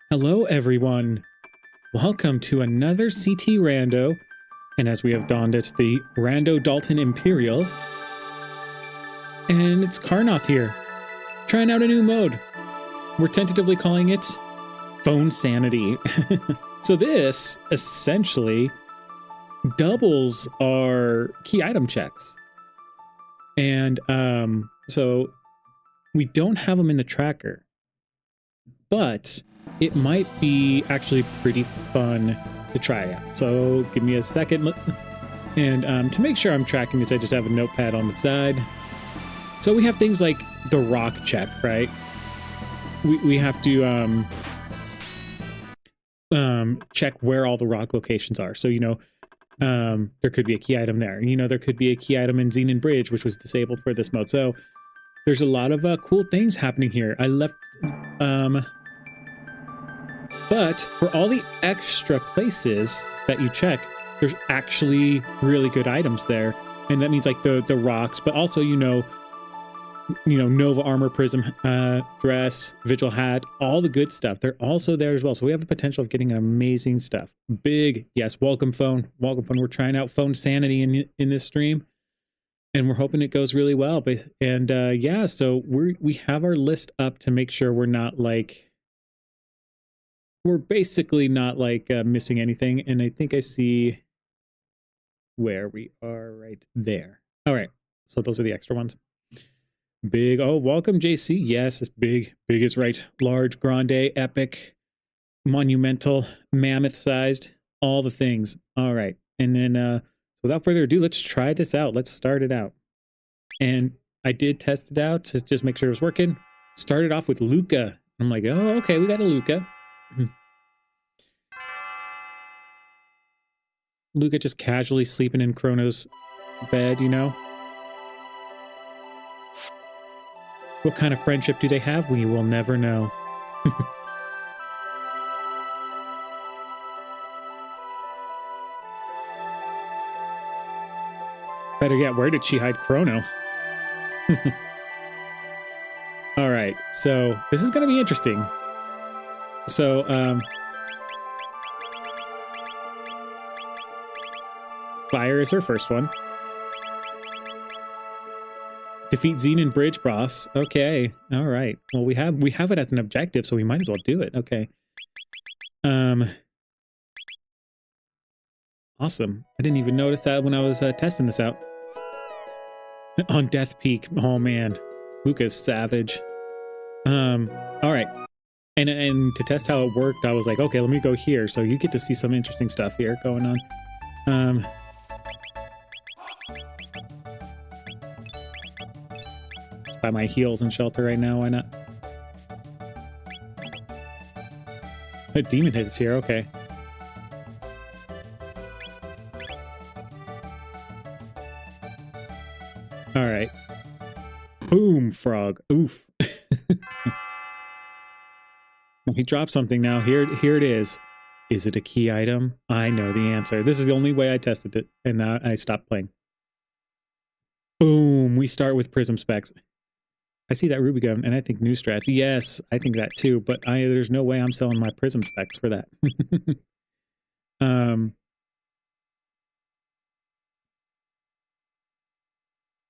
Hello everyone, welcome to another CTRando, and as we have donned it, the Rando-Dalton Imperial, and it's Chrono here, trying out a new mode. We're tentatively calling it Phone Sanity. So this essentially doubles our key item checks, and so we don't have them in the tracker, but it might be actually pretty fun to try out. So give me a second. And to make sure I'm tracking this, I just have a notepad on the side. So we have things like the rock check, right? We have to check where all the rock locations are. So, you know, there could be a key item there. You know, there could be a key item in Zenan Bridge, which was disabled for this mode. So there's a lot of cool things happening here. I left... But for all the extra places that you check, there's actually really good items there. And that means like the rocks, but also, you know, Nova Armor, Prism Dress, Vigil Hat, all the good stuff. They're also there as well. So we have the potential of getting amazing stuff. Big, yes, welcome phone. Welcome phone. We're trying out Phone Sanity in this stream. And we're hoping it goes really well. And yeah, so we have our list up to make sure we're not like... We're basically not like missing anything, and I think I see where we are right there. All right, so those are the extra ones. Big, oh, welcome JC. Yes, it's big. Big is right. Large, grande, epic, monumental, mammoth-sized, all the things. All right, and then without further ado, let's try this out. Let's start it out. And I did test it out to just make sure it was working. Started off with Luca. I'm like, oh, okay, we got a Luca. Luca just casually sleeping in Chrono's bed, you know? What kind of friendship do they have? We will never know. Better yet, where did she hide Chrono? All right, so this is going to be interesting. So, fire is her first one. Defeat Zenan Bridge boss. Okay, all right. Well, we have it as an objective, so we might as well do it. Okay. Awesome. I didn't even notice that when I was testing this out. On Death Peak. Oh man, Luca's savage. All right. And to test how it worked, I was like, okay, let me go here. So you get to see some interesting stuff here going on. Just by my heels and shelter right now, why not? A demon hit is here, okay. All right. Boom, frog. Oof. He dropped something now. Here it is. Is it a key item? I know the answer. This is the only way I tested it, and now I stopped playing. Boom. We start with Prism Specs. I see that Ruby gun, and I think new strats. Yes, I think that too, but there's no way I'm selling my Prism Specs for that.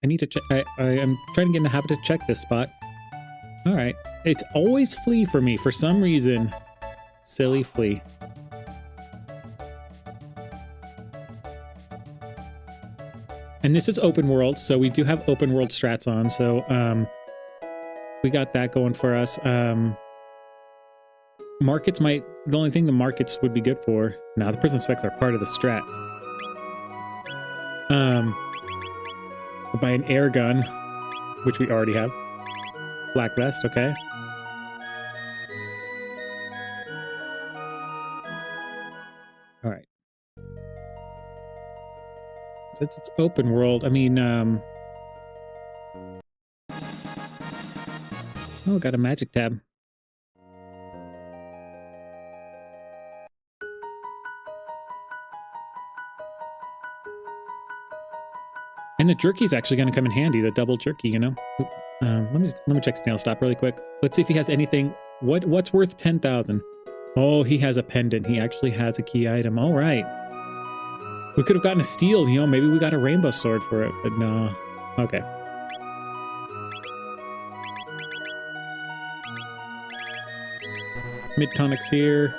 I need to check. I am trying to get in the habit to check this spot. All right. It's always Flea for me for some reason. Silly Flea. And this is open world, so we do have open world strats on. So we got that going for us. Markets might... The only thing the markets would be good for... Now the Prism Specs are part of the strat. Buy an air gun, which we already have. Black vest, okay. All right. Since it's open world, I mean, oh, got a magic tab. And the jerky's actually going to come in handy, the double jerky, you know? Let me check Snail Stop really quick. Let's see if he has anything. What's worth 10,000? Oh, he has a pendant. He actually has a key item. All right. We could have gotten a steal, you know, maybe we got a rainbow sword for it, but no. Okay. Mid-tonics here.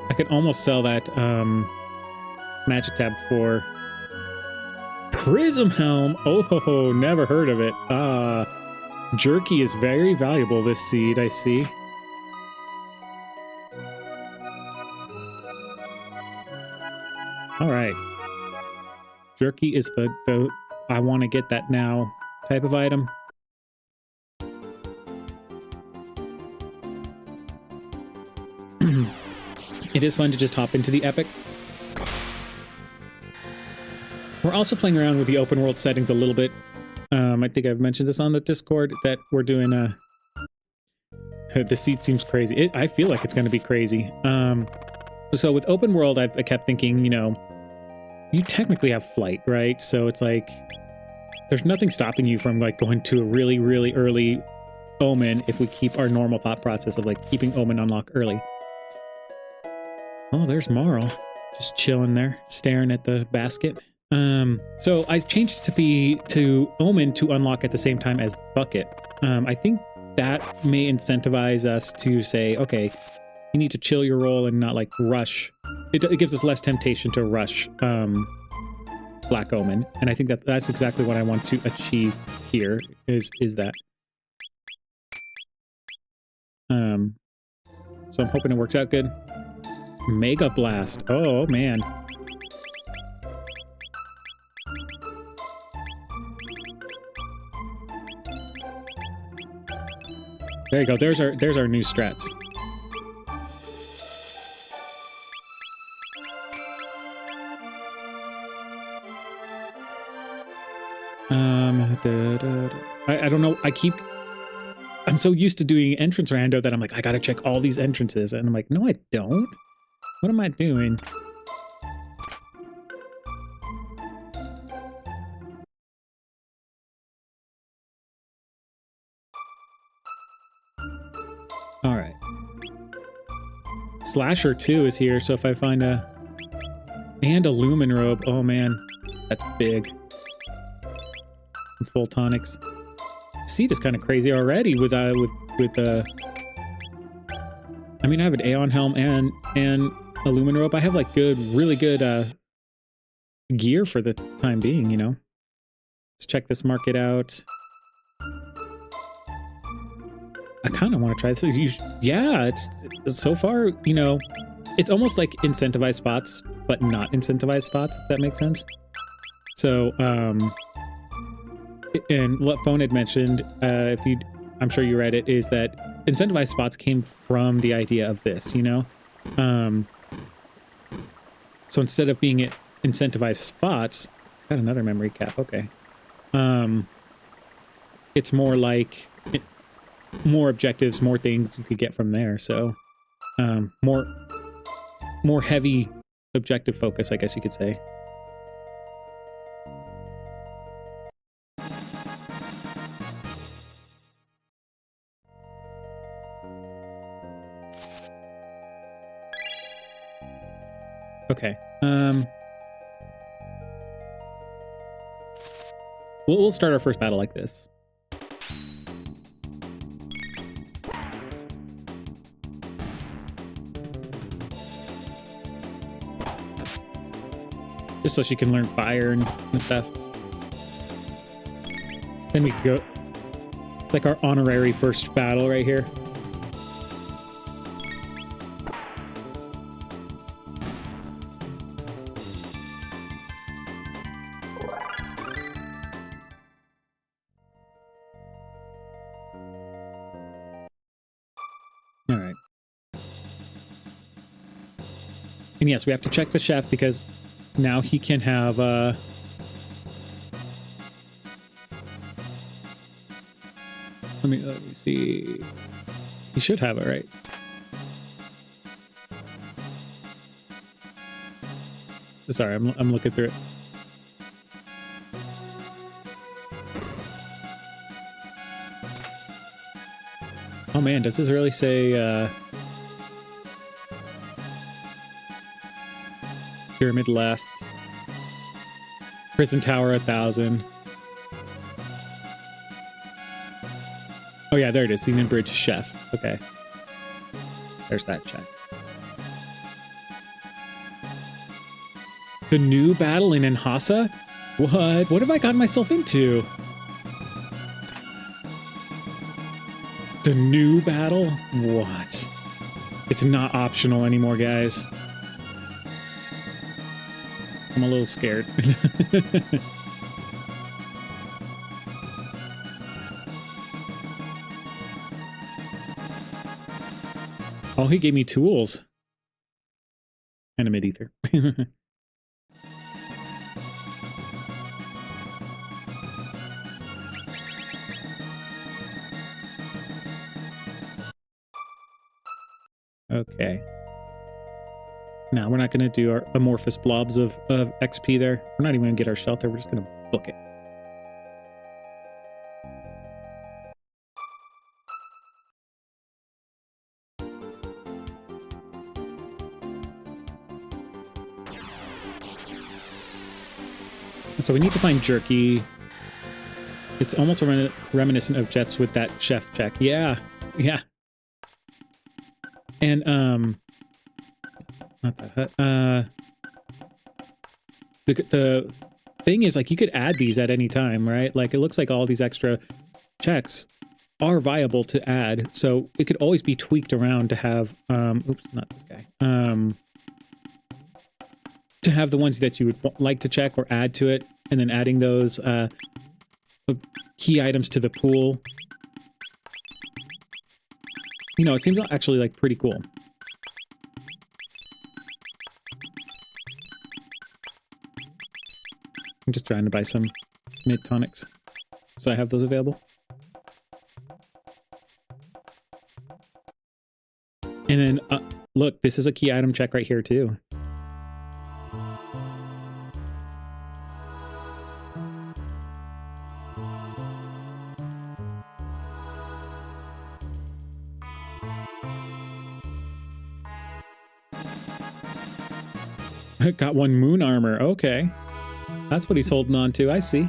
I could almost sell that magic tab for Prism Helm. Oh, ho, ho, never heard of it. Jerky is very valuable, this seed, I see. All right. Jerky is the I want to get that now type of item. It is fun to just hop into the epic. We're also playing around with the open world settings a little bit. I think I've mentioned this on the Discord that we're doing the seat seems crazy. I feel like it's going to be crazy. So with open world, I kept thinking, you know, you technically have flight, right? So it's like there's nothing stopping you from like going to a really, really early Omen if we keep our normal thought process of like keeping Omen unlock early. Oh, there's Marl, just chilling there, staring at the basket. So I changed it to Omen to unlock at the same time as Bucket. I think that may incentivize us to say, okay, you need to chill your roll and not like rush. It gives us less temptation to rush Black Omen, and I think that's exactly what I want to achieve here. Is that? So I'm hoping it works out good. Mega Blast. Oh man. There you go. There's our new strats. I don't know. I'm so used to doing entrance rando that I'm like, I gotta check all these entrances, and I'm like, no, I don't. What am I doing? All right. Slasher 2 is here, so if I find a Lumen Robe, oh man, that's big. Some full tonics. Seed is kind of crazy already with I mean, I have an Aeon Helm and a Lumen Robe. I have like really good gear for the time being, you know. Let's check this market out. I kind of want to try this. Yeah, it's so far, you know, it's almost like incentivized spots, but not incentivized spots, if that makes sense. So, and what Phone had mentioned, I'm sure you read it, is that incentivized spots came from the idea of this, you know? So instead of being incentivized spots, got another memory cap, okay. It's more like more objectives, more things you could get from there. So more heavy objective focus, I guess you could say. Okay. We'll start our first battle like this. Just so she can learn fire and stuff. Then we can go. It's like our honorary first battle right here. All right. And yes, we have to check the chef because now he can have let me see. He should have it, right? Sorry, I'm looking through it. Oh man, does this really say pyramid left? Prison tower 1,000. Oh yeah, there it is. Zenan Bridge chef. Okay. There's that check. The new battle in Nhasa? What? What have I gotten myself into? The new battle? What? It's not optional anymore, guys. I'm a little scared. Oh, he gave me tools. And a mid-ether. Okay. Now, we're not going to do our amorphous blobs of XP there. We're not even going to get our shelter. We're just going to book it. So we need to find Jerky. It's almost reminiscent of Jets with that chef check. Yeah. Yeah. And, not that, the thing is, like, you could add these at any time, right? Like, it looks like all these extra checks are viable to add, so it could always be tweaked around to have, oops, not this guy, to have the ones that you would like to check or add to it, and then adding those, key items to the pool. You know, it seems actually, like, pretty cool. I'm just trying to buy some mid tonics, so I have those available. And then, look, this is a key item check right here, too. Got one moon armor. Okay. That's what he's holding on to. I see.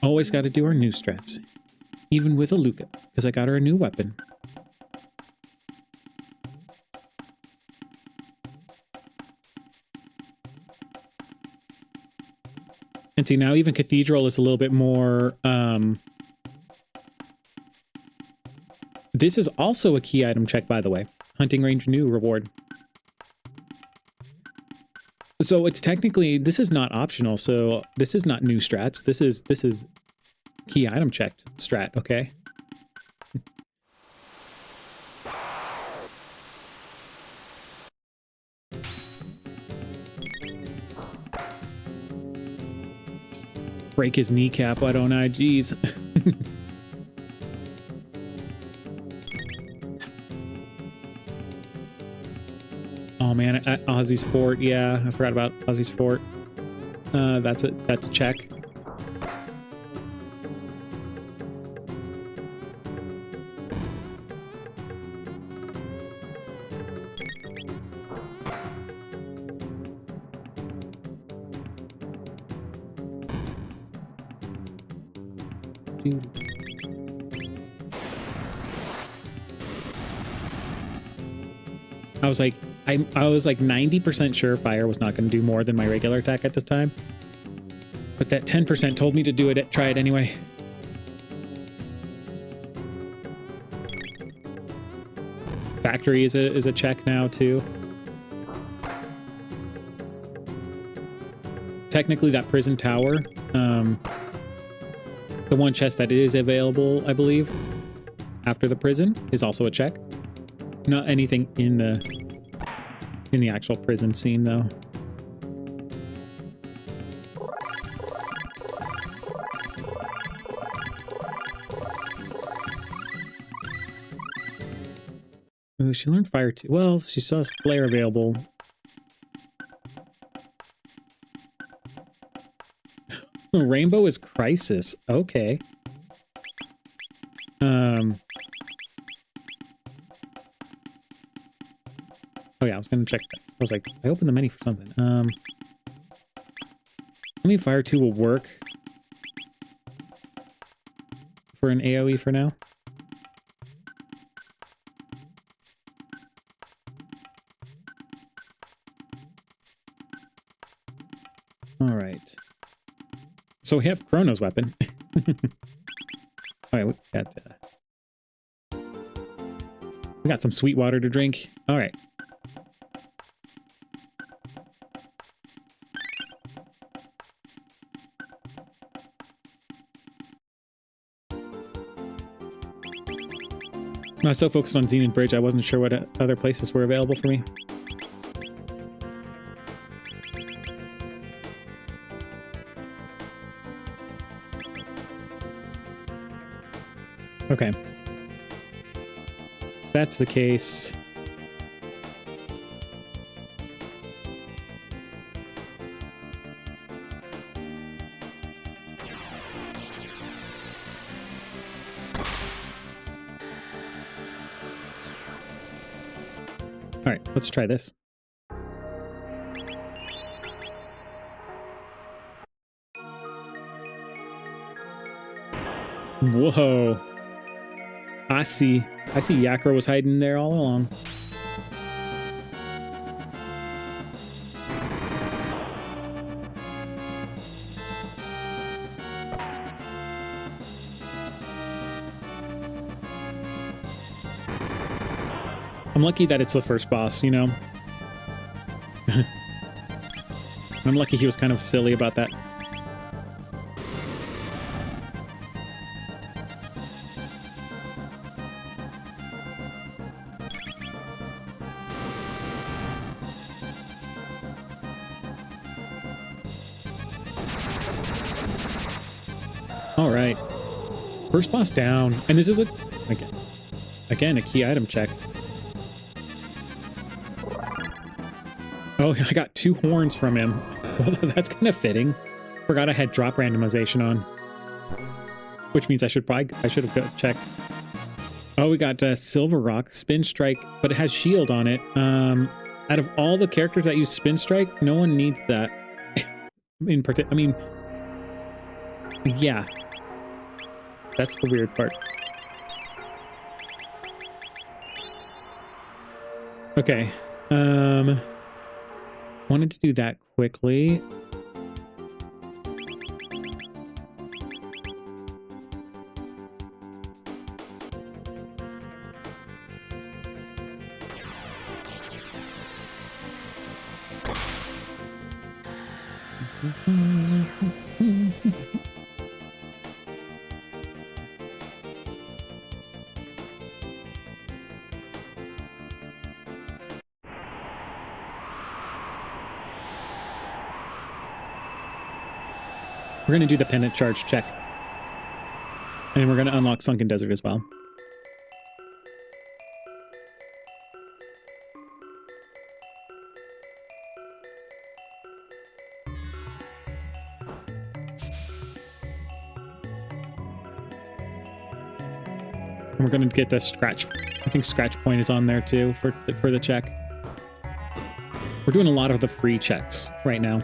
Always got to do our new strats. Even with a Luca, because I got her a new weapon. And see, now even Cathedral is a little bit more... This is also a key item check, by the way. Hunting range new reward. So it's technically... This is not optional, so this is not new strats. This is key item checked strat, okay? Break his kneecap, why don't I? Jeez. Oh man, at Ozzy's Fort, yeah, I forgot about Ozzy's Fort. That's a check. I was like 90% sure fire was not going to do more than my regular attack at this time. But that 10% told me to do it, try it anyway. Factory is a check now too. Technically that prison tower, the one chest that is available, I believe, after the prison is also a check. Not anything in the actual prison scene, though. Ooh, she learned fire too. Well, she saw flare available. Rainbow is Crisis. Okay. Oh yeah, I was gonna check that. I was like, I opened the menu for something. Let me Fire 2 will work for an AoE for now. Alright. So we have Chrono's weapon. Alright, we got some sweet water to drink. Alright. I was so focused on Zenan Bridge, I wasn't sure what other places were available for me. Okay. If that's the case... Alright, let's try this. Whoa. I see Yakro was hiding there all along. I'm lucky that it's the first boss, you know? I'm lucky he was kind of silly about that. All right. First boss down. And this is again, a key item check. Oh, I got 2 horns from him. Well, that's kind of fitting. Forgot I had drop randomization on. Which means I should have checked. Oh, we got Silver Rock, Spin Strike, but it has shield on it. Out of all the characters that use Spin Strike, no one needs that. In particular, I mean, yeah. That's the weird part. Okay. Wanted to do that quickly. We're going to do the pendant charge check. And then we're going to unlock Sunken Desert as well. And we're going to get the scratch. I think scratch point is on there too for the check. We're doing a lot of the free checks right now.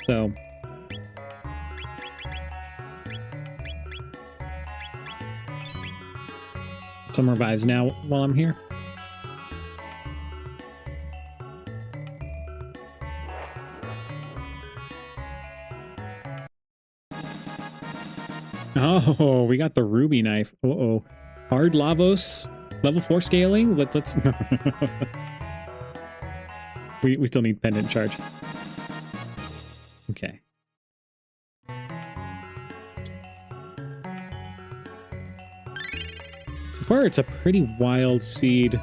So... some revives now while I'm here. Oh, we got the ruby knife. Uh-oh. Hard Lavos. Level 4 scaling? Let's... we still need pendant charge. Okay. So far, it's a pretty wild seed.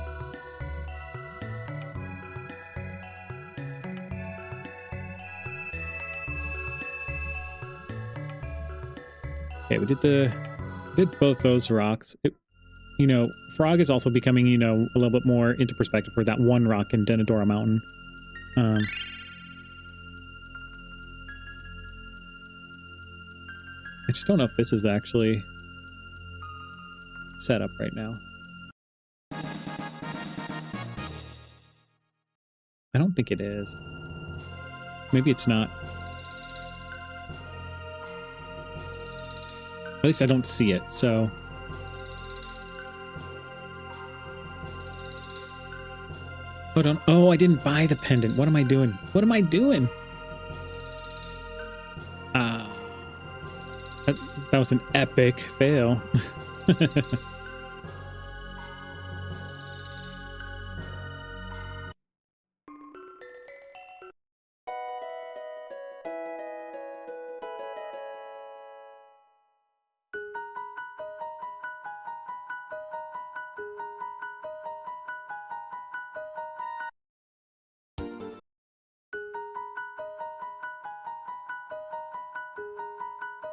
Okay, we did both those rocks. You know, Frog is also becoming, you know, a little bit more into perspective for that one rock in Denadora Mountain. I just don't know if this is actually set up right now. I don't think it is. Maybe it's not. At least I don't see it, so... Hold on. Oh, I didn't buy the pendant. What am I doing? What am I doing? That was an epic fail.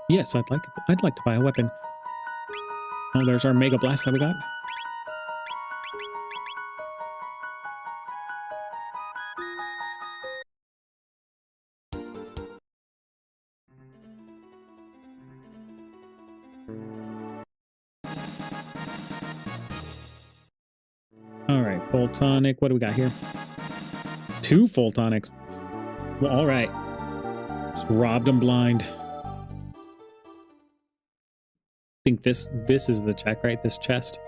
Yes, I'd like to buy a weapon. Oh, there's our Mega Blast that we got. All right, full tonic. What do we got here? 2 full tonics. Well, all right. Just robbed them blind. I think this is the check, right? This chest.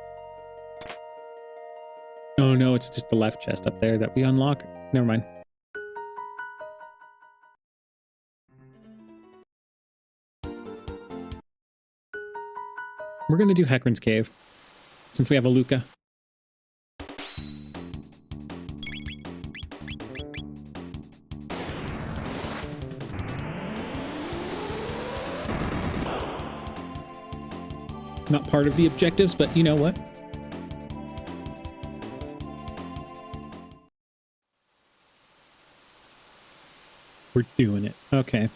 Oh no, it's just the left chest up there that we unlock. Never mind. We're gonna do Hecarim's Cave since we have a Luca. Not part of the objectives, but you know what? We're doing it. Okay.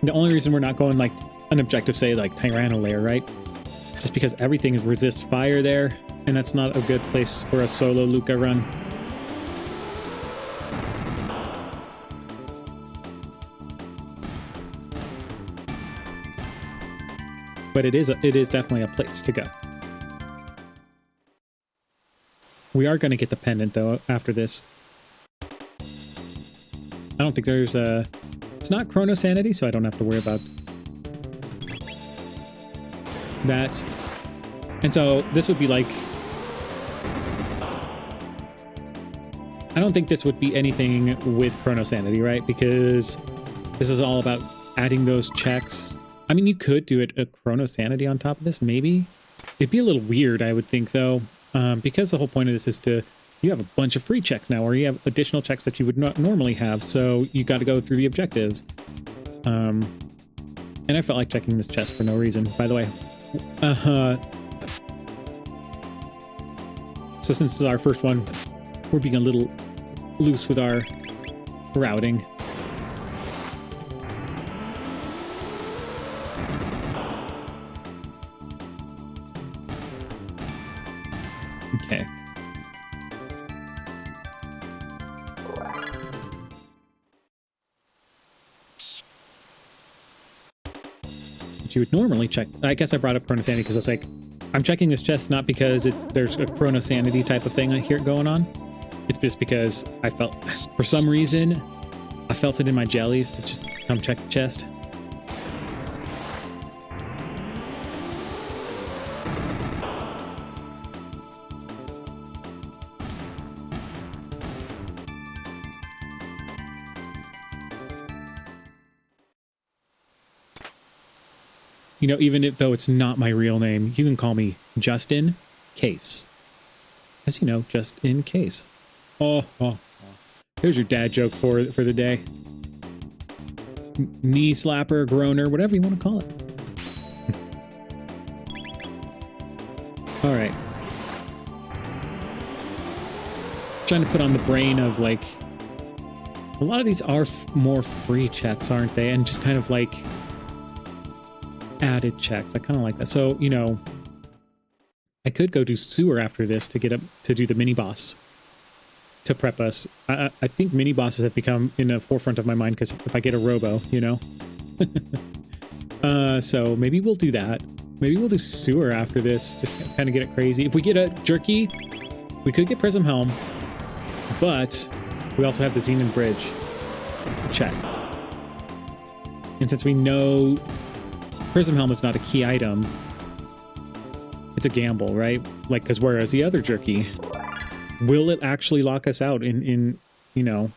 The only reason we're not going like an objective, say like Tyranno layer, right? Just because everything resists fire there, and that's not a good place for a solo Luca run. But it is definitely a place to go. We are going to get the pendant though after this. I don't think there's a... It's not Chrono Sanity, so I don't have to worry about that. And so this would be like... I don't think this would be anything with Chrono Sanity, right? Because this is all about adding those checks. I mean, you could do it a Chrono Sanity on top of this, maybe. It'd be a little weird, I would think, though, because the whole point of this is to... You have a bunch of free checks now, or you have additional checks that you would not normally have, so you got to go through the objectives. And I felt like checking this chest for no reason, by the way. So since this is our first one, we're being a little loose with our routing. Okay. You would normally check. I guess I brought up Chrono Sanity because I was like, I'm checking this chest not because there's a Chrono Sanity type of thing I hear going on. It's just because I felt, for some reason, I felt it in my jellies to just come check the chest. You know, even though it's not my real name, you can call me Justin Case. As you know, just in case. Oh. Here's your dad joke for the day. Knee slapper, groaner, whatever you want to call it. All right. Trying to put on the brain of like... A lot of these are more free checks, aren't they? And just kind of like... added checks. I kind of like that. So, you know, I could go do sewer after this to get up to do the mini boss to prep us. I think mini bosses have become in the forefront of my mind because if I get a robo, you know. So maybe we'll do that. Maybe we'll do sewer after this, just kind of get it crazy. If we get a jerky, we could get Prism Helm, but we also have the Zenan Bridge. Check. And since we know Prism Helm is not a key item, it's a gamble, right? Like, because whereas the other jerky, will it actually lock us out in you know...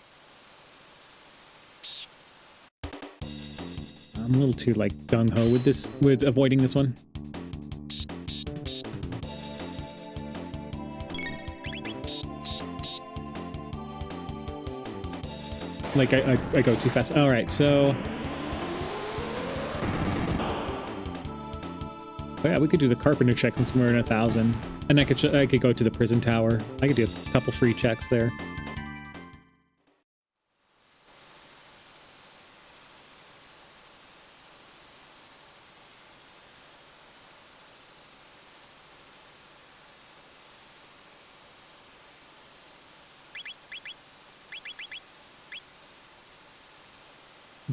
I'm a little too, like, gung-ho with this, with avoiding this one. Like, I go too fast. All right, so... Oh yeah, we could do the carpenter check since we're in 1,000. And I could go to the prison tower. I could do a couple free checks there.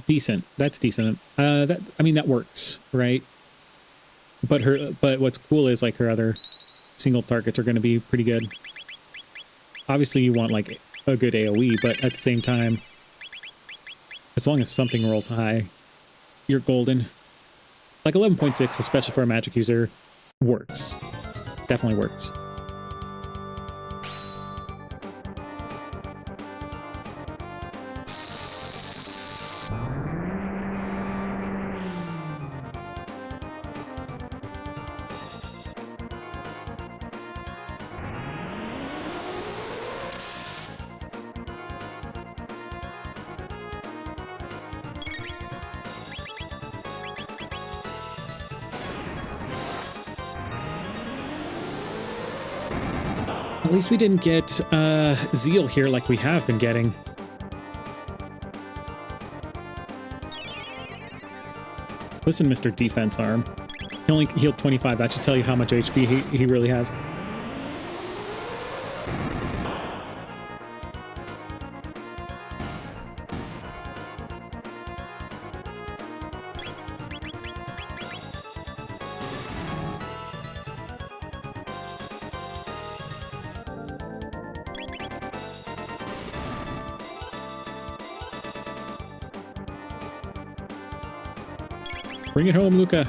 Decent. That's decent. I mean, that works, right? But what's cool is like her other single targets are going to be pretty good. Obviously, you want like a good AoE, but at the same time, as long as something rolls high, you're golden. Like 11.6, especially for a magic user, works. Definitely works. At least we didn't get Zeal here like we have been getting. Listen, Mr. Defense Arm. He only healed 25. That should tell you how much HP he really has. Bring it home, Luca.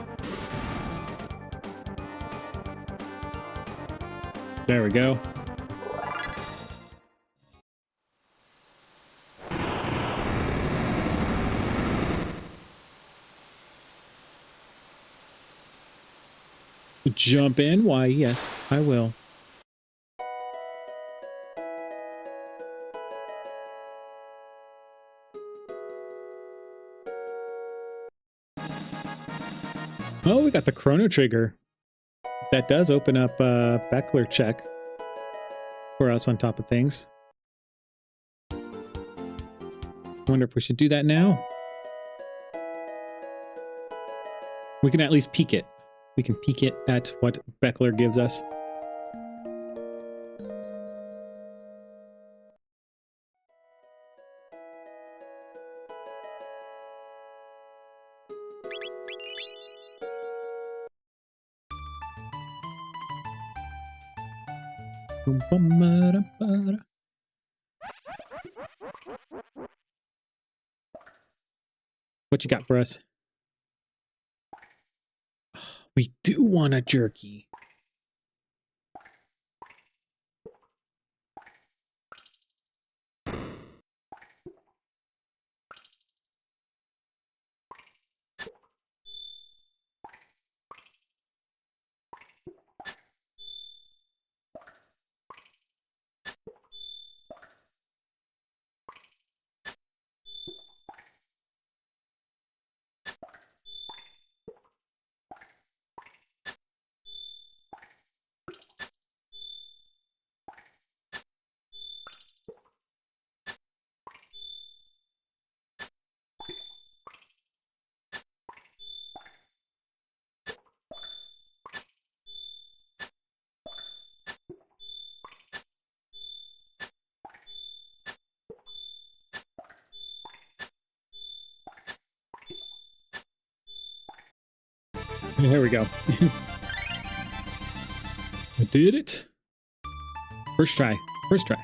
There we go. Jump in? Why, yes, I will. Oh, we got the Chrono trigger. That does open up Beckler check for us on top of things. Wonder if we should do that now. We can at least peek it. We can peek it at what Beckler gives us. What you got for us? We do want a jerky. There we go. I did it. First try. First try.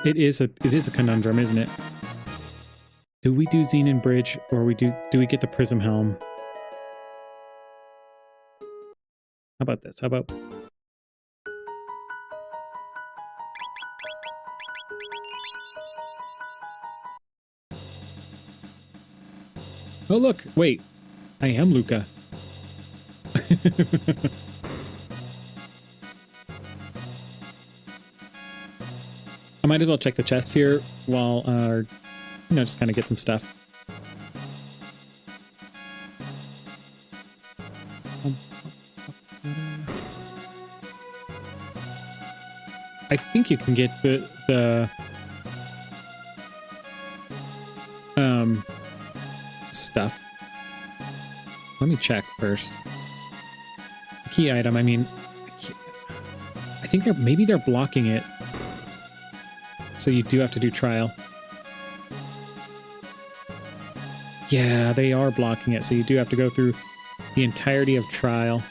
It is a conundrum, isn't it? Do we do Zenan Bridge, or do we get the Prism Helm? How about this? How about... Oh look, wait. I am Luca. I might as well check the chest here while, you know, just kind of get some stuff. I think you can get the stuff. Let me check first. Key item, I mean, I think maybe they're blocking it. So you do have to do trial. Yeah, they are blocking it, so you do have to go through the entirety of trial.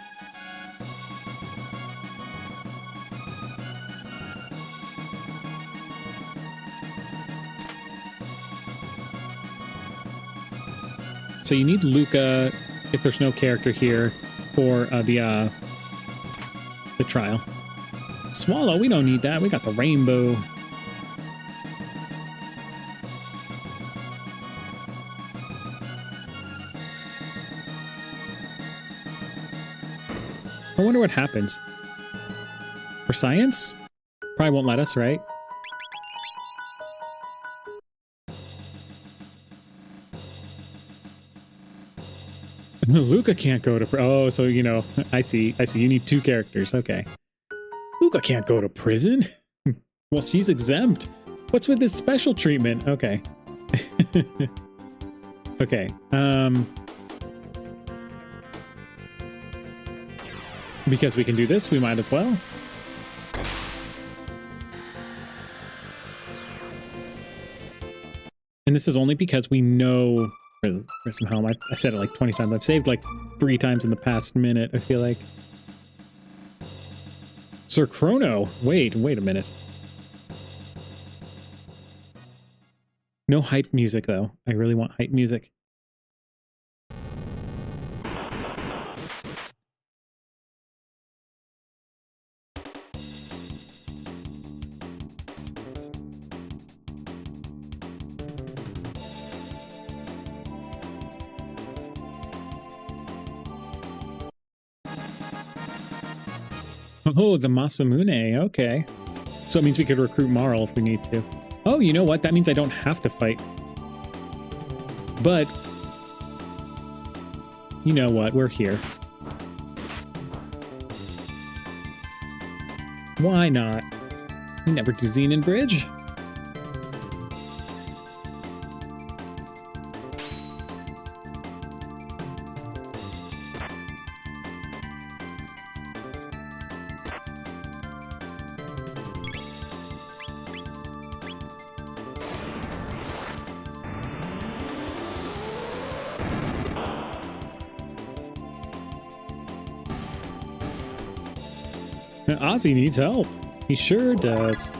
So you need Luca if there's no character here for the trial. Swallow, we don't need that. We got the rainbow. I wonder what happens. For science? Probably won't let us, right? Luca can't go to... Oh, so, you know, I see. You need two characters. Okay. Luca can't go to prison? Well, she's exempt. What's with this special treatment? Okay. Okay. Because we can do this, we might as well. And this is only because we know Prism Helm. I said it like 20 times. I've saved like 3 times in the past minute, I feel like. Sir Chrono. Wait a minute. No hype music, though. I really want hype music. Oh, the Masamune. Okay. So it means we could recruit Marl if we need to. Oh, you know what? That means I don't have to fight. But, you know what? We're here. Why not? We never do Zenan Bridge. Ozzy needs help. He sure does.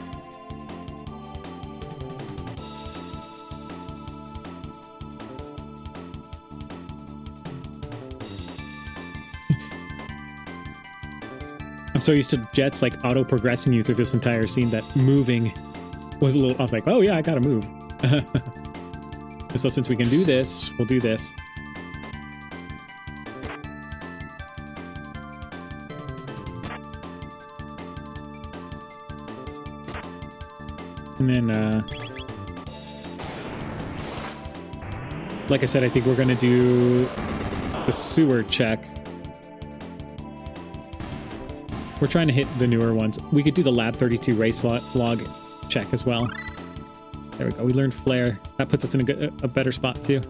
I'm so used to jets like auto-progressing you through this entire scene that moving was a little... I was like, oh yeah, I gotta move. So since we can do this, we'll do this. And then, like I said, I think we're going to do the sewer check. We're trying to hit the newer ones. We could do the Lab 32 race log check as well. There we go. We learned Flare. That puts us in a better spot, too.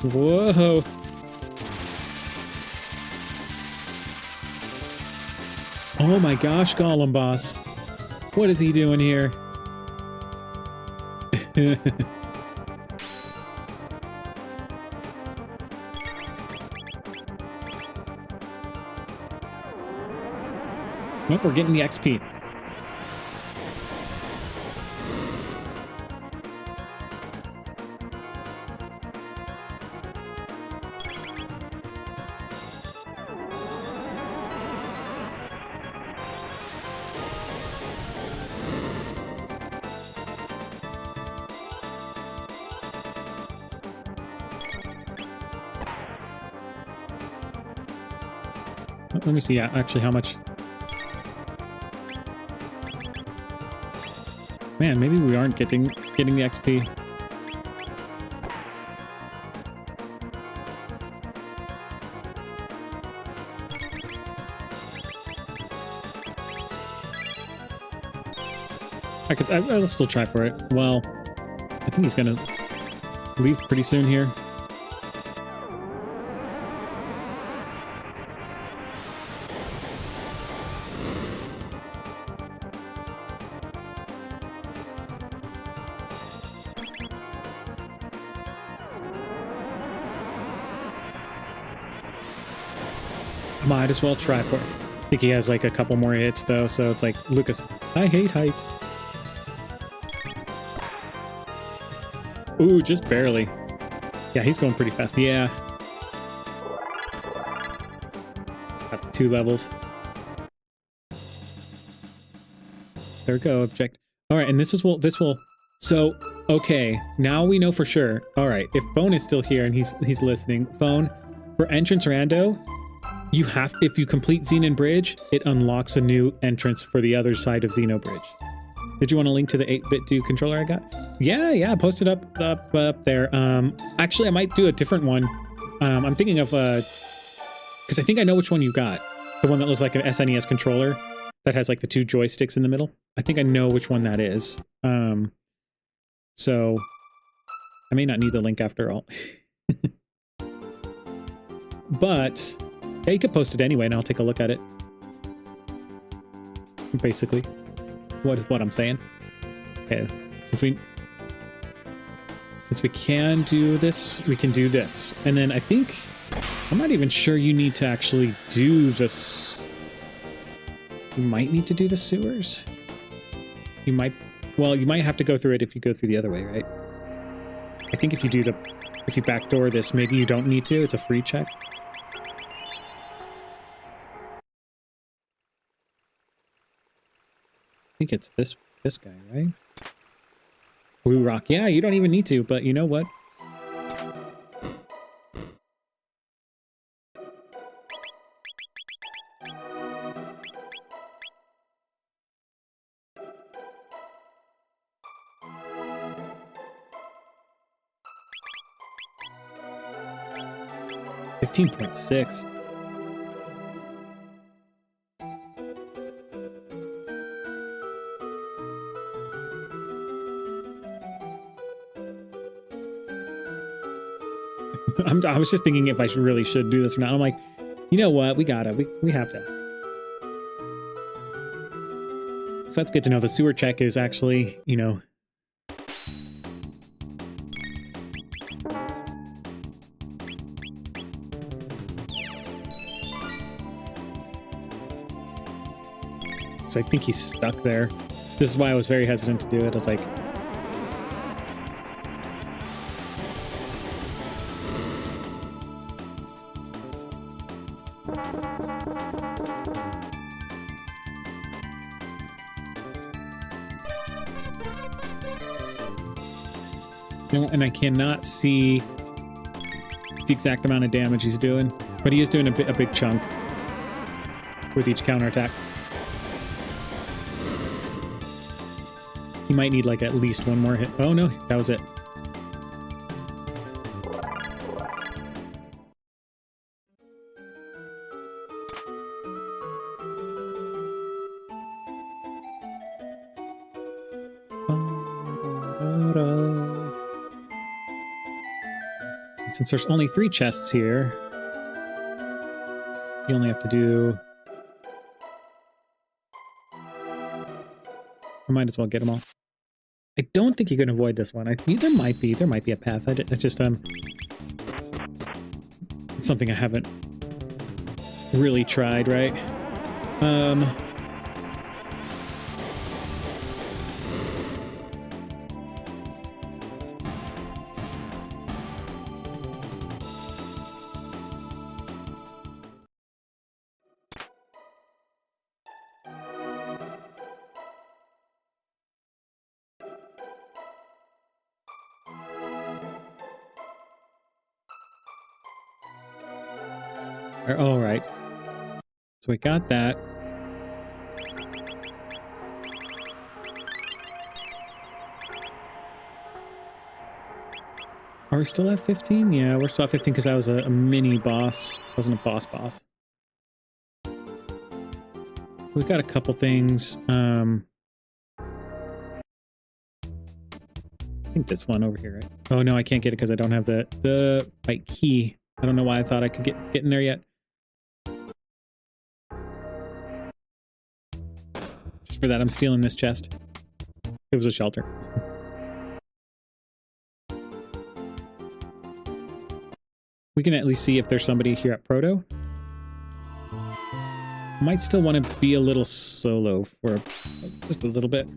Whoa. Oh my gosh, Golem Boss. What is he doing here? Well, we're getting the XP. Let me see actually how much. Man, maybe we aren't getting the XP. I'll still try for it. Well, I think he's gonna leave pretty soon here. Might as well try for it. I think he has like a couple more hits though, so it's like, Lucas, I hate heights. Ooh, just barely. Yeah, he's going pretty fast. Yeah. Got the 2 levels. There we go, object. All right, and this will. So, okay, now we know for sure. All right, if Phone is still here and he's listening, Phone, for entrance rando, you have, if you complete Zenan Bridge, it unlocks a new entrance for the other side of Xeno Bridge. Did you want to link to the 8-bit 2 controller I got? Yeah, post it up there. Actually, I might do a different one. I'm thinking of because I think I know which one you got. The one that looks like an SNES controller that has like the 2 joysticks in the middle. I think I know which one that is. So I may not need the link after all. But yeah, you could post it anyway, and I'll take a look at it. Basically, what I'm saying. Okay, since we can do this, we can do this. And then I think, I'm not even sure you need to actually do this. You might need to do the sewers. You might have to go through it if you go through the other way, right? I think if you backdoor this, maybe you don't need to. It's a free check. I think it's this guy, right? Blue Rock. Yeah, you don't even need to, but you know what? $15.6. I was just thinking if I really should do this or not. I'm like, you know what? We have to. So that's good to know. The sewer check is actually, you know. So I think he's stuck there. This is why I was very hesitant to do it. I was like, and I cannot see the exact amount of damage he's doing, but he is doing a big chunk with each counterattack. He might need like at least one more hit. Oh no, that was it. And since there's only 3 chests here, you only have to do... I might as well get them all. I don't think you can avoid this one. There might be a path. It's just it's something I haven't really tried, right? All right. So we got that. Are we still at 15? Yeah, we're still at 15 because that was a mini boss. Wasn't a boss. We've got a couple things. I think this one over here, right? Oh no, I can't get it because I don't have the right key. I don't know why I thought I could get in there yet. Just for that, I'm stealing this chest. It was a shelter. We can at least see if there's somebody here at Proto. Might still want to be a little solo for just a little bit.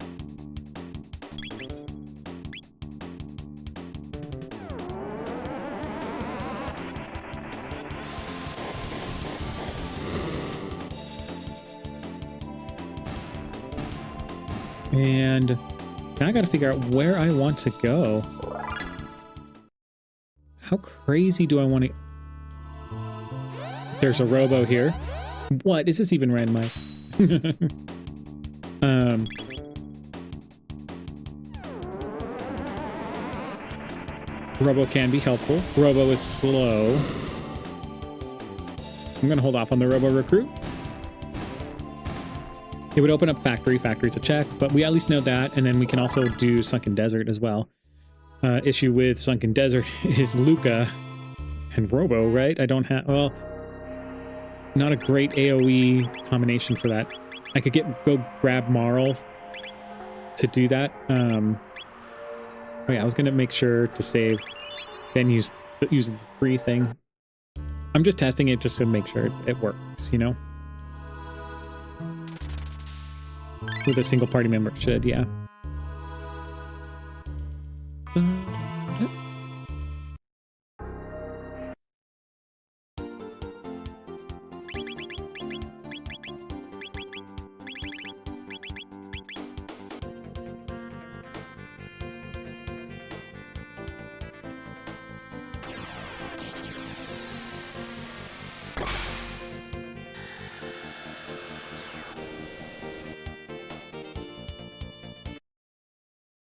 And now I got to figure out where I want to go. How crazy do I want to... There's a robo here. What? Is this even randomized? Robo can be helpful. Robo is slow. I'm going to hold off on the Robo Recruit. It would open up Factory. Factory's a check, but we at least know that, and then we can also do Sunken Desert as well. Issue with Sunken Desert is Luca and Robo, right? I don't have... Well, not a great AoE combination for that. I could go grab Marl to do that. Oh yeah, I was going to make sure to save, then use the free thing. I'm just testing it just to make sure it works, you know? With a single party member, it should, yeah.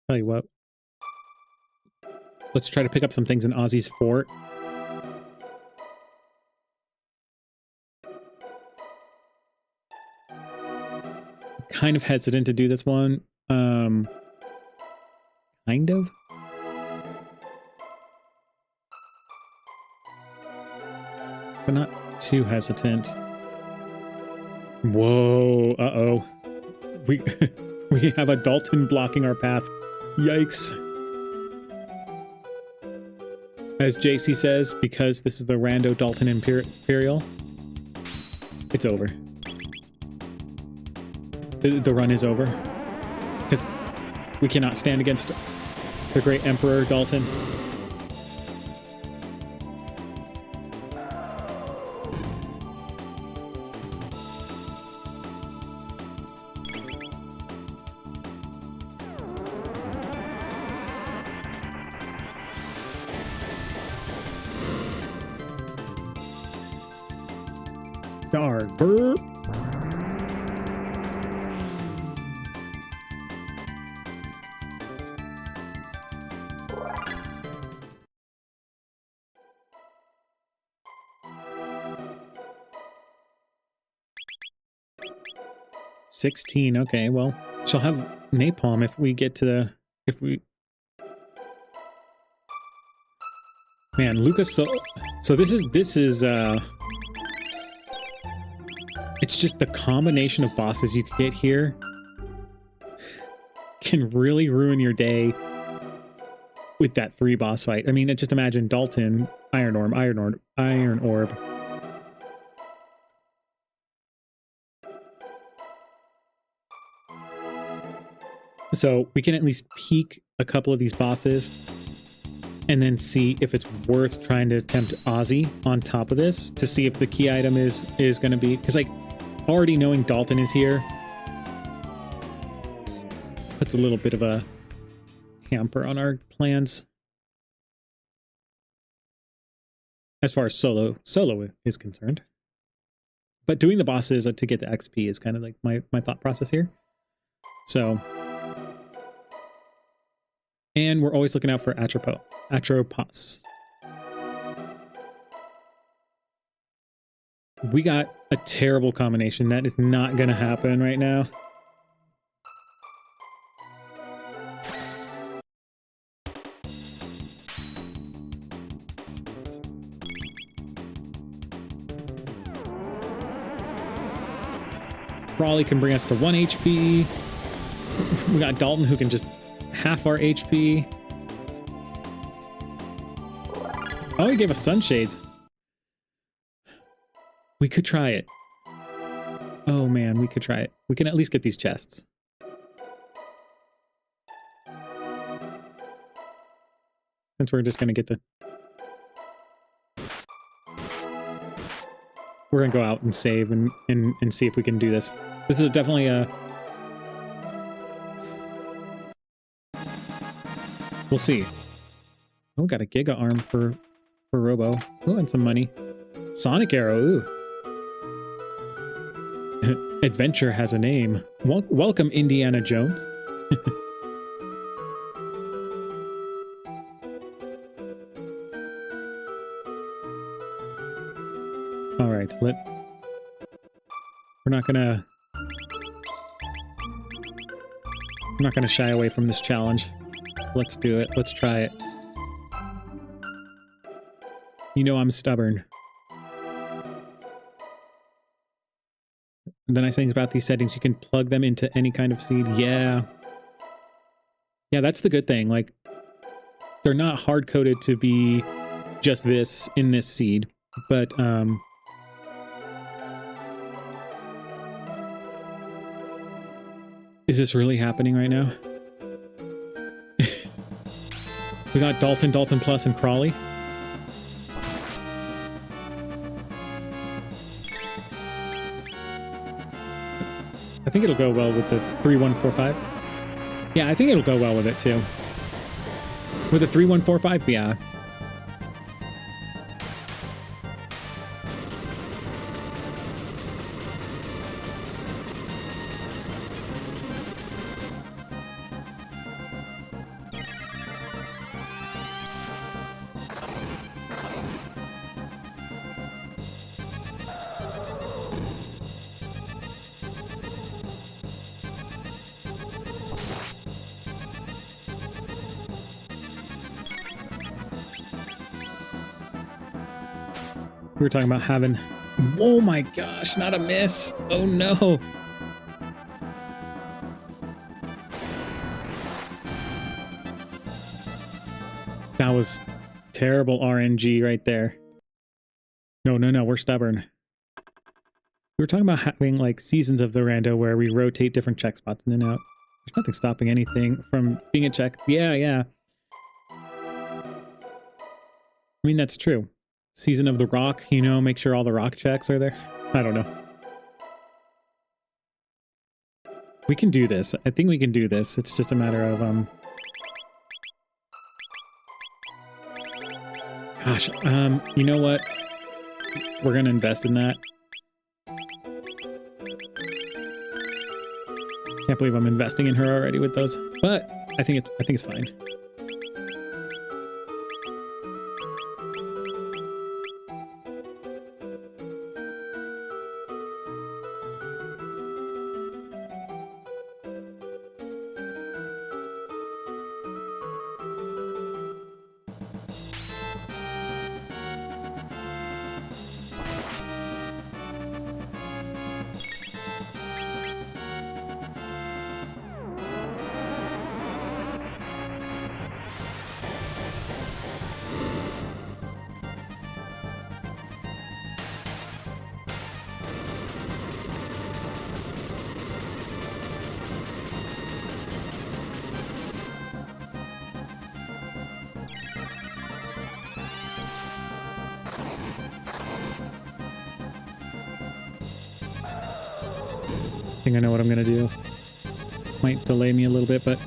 Tell you what. Let's try to pick up some things in Ozzy's fort. Kind of hesitant to do this one. Kind of. But not too hesitant. Whoa, uh-oh. We have a Dalton blocking our path. Yikes. As JC says, because this is the Rando-Dalton Imperial, it's over. The run is over. Because we cannot stand against the great Emperor Dalton. Darn burp. $16. Okay, well, she'll have napalm if we get to the... If we... Man, Lucas, so this is it's just the combination of bosses you can get here can really ruin your day with that 3 boss fight. I mean, just imagine Dalton, Iron Orb. So we can at least peek a couple of these bosses and then see if it's worth trying to attempt Ozzy on top of this to see if the key item is going to be, because like already knowing Dalton is here puts a little bit of a hamper on our plans as far as solo is concerned. But doing the bosses to get the XP is kind of like my thought process here. So, and we're always looking out for Atropos. We got a terrible combination. That is not going to happen right now. Raleigh can bring us to 1 HP. We got Dalton who can just half our HP. Oh, he gave us sunshades. We could try it. Oh man, we could try it. We can at least get these chests. Since we're just gonna get the... We're gonna go out and save and see if we can do this. This is definitely a... We'll see. Oh, got a Giga Arm for Robo. Oh, and some money. Sonic Arrow, ooh. Adventure has a name. Welcome, Indiana Jones. All right, we're not gonna shy away from this challenge. Let's do it. Let's try it. You know I'm stubborn. And the nice thing about these settings, you can plug them into any kind of seed. Yeah. Yeah, that's the good thing. Like, they're not hard-coded to be just this in this seed. But, is this really happening right now? We got Dalton, Dalton Plus, and Crawley. I think it'll go well with the 3145. Yeah, I think it'll go well with it too. With the 3145, yeah. We were talking about having... Oh my gosh, not a miss. Oh no. That was terrible RNG right there. No, we're stubborn. We were talking about having like seasons of the rando where we rotate different check spots in and out. There's nothing stopping anything from being a check. Yeah. I mean, that's true. Season of the rock, you know, make sure all the rock checks are there. I don't know. We can do this. I think we can do this. It's just a matter of, Gosh, you know what? We're gonna invest in that. Can't believe I'm investing in her already with those. But I think it's fine. think I know what I'm gonna do. Might delay me a little bit, but...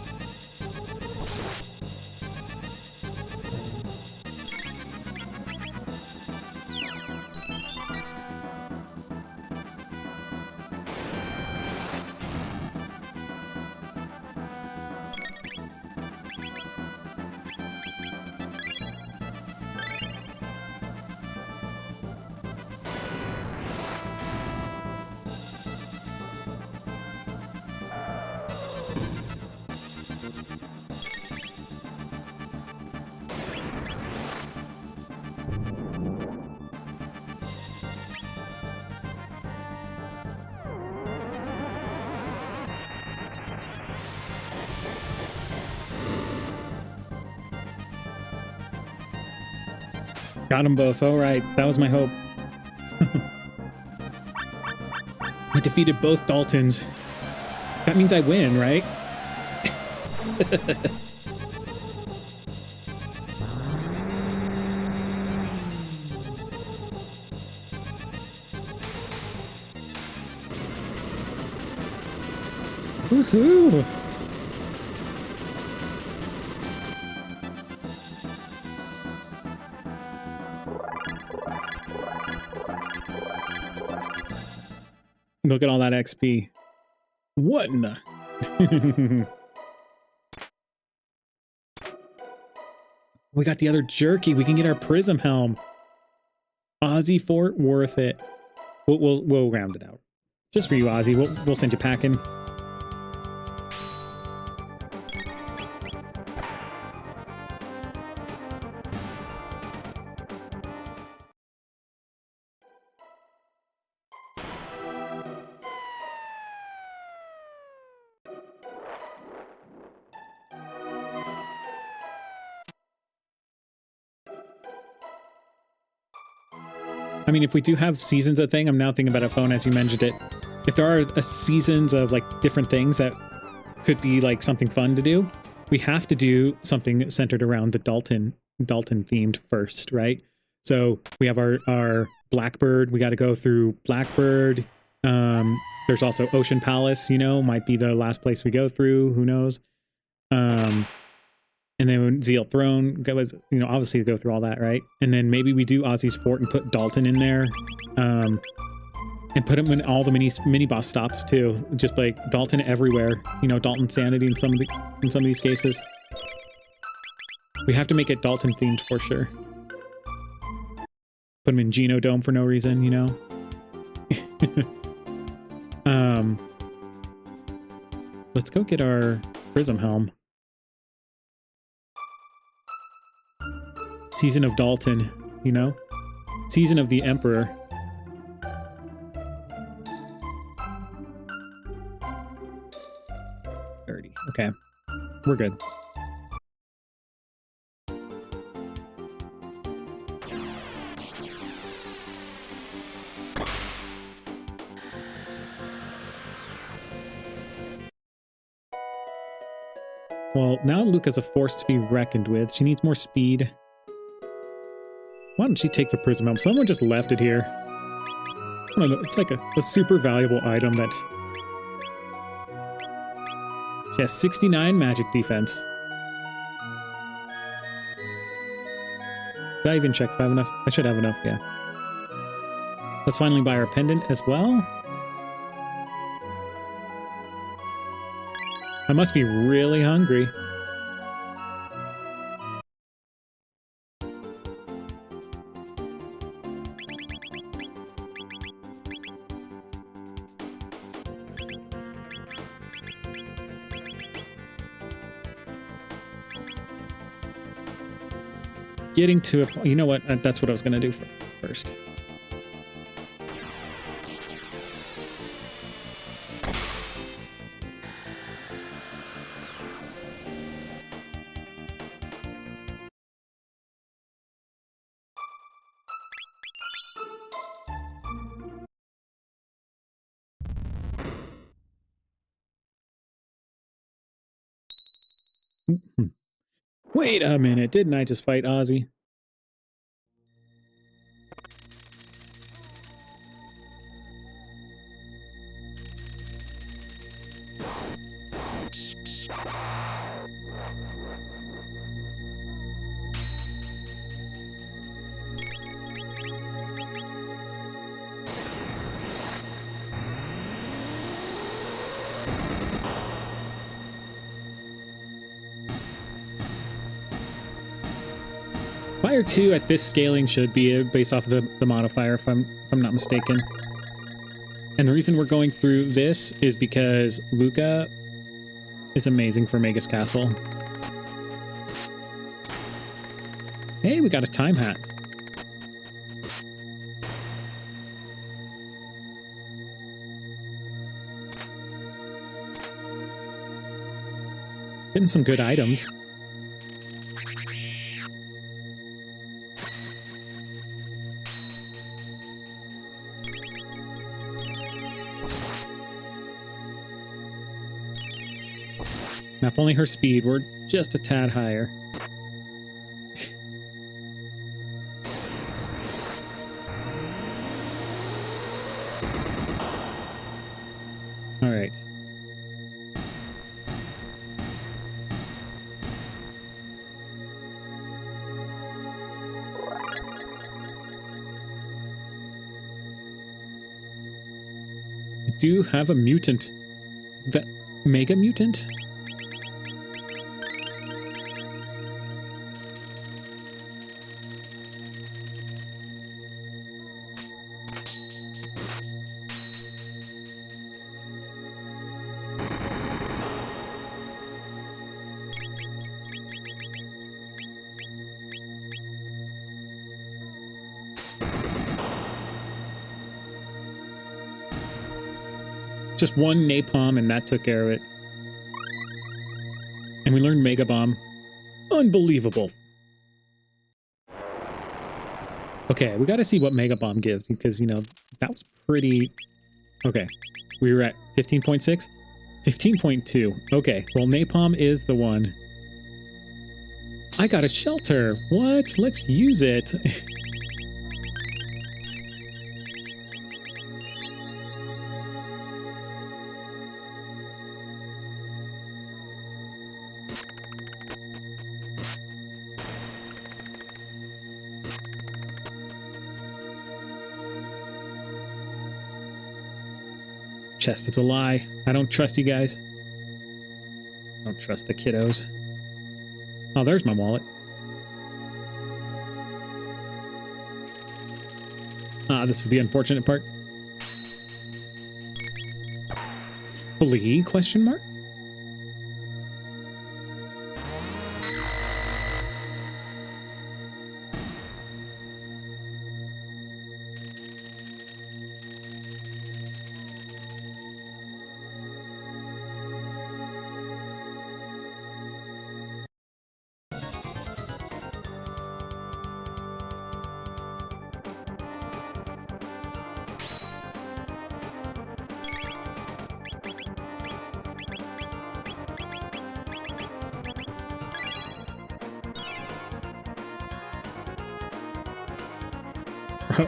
Got them both. All right. That was my hope. I defeated both Daltons. That means I win, right? Woohoo! Look at all that XP. What in the... We got the other jerky. We can get our Prism Helm. Ozzy Fort, worth it. We'll round it out. Just for you, Ozzy. We'll send you packing. I mean, if we do have seasons of thing, I'm now thinking about a phone as you mentioned it. If there are seasons of like different things that could be like something fun to do, we have to do something centered around the Dalton themed first, right? So we have our Blackbird. We got to go through Blackbird. There's also Ocean Palace, you know, might be the last place we go through. Who knows? And then Zeal Throne was, you know, obviously go through all that, right? And then maybe we do Ozzy's Fort and put Dalton in there. And put him in all the mini boss stops too. Just like Dalton everywhere. You know, Dalton Sanity in some of these cases. We have to make it Dalton themed for sure. Put him in Geno Dome for no reason, you know? Let's go get our Prism Helm. Season of Dalton, you know? Season of the Emperor. Okay, we're good. Well, now Luca's a force to be reckoned with. She needs more speed. Why don't she take the Prism Helm? Someone just left it here. I don't know, it's like a super valuable item that... She has 69 magic defense. Did I even check if I have enough? I should have enough, yeah. Let's finally buy our pendant as well. I must be really hungry. Getting to a... You know what? That's what I was going to do first. Wait a minute, didn't I just fight Ozzy? Fire 2 at this scaling should be based off of the modifier, if I'm not mistaken. And the reason we're going through this is because Luca is amazing for Magus Castle. Hey, we got a time hat. Getting some good items. Now, if only her speed were just a tad higher. All right. We do have a mutant. That mega mutant? Just one napalm, and that took care of it. And we learned Mega Bomb. Unbelievable. Okay, we got to see what Mega Bomb gives, because, you know, that was pretty... Okay, we were at 15.6? 15.2. Okay, well, Napalm is the one. I got a shelter. What? Let's use it. Chest, it's a lie. I don't trust you guys. I don't trust the kiddos. Oh, there's my wallet. Ah, this is the unfortunate part. Flee? Question mark?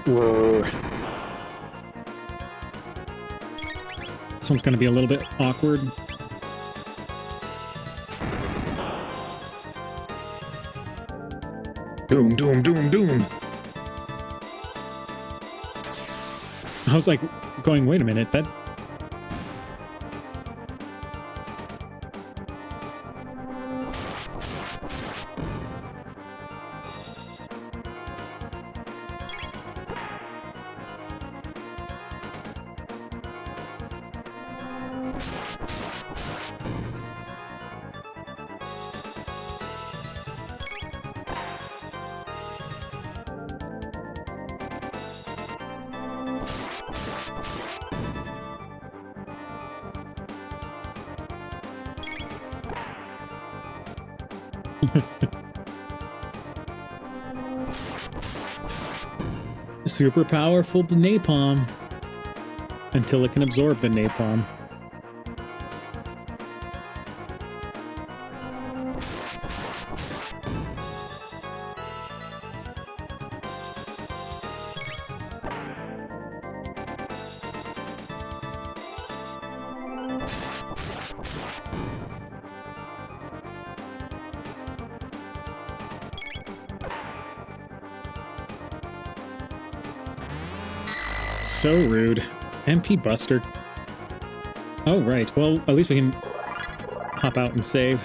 Whoa. This one's going to be a little bit awkward. Doom, doom, doom, doom. I was like going, wait a minute, that... Super powerful napalm until it can absorb the napalm. So rude. MP Buster. Oh, right. Well, at least we can hop out and save.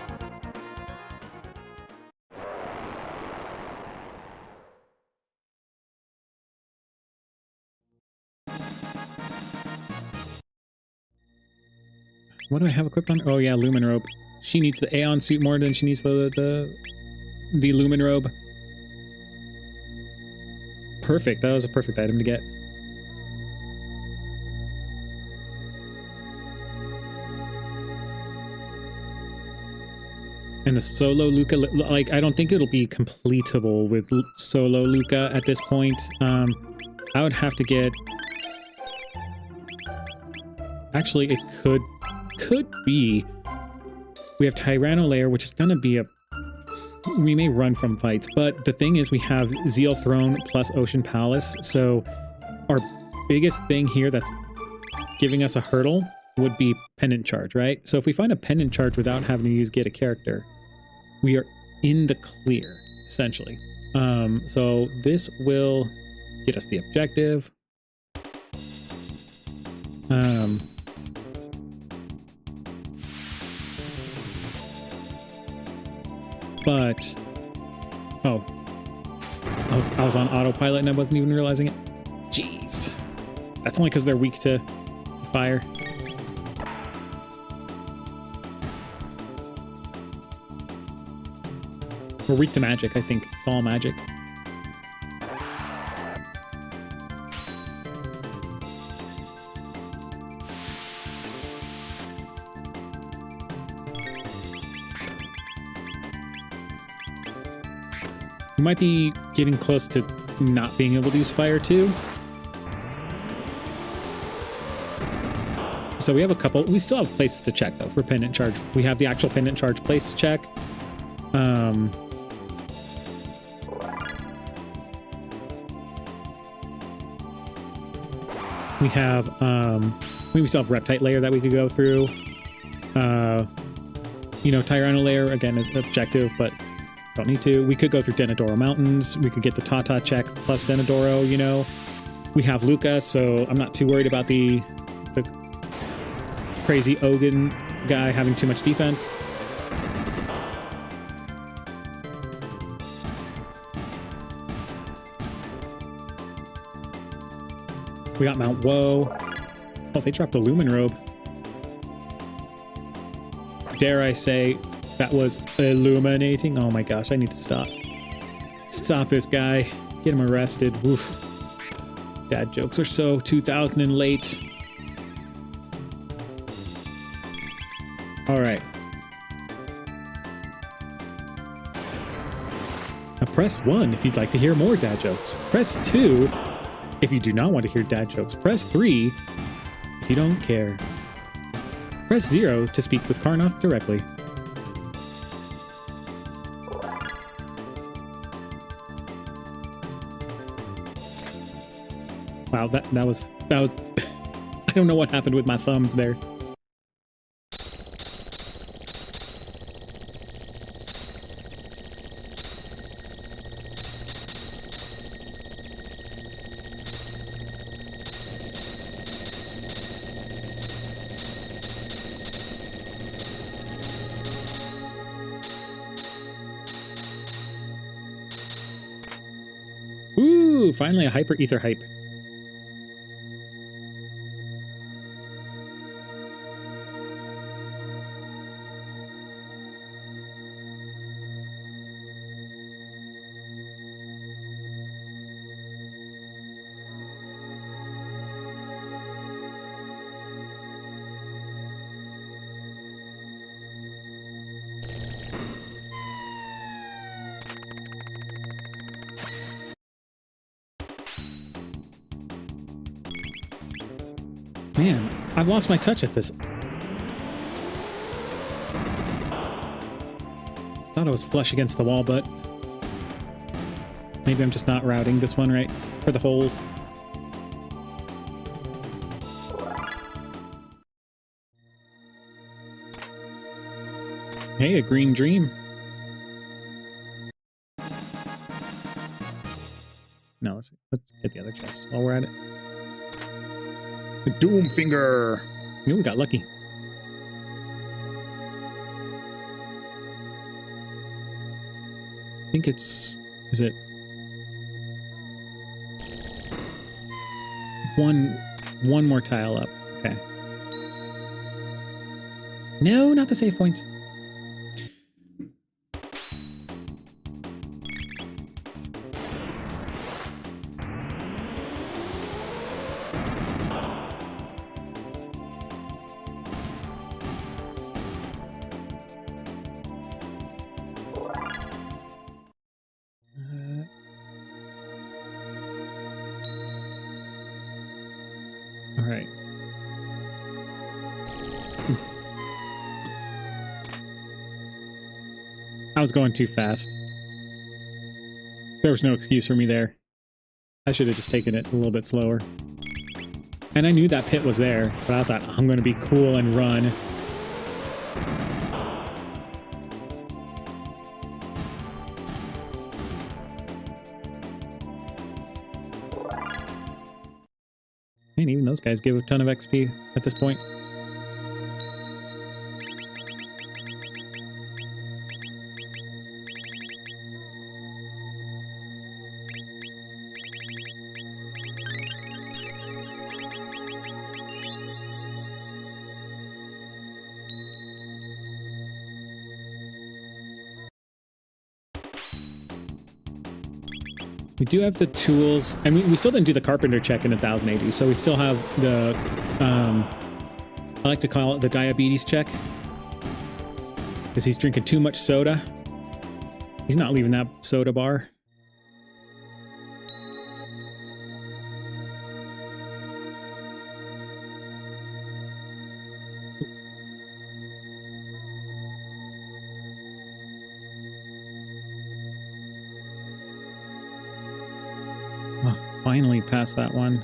What do I have equipped on? Oh, yeah, Lumen Robe. She needs the Aeon suit more than she needs the Lumen Robe. Perfect. That was a perfect item to get. And the solo Luca, like, I don't think it'll be completable with solo Luca at this point. I would have to get... Actually, it could be... We have Tyranno Lair, which is going to be a... We may run from fights, but the thing is we have Zeal Throne plus Ocean Palace, so our biggest thing here that's giving us a hurdle would be Pendant Charge, right? So if we find a Pendant Charge without having to use Get a Character, we are in the clear, essentially. So this will get us the objective. But, oh, I was on autopilot and I wasn't even realizing it. Jeez. That's only because they're weak to fire. We're weak to magic, I think. It's all magic. We might be getting close to not being able to use fire too. So we have a couple. We still have places to check though for Pendant Charge. We have the actual Pendant Charge place to check. We have we still have Reptite Layer that we could go through. You know, Tyranno Layer again is objective, but don't need to. We could go through Denadoro Mountains. We could get the Tata check plus Denadoro, you know. We have Luca, so I'm not too worried about the crazy Ogun guy having too much defense. We got Mount Woe. Oh, they dropped the Lumen Robe. Dare I say, that was illuminating. Oh my gosh, I need to stop. Stop this guy. Get him arrested. Oof. Dad jokes are so 2000 and late. All right. Now press 1 if you'd like to hear more dad jokes. Press 2 if you do not want to hear dad jokes. Press 3 if you don't care. Press 0 to speak with Karnoth directly. Wow, that was I don't know what happened with my thumbs there. Ooh, finally a Hyper Ether Hype. Man, I've lost my touch at this. Thought I was flush against the wall, but maybe I'm just not routing this one right for the holes. Hey, a green dream. No, let's get the other chest while we're at it. The Doom Finger. Oh, we got lucky. I think it's... Is it... One more tile up. Okay. No, not the save points. All right. I was going too fast. There was no excuse for me there. I should have just taken it a little bit slower. And I knew that pit was there, but I thought, I'm going to be cool and run. And even those guys give a ton of XP at this point. We do have the tools. I mean, we still didn't do the carpenter check in 1080, so we still have the, I like to call it the diabetes check. Because he's drinking too much soda. He's not leaving that soda bar. Finally passed that one.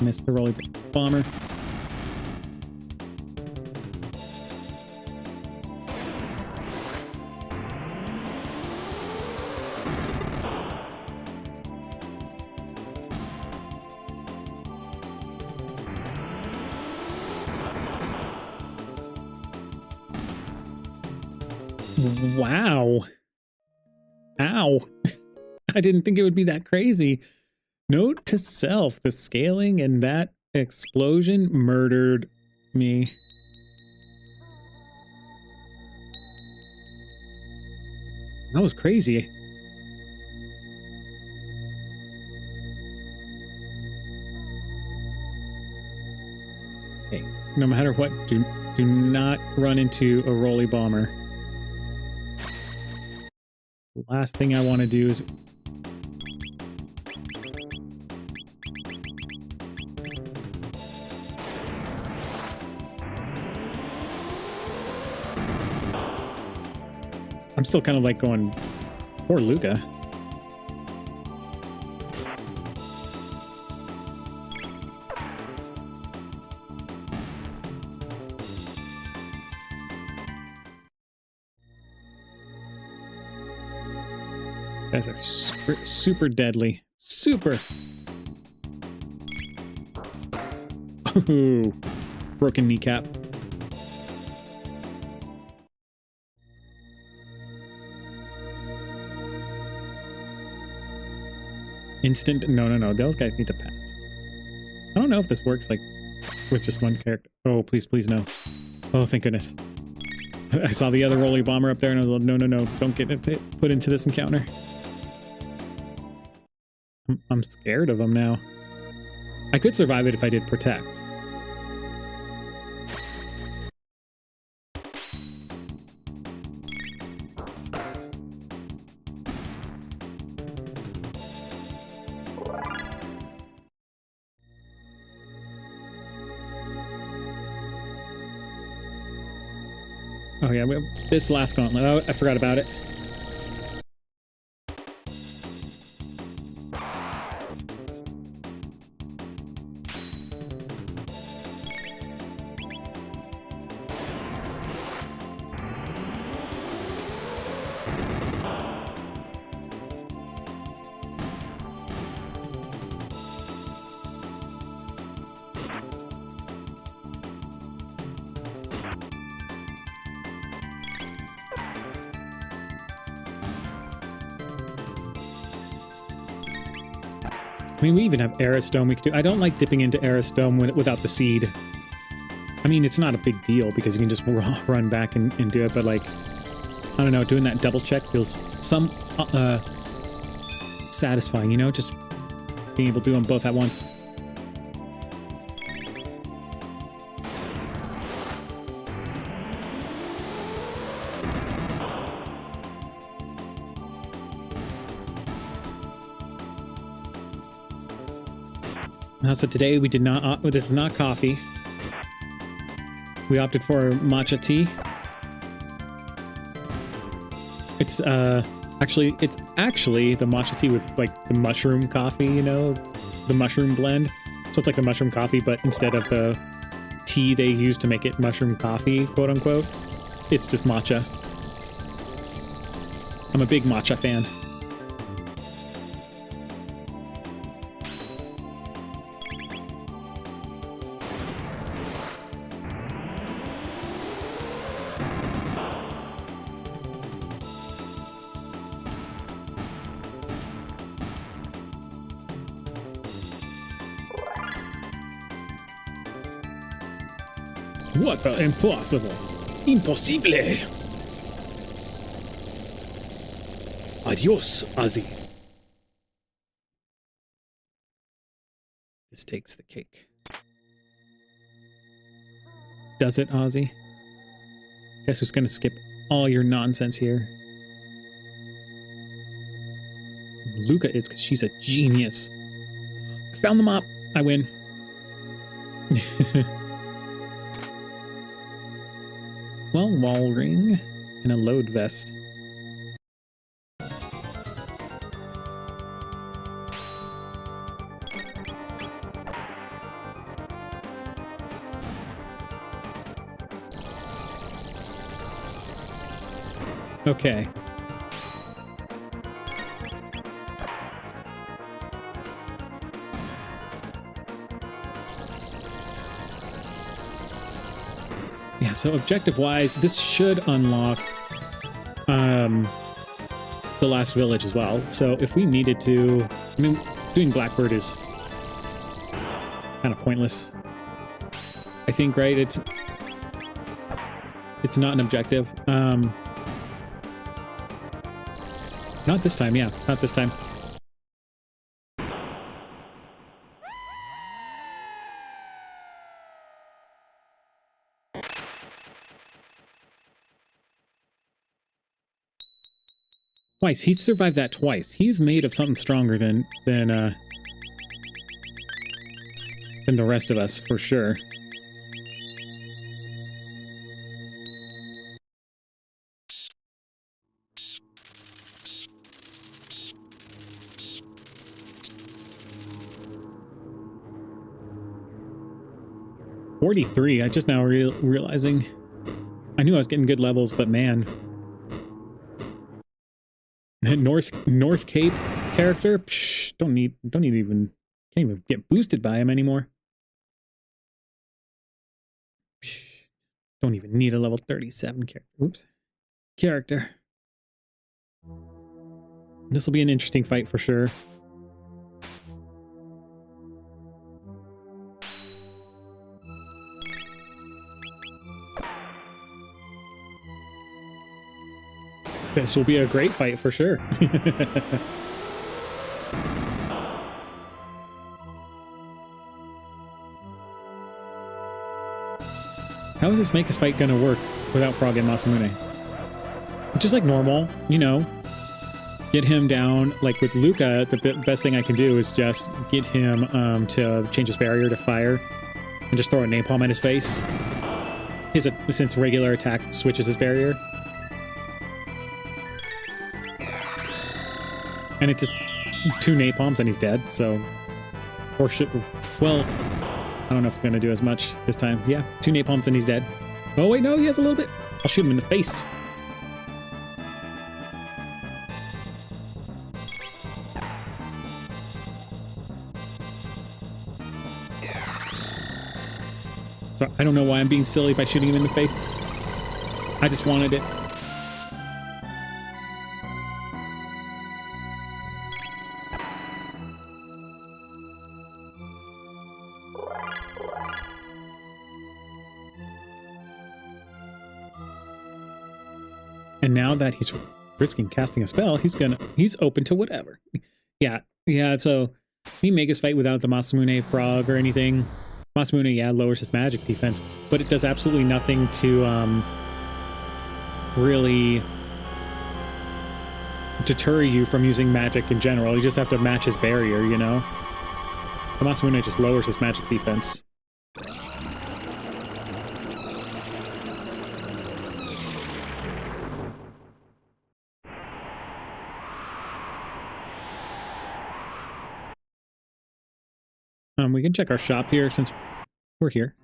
Missed the rolly bomber. Wow. Ow. I didn't think it would be that crazy. Note to self, the scaling and that explosion murdered me. That was crazy. Okay, no matter what, do not run into a rolly bomber. The last thing I want to do is... I'm still kind of like going, poor Luca. These guys are super deadly. Super. Ooh, broken kneecap. Instant. No. Those guys need to pass. I don't know if this works like with just one character. Oh, please, no. Oh, thank goodness. I saw the other rolly bomber up there and I was like, no. Don't get put into this encounter. I'm scared of him now. I could survive it if I did protect. Oh yeah, we have this last gauntlet. Oh, I forgot about it. I mean, we even have Aerostone we could do. I don't like dipping into Aerostone without the seed. I mean, it's not a big deal because you can just run back and do it, but like, I don't know, doing that double check feels satisfying, you know, just being able to do them both at once. So today we did not, this is not coffee. We opted for matcha tea. It's actually the matcha tea with like the mushroom coffee, you know, the mushroom blend. So it's like the mushroom coffee, but instead of the tea they use to make it mushroom coffee, quote unquote, it's just matcha. I'm a big matcha fan. What the impossible? Impossible! Adios, Ozzy. This takes the cake. Does it, Ozzy? Guess who's gonna skip all your nonsense here? Luca is, because she's a genius. I found them up. I win. Well, wall ring and a load vest. Okay. Yeah, so objective-wise, this should unlock the last village as well. So if we needed to... I mean, doing Blackbird is kind of pointless. I think, right? It's not an objective. Not this time, yeah. Not this time. Twice. He's survived that twice. He's made of something stronger than the rest of us, for sure. $43. I just now realizing. I knew I was getting good levels, but man. North Cape character? Psh, don't can't even get boosted by him anymore. Psh, don't even need a level 37 character. This will be an interesting fight for sure. This will be a great fight for sure. How is this make us fight gonna work without Frog and Masamune? Just like normal, you know. Get him down. Like with Luca, the best thing I can do is just get him to change his barrier to fire and just throw a napalm at his face. Since regular attack switches his barrier. And it just 2 napalms and he's dead, so... Or should... Well, I don't know if it's going to do as much this time. Yeah, 2 napalms and he's dead. Oh, wait, no, he has a little bit. I'll shoot him in the face. So I don't know why I'm being silly by shooting him in the face. I just wanted it. now that he's risking casting a spell, he's open to whatever. Yeah, so he make his fight without the Masamune frog or anything. Masamune, yeah, lowers his magic defense, but it does absolutely nothing to really deter you from using magic in general. You just have to match his barrier, you know? The Masamune just lowers his magic defense. We can check our shop here since we're here.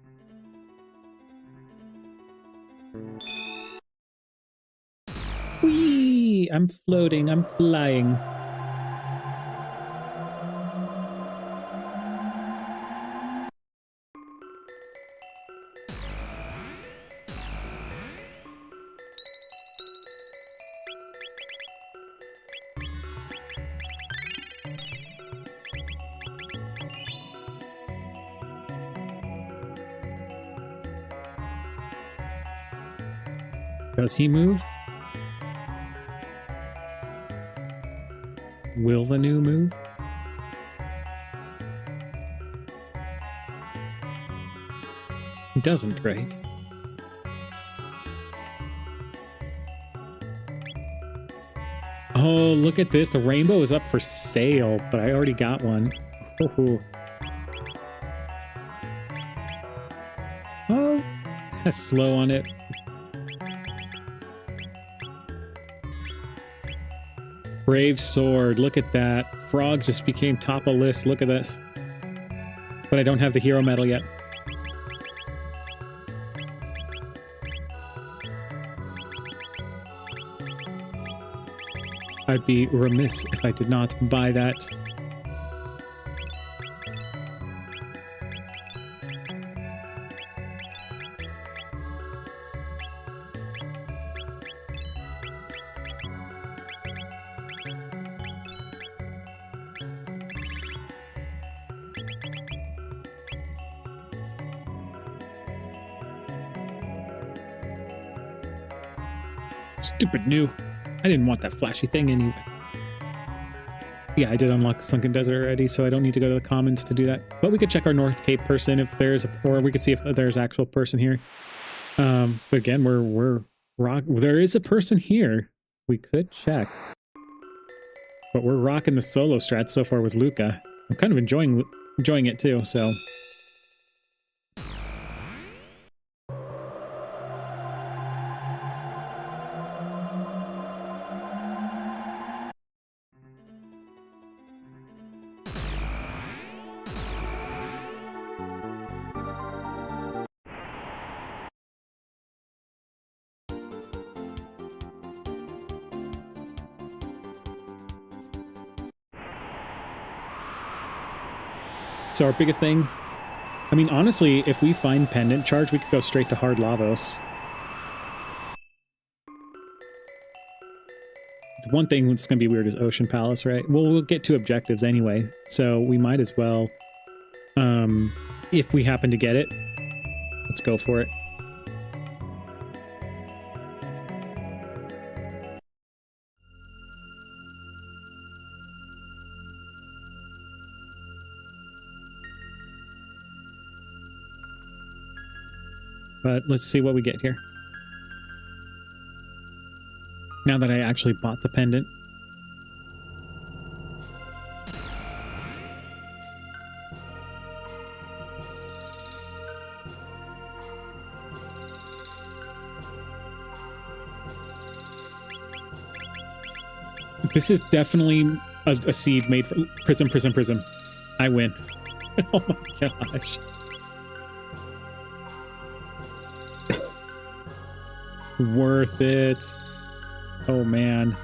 Whee! I'm floating, I'm flying. Does he move? Will the new move? He doesn't, right? Oh, look at this. The rainbow is up for sale, but I already got one. Oh, has slow on it. Brave sword, look at that. Frog just became top of list, look at this. But I don't have the hero medal yet. I'd be remiss if I did not buy that. Stupid new. I didn't want that flashy thing anyway. Yeah, I did unlock the Sunken Desert already, so I don't need to go to the Commons to do that. But we could check our North Cape person if there's a, or we could see if there's actual person here. But again, there is a person here. We could check. But we're rocking the solo strat so far with Luca. I'm kind of enjoying it too, so. So our biggest thing, I mean, honestly, if we find Pendant Charge, we could go straight to Hard Lavos. The one thing that's going to be weird is Ocean Palace, right? Well, we'll get 2 objectives anyway, so we might as well, if we happen to get it, let's go for it. But let's see what we get here. Now that I actually bought the pendant. This is definitely a seed made for Prism. I win. Oh my gosh. Worth it. Oh man.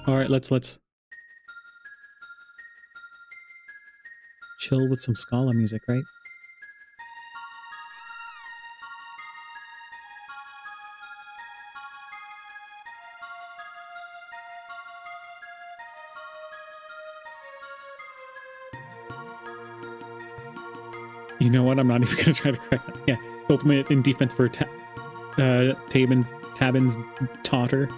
All right, let's chill with some Scala music, right? You know what? I'm not even going to try to crack that. Yeah, ultimate in defense for Tabin's daughter.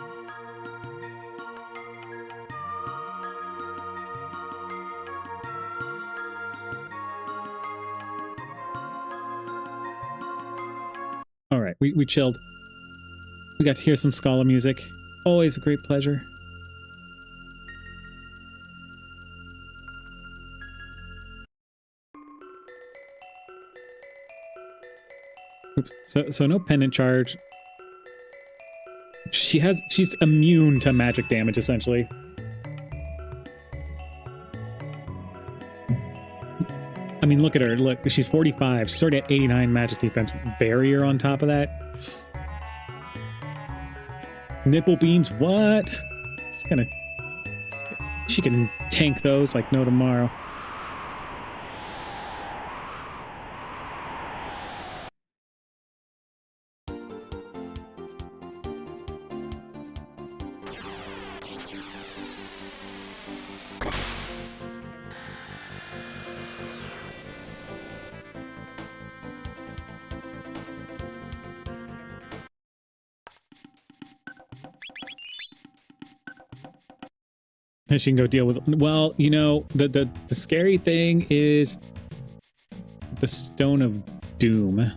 All right, we chilled. We got to hear some Scala music. Always a great pleasure. Oops. So no pendant charge. She's immune to magic damage, essentially. I mean, look at her. Look, she's 45. She's already at 89 magic defense. Barrier on top of that. Nipple beams, what? Just gonna... She can tank those like no tomorrow. She can go deal with it. Well, you know, the scary thing is the Stone of Doom.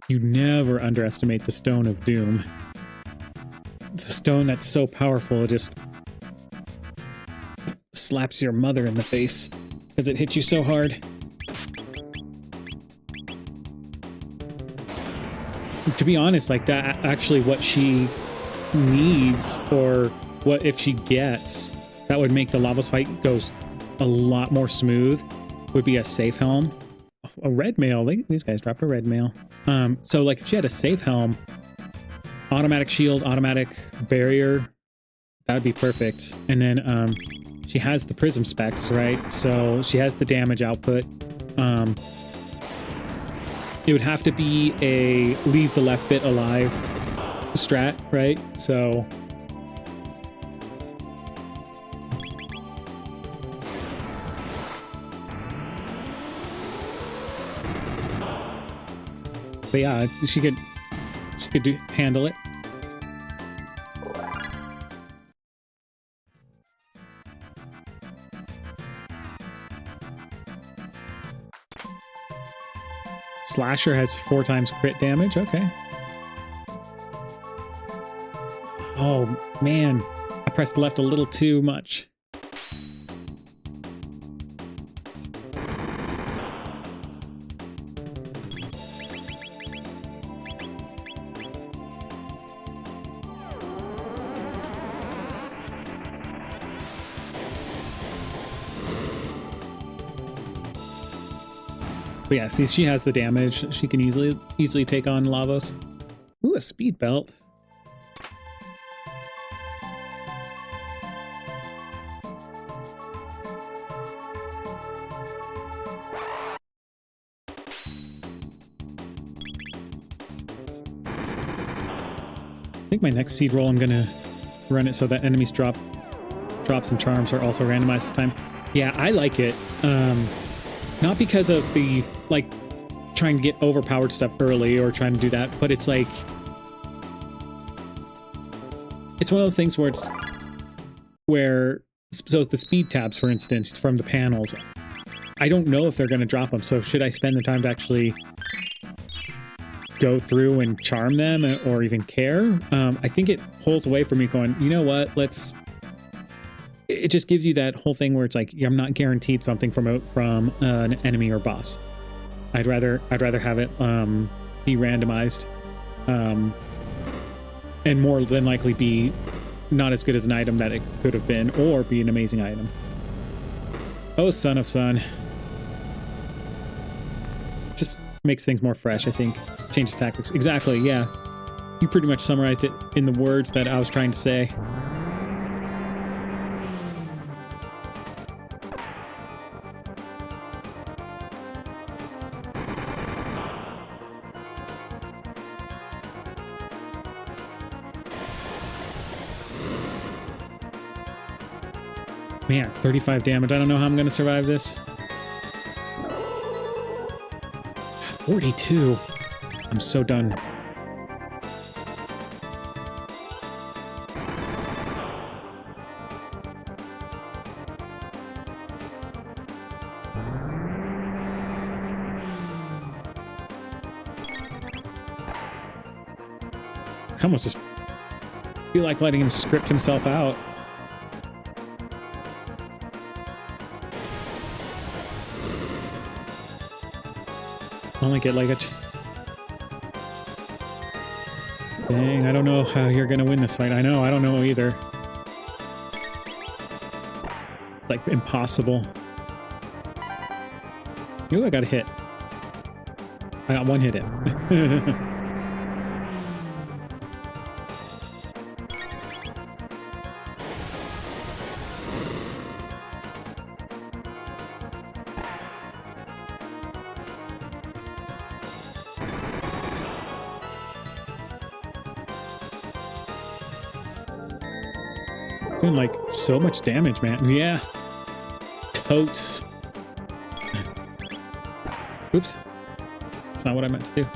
You never underestimate the Stone of Doom. The stone that's so powerful, it just slaps your mother in the face because it hit you so hard. To be honest, like that, actually what she needs, or what if she gets, that would make the Lavos fight go a lot more smooth, would be a safe helm. A red mail. These guys dropped a red mail. So like if she had a safe helm, automatic shield, automatic barrier, that would be perfect. And then she has the prism specs, right? So she has the damage output. It would have to be a leave the left bit alive strat, right? So but yeah, she could handle it. Slasher has 4 times crit damage. Okay. Oh man, I pressed left a little too much. But yeah, see, she has the damage. She can easily take on Lavos. Ooh, a speed belt. I think my next seed roll, I'm gonna run it so that enemies drops and charms are also randomized this time. Yeah, I like it. Not because of the, like, trying to get overpowered stuff early or trying to do that, but it's like, it's one of those things where so the speed tabs, for instance, from the panels, I don't know if they're going to drop them. So should I spend the time to actually go through and charm them or even care? I think it pulls away from me going, you know what, it just gives you that whole thing where it's like, I'm not guaranteed something from an enemy or boss. I'd rather have it be randomized, and more than likely be not as good as an item that it could have been, or be an amazing item. Oh, Son of Sun. Just makes things more fresh, I think. Changes tactics. Exactly, yeah. You pretty much summarized it in the words that I was trying to say. Man, 35 damage. I don't know how I'm going to survive this. 42. I'm so done. I almost just feel like letting him script himself out. Only get like a... Dang, I don't know how you're gonna win this fight. I know, I don't know either. It's like impossible. Ooh, I got a hit. I got one hit in. Doing like so much damage, man. Yeah. Totes. Oops. That's not what I meant to do.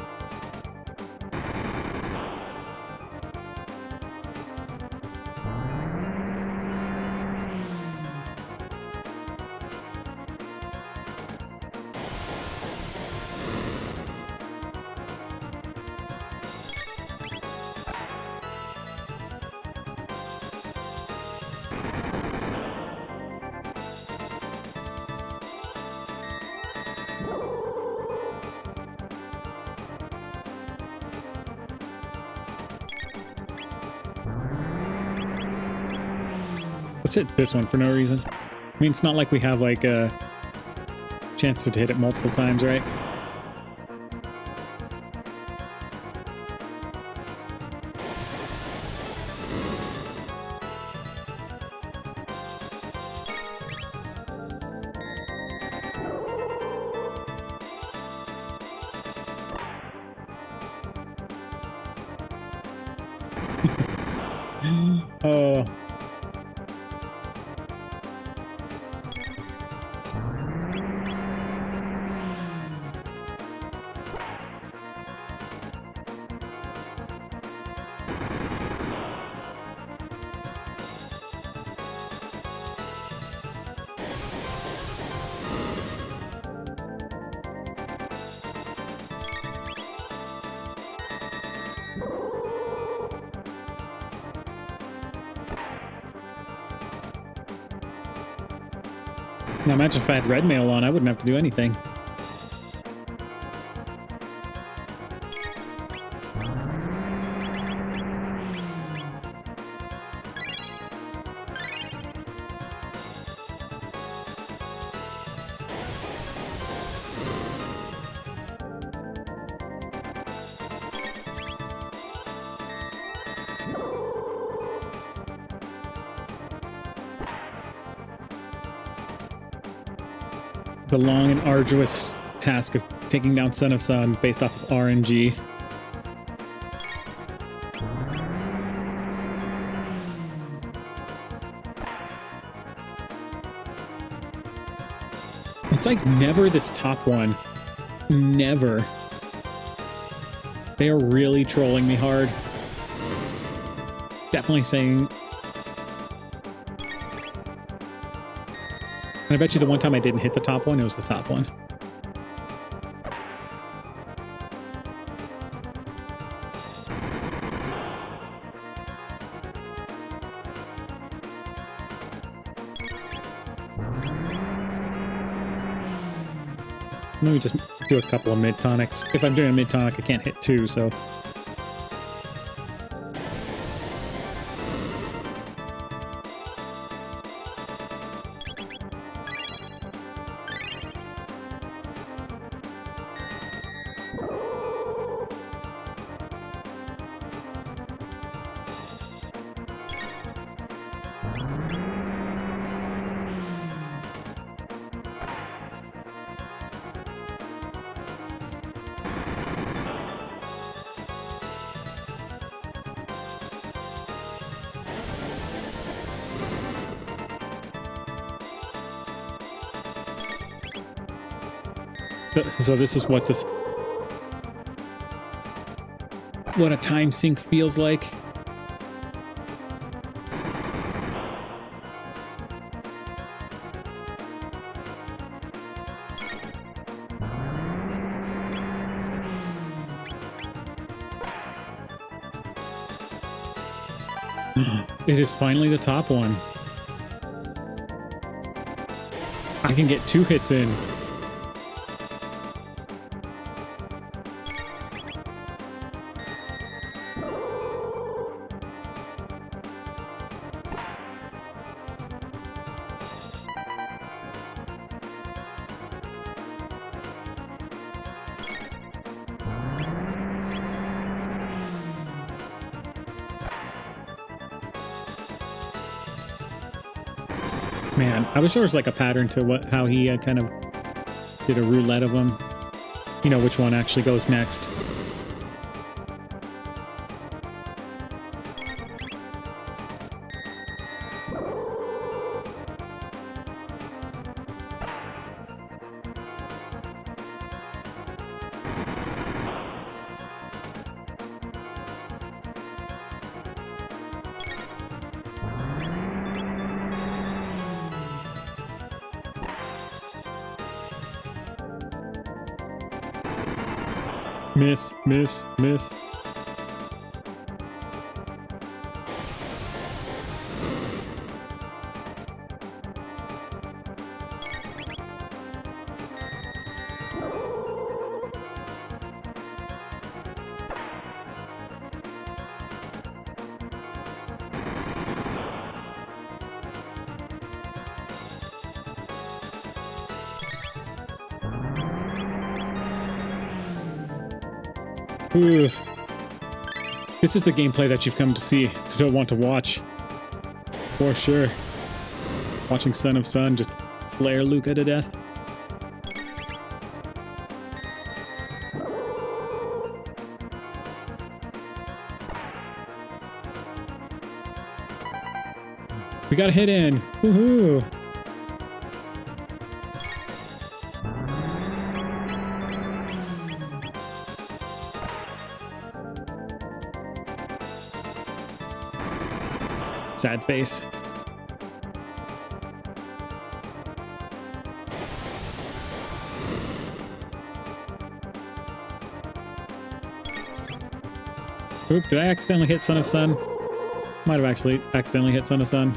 Let's hit this one for no reason. I mean, it's not like we have like a chance to hit it multiple times, right? Oh. Now imagine if I had red mail on, I wouldn't have to do anything. The long and arduous task of taking down Son of Sun based off of RNG. It's like never this top one. Never. They are really trolling me hard. Definitely saying... And I bet you the one time I didn't hit the top one, it was the top one. Let me just do a couple of mid-tonics. If I'm doing a mid-tonic, I can't hit two, so... So this is what this what a time sink feels like. It is finally the top one. I can get 2 hits in. Man, I wish there was like a pattern to how he kind of did a roulette of them. You know, which one actually goes next. Miss, miss, miss. Ooh. This is the gameplay that you've come to see, to want to watch. For sure. Watching Son of Sun just flare Luca to death. We got a hit in. Woohoo! Sad face. Oop, did I accidentally hit Son of Sun? Might have actually accidentally hit Son of Sun.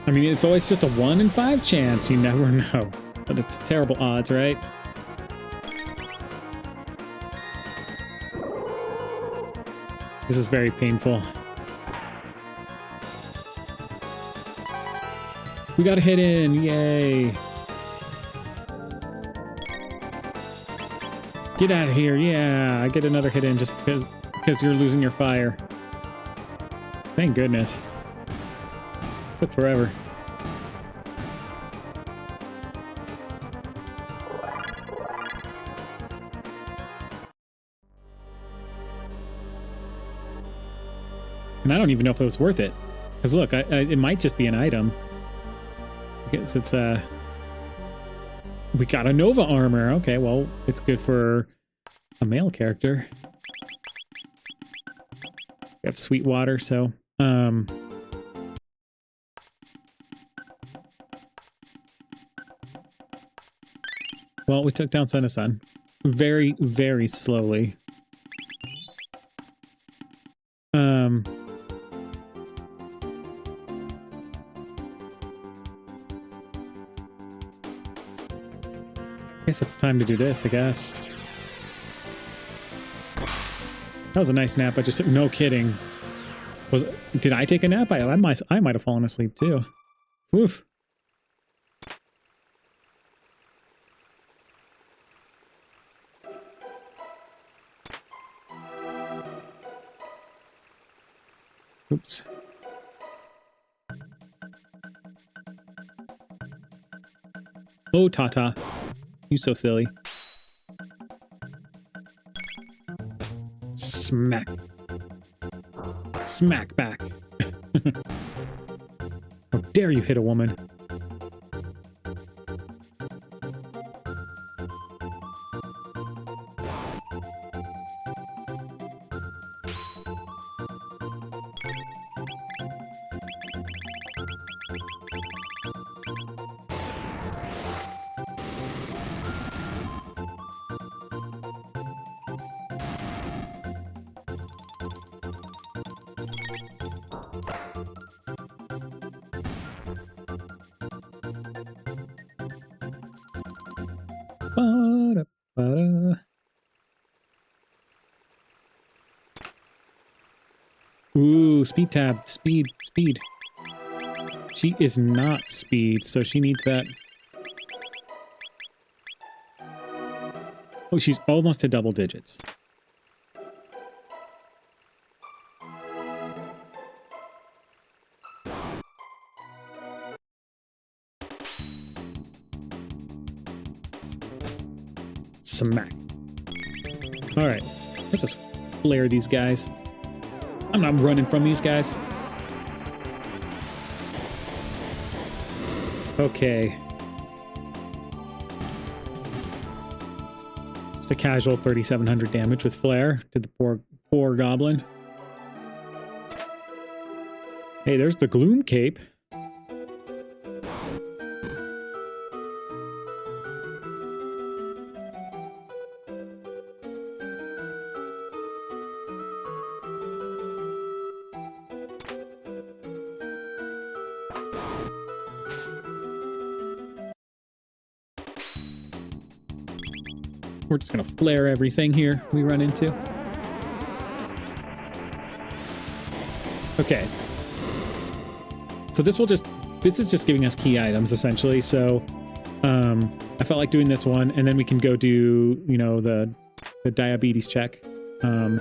I mean, it's always just a 1 in 5 chance. You never know. But it's terrible odds, right? This is very painful. We got a hit in. Yay. Get out of here. Yeah, I get another hit in just because you're losing your fire. Thank goodness. Took forever. And I don't even know if it was worth it. Because look, it might just be an item. Because it's we got a Nova armor. Okay, well, it's good for a male character. We have sweet water, so well, we took down Son of Sun. Very, very slowly. I guess it's time to do this, I guess. That was a nice nap. I just... No kidding. Did I take a nap? I might have fallen asleep, too. Oof. Oops. Oh, Tata. You so silly. Smack. Smack back. How dare you hit a woman? Ba-da-ba-da. Ooh, speed tab. Speed, speed. She is not speed, so she needs that. Oh, she's almost to double digits. Smack. All right, let's just flare these guys. I'm not running from these guys. Okay. Just a casual 3,700 damage with flare to the poor goblin. Hey, there's the gloom cape. We're just gonna flare everything here we run into. Okay. So this is just giving us key items essentially. So I felt like doing this one, and then we can go do, you know, the diabetes check. I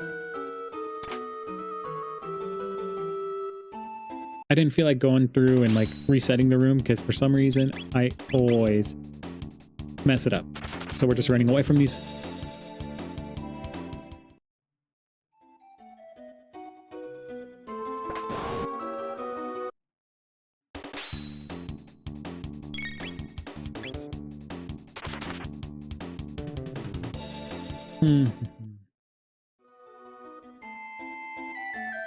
didn't feel like going through and like resetting the room because for some reason I always mess it up. So we're just running away from these.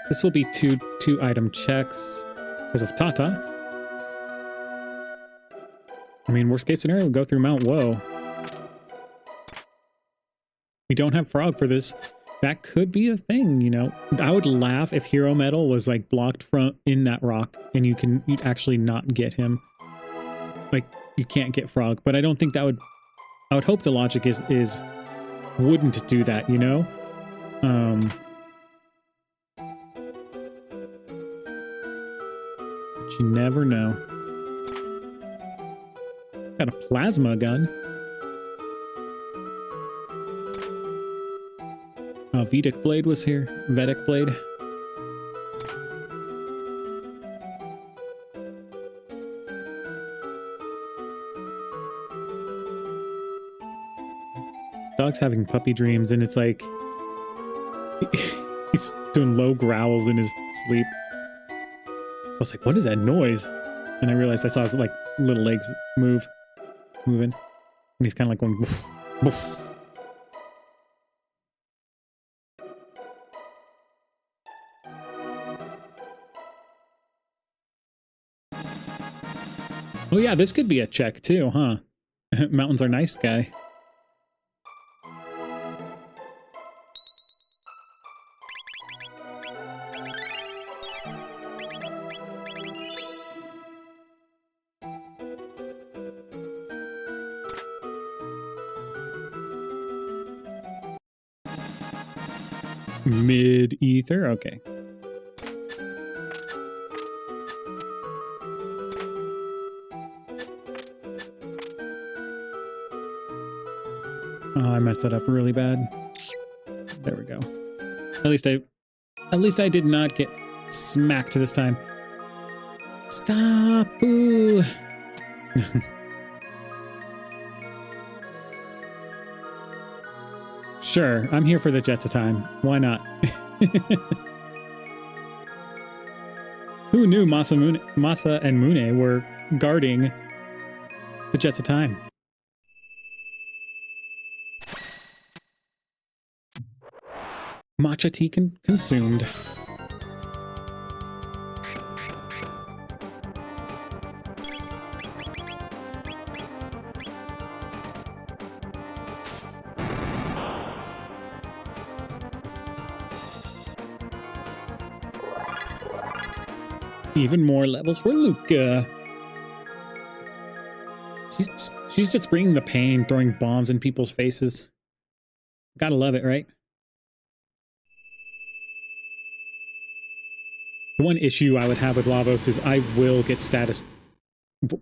This will be two item checks because of Tata. I mean, worst case scenario, we'll go through Mount Woe. We don't have Frog for this. That could be a thing, you know. I would laugh if Hero Metal was like blocked from in that rock and you'd actually not get him. Like, you can't get Frog, but I don't think that would. I would hope the logic is wouldn't do that, you know. But you never know. Got a plasma gun. Oh, Vedic Blade was here. Vedic Blade. Dog's having puppy dreams, and it's like he's doing low growls in his sleep. So I was like, what is that noise? And I realized I saw his like little legs moving. And he's kind of like going woof, woof. Oh yeah, this could be a check too, huh? Mountains are nice, guy. Mid-ether, okay. Oh, I messed that up really bad. There we go. At least I did not get smacked this time. Stop! Boo! Sure, I'm here for the Jets of Time. Why not? Who knew Masa and Mune were guarding the Jets of Time? Matcha tea consumed. Even more levels for Luca. She's just bringing the pain, throwing bombs in people's faces. Gotta love it, right? One issue I would have with Lavos is I will get status. The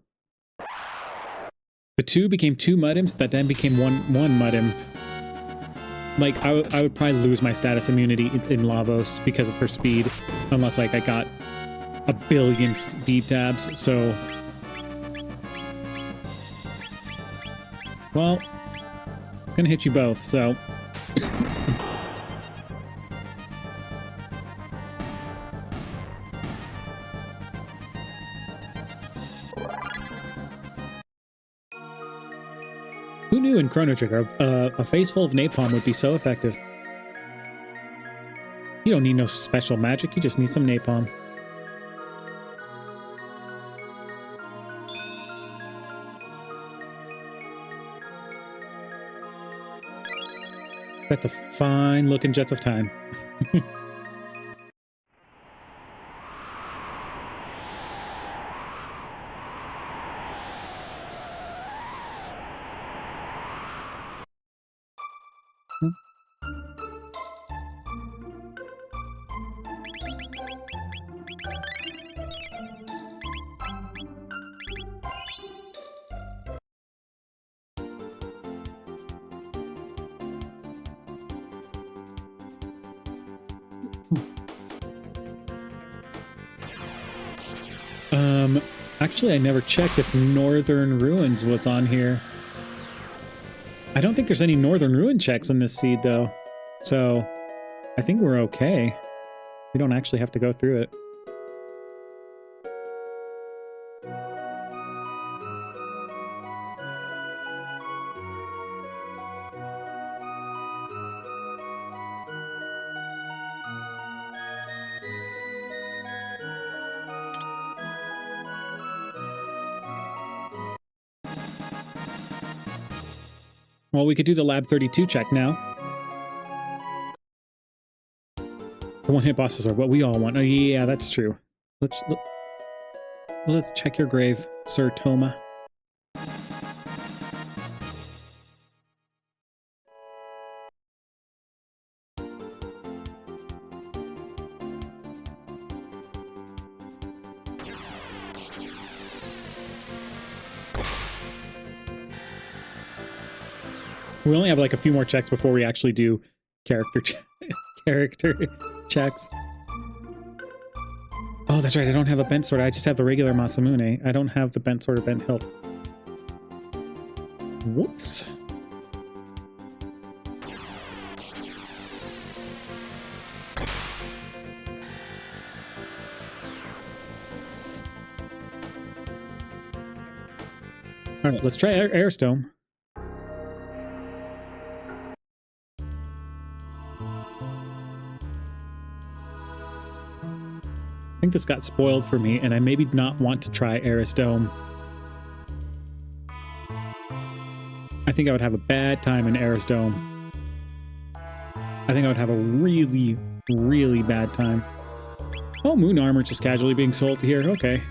2 became 2 Mudims that then became one Mudim. Like, I would probably lose my status immunity in Lavos because of her speed, unless, like, I got a billion speed tabs, so... Well, it's gonna hit you both, so... Who knew in Chrono Trigger a face full of napalm would be so effective? You don't need no special magic, you just need some napalm. That's a fine looking Jets of Time. Actually, I never checked if Northern Ruins was on here. I don't think there's any Northern Ruin checks in this seed, though. So, I think we're okay. We don't actually have to go through it. Well, we could do the Lab 32 check now. The one-hit bosses are what we all want. Oh, yeah, that's true. Let's check your grave, Sir Toma. We only have like a few more checks before we actually do character checks. Oh, that's right. I don't have a bent sword. I just have the regular Masamune. I don't have the bent sword or bent hilt. Whoops. All right, let's try Airstone. I think this got spoiled for me, and I maybe not want to try Arisdome. I think I would have a bad time in Arisdome. I think I would have a really, really bad time. Oh, Moon Armor just casually being sold here. Okay.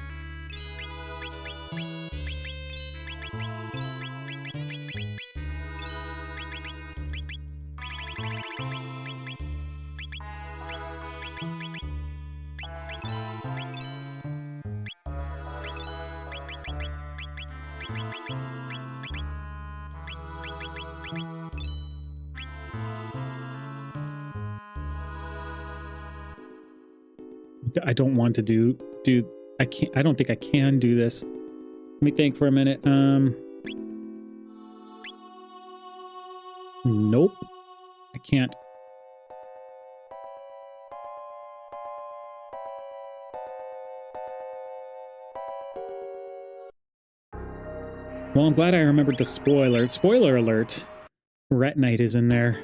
I don't want to do I can't. I don't think I can do this. Let me think for a minute. Nope. I can't. Well, I'm glad I remembered the spoiler. Spoiler alert. Retinite is in there.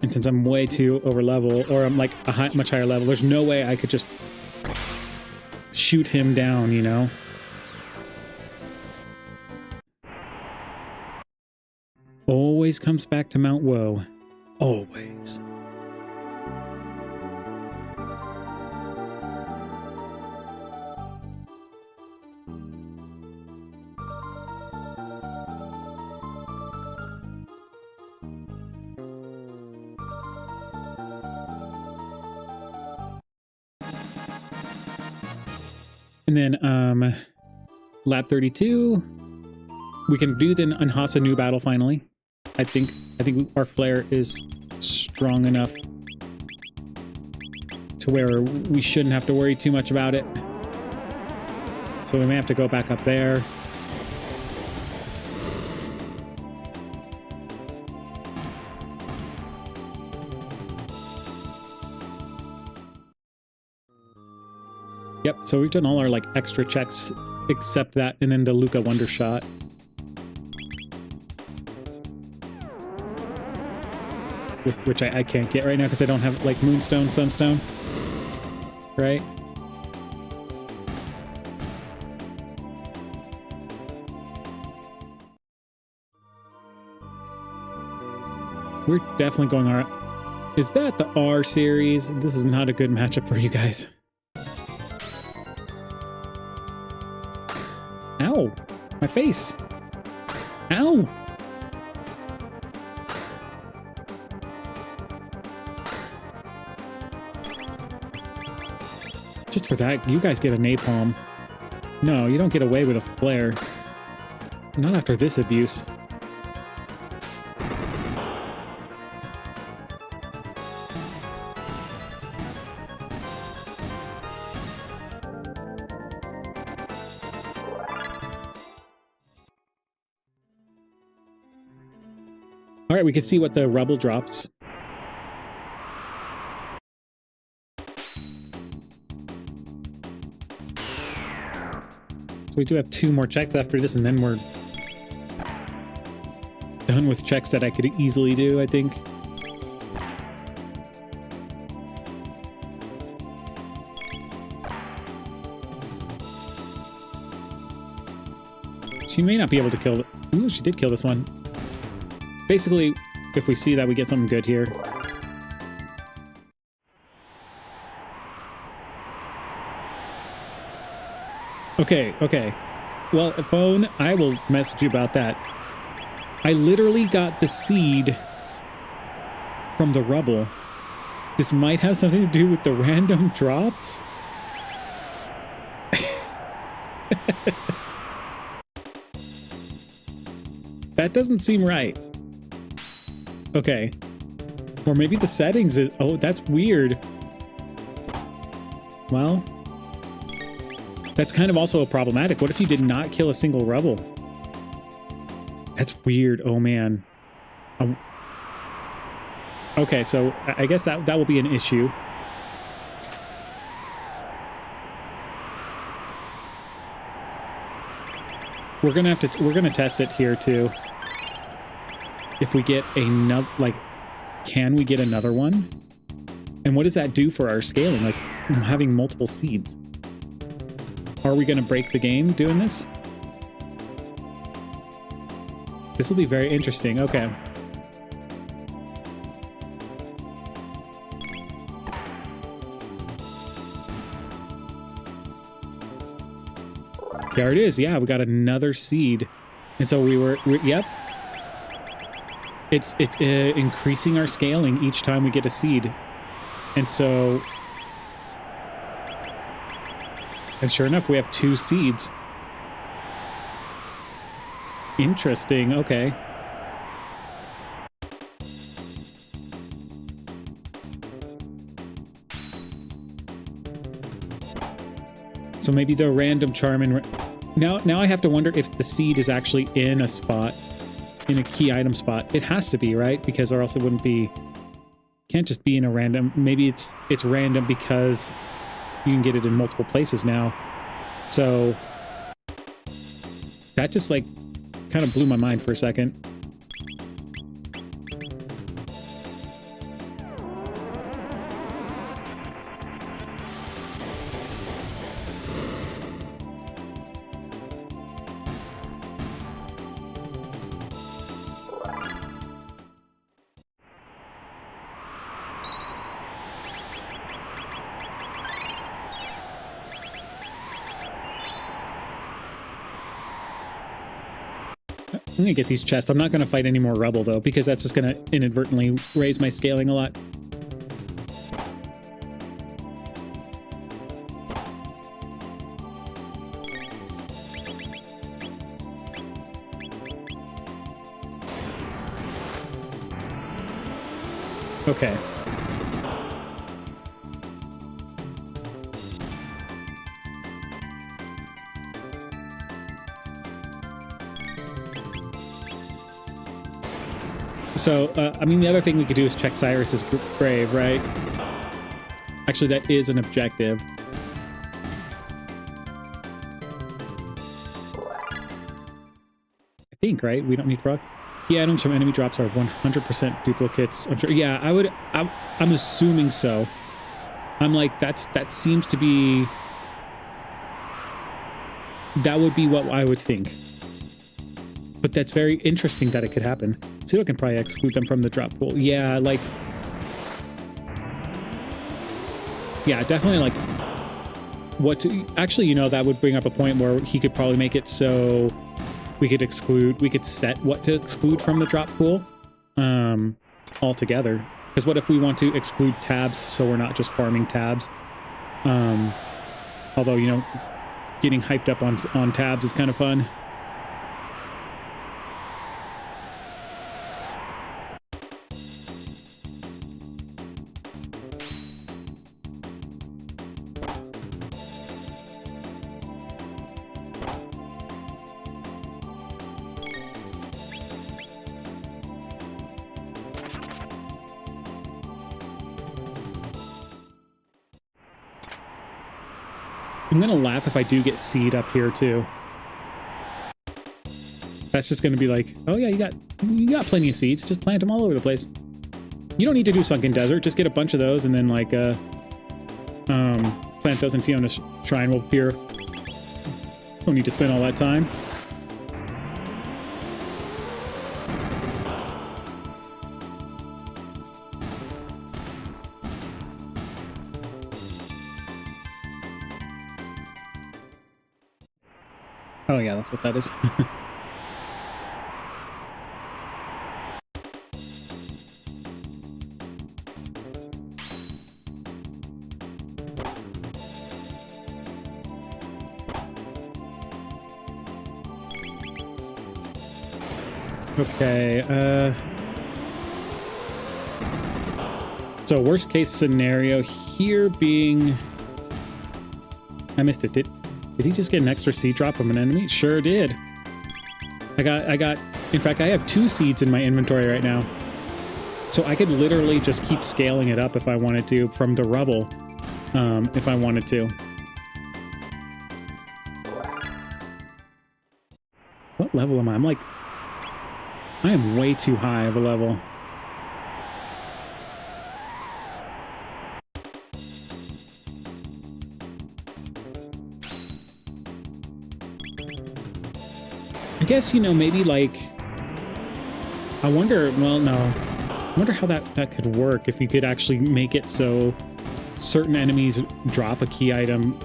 And since I'm way too over level, or I'm like a much higher level, there's no way I could just shoot him down, you know? Always comes back to Mount Woe. Always. And then, lap 32, we can do the Unhasa new battle finally. I think our flare is strong enough to where we shouldn't have to worry too much about it. So we may have to go back up there. Yep, so we've done all our, like, extra checks except that, and then the Luca Wonder Shot. Which I can't get right now because I don't have, like, Moonstone, Sunstone. Right? We're definitely going R. Is that the R series? This is not a good matchup for you guys. Ow! My face! Ow! Just for that, you guys get a napalm. No, you don't get away with a flare. Not after this abuse. All right, we can see what the rubble drops. So we do have 2 more checks after this, and then we're done with checks that I could easily do, I think. She may not be able to kill it. Ooh, she did kill this one. Basically, if we see that, we get something good here. Okay. Well, Phone, I will message you about that. I literally got the seed from the rubble. This might have something to do with the random drops. That doesn't seem right. Okay. Or maybe the settings is... Oh, that's weird. Well... That's kind of also problematic. What if you did not kill a single rebel? That's weird. Oh, man. Okay, so I guess that will be an issue. We're gonna test it here too. If we get another, like, can we get another one? And what does that do for our scaling? Like, having multiple seeds. Are we gonna break the game doing this? This will be very interesting. Okay. There it is. Yeah, we got another seed. And so yep. It's increasing our scaling each time we get a seed. And so... And sure enough, we have 2 seeds. Interesting. Okay. So maybe the random charm and... Now I have to wonder if the seed is actually in a spot in a key item spot. It has to be, right? Because or else it wouldn't be, can't just be in a random. Maybe it's random because you can get it in multiple places now. So that just like kind of blew my mind for a second. I'm gonna get these chests. I'm not gonna fight any more rubble though, because that's just gonna inadvertently raise my scaling a lot. Okay. So, I mean, the other thing we could do is check Cyrus's grave, right? Actually, that is an objective. I think, right? We don't need rock. Key items from enemy drops are 100% duplicates. I'm sure. Yeah, I'm assuming so. I'm like, that seems to be... That would be what I would think. But that's very interesting that it could happen. So I can probably exclude them from the drop pool. Yeah, like... Yeah, definitely like... What to... Actually, you know, that would bring up a point where he could probably make it so we could exclude... We could set what to exclude from the drop pool altogether. Because what if we want to exclude tabs so we're not just farming tabs? Although, you know, getting hyped up on tabs is kind of fun. I'm gonna laugh if I do get seed up here too. That's just gonna be like, oh yeah, you got plenty of seeds. Just plant them all over the place. You don't need to do Sunken Desert. Just get a bunch of those and then like plant those in Fiona's Shrine. We'll appear. Don't need to spend all that time. Oh yeah, that's what that is. Okay, so worst case scenario here being... I missed it. Did he just get an extra seed drop from an enemy? Sure did. I got, in fact, I have 2 seeds in my inventory right now. So I could literally just keep scaling it up if I wanted to from the rubble, if I wanted to. What level am I? I'm like, I am way too high of a level. I guess, you know, maybe like, I wonder, well, no. I wonder how that could work if you could actually make it so certain enemies drop a key item,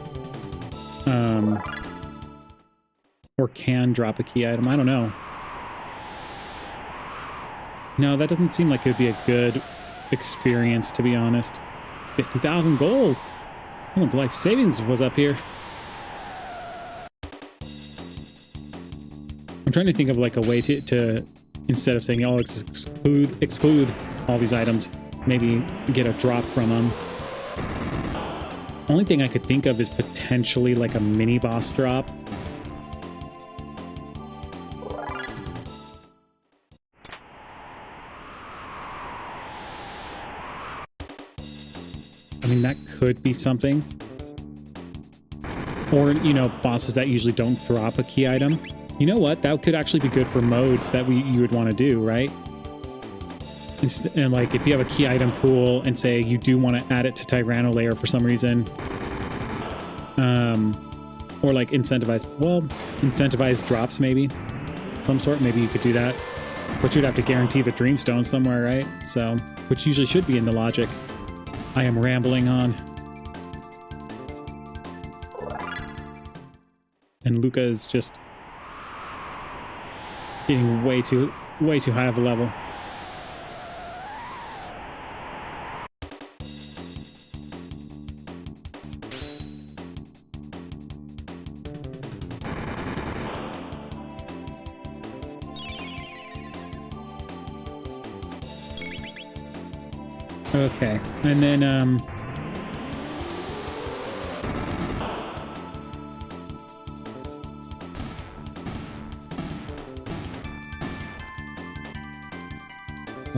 or can drop a key item. I don't know. No, that doesn't seem like it would be a good experience, to be honest. 50,000 gold. Someone's life savings was up here. I'm trying to think of like a way to instead of saying, oh, exclude all these items, maybe get a drop from them. Only thing I could think of is potentially like a mini boss drop. mean, that could be something. Or, you know, bosses that usually don't drop a key item. You know what? That could actually be good for modes that you would want to do, right? And like, if you have a key item pool and say you do want to add it to Tyranno layer for some reason, or like incentivize drops maybe, some sort. Maybe you could do that, but you'd have to guarantee the Dreamstone somewhere, right? So, which usually should be in the logic. I am rambling on. And Luca is just getting way too high of a level. Okay, and then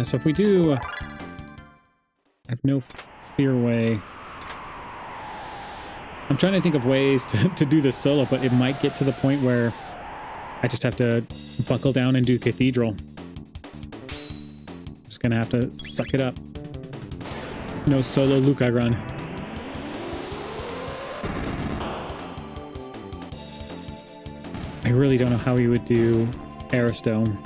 so if we do, I have no clear way. I'm trying to think of ways to do this solo, but it might get to the point where I just have to buckle down and do Cathedral. Just gonna have to suck it up. No solo Luca run. I really don't know how he would do Aristome.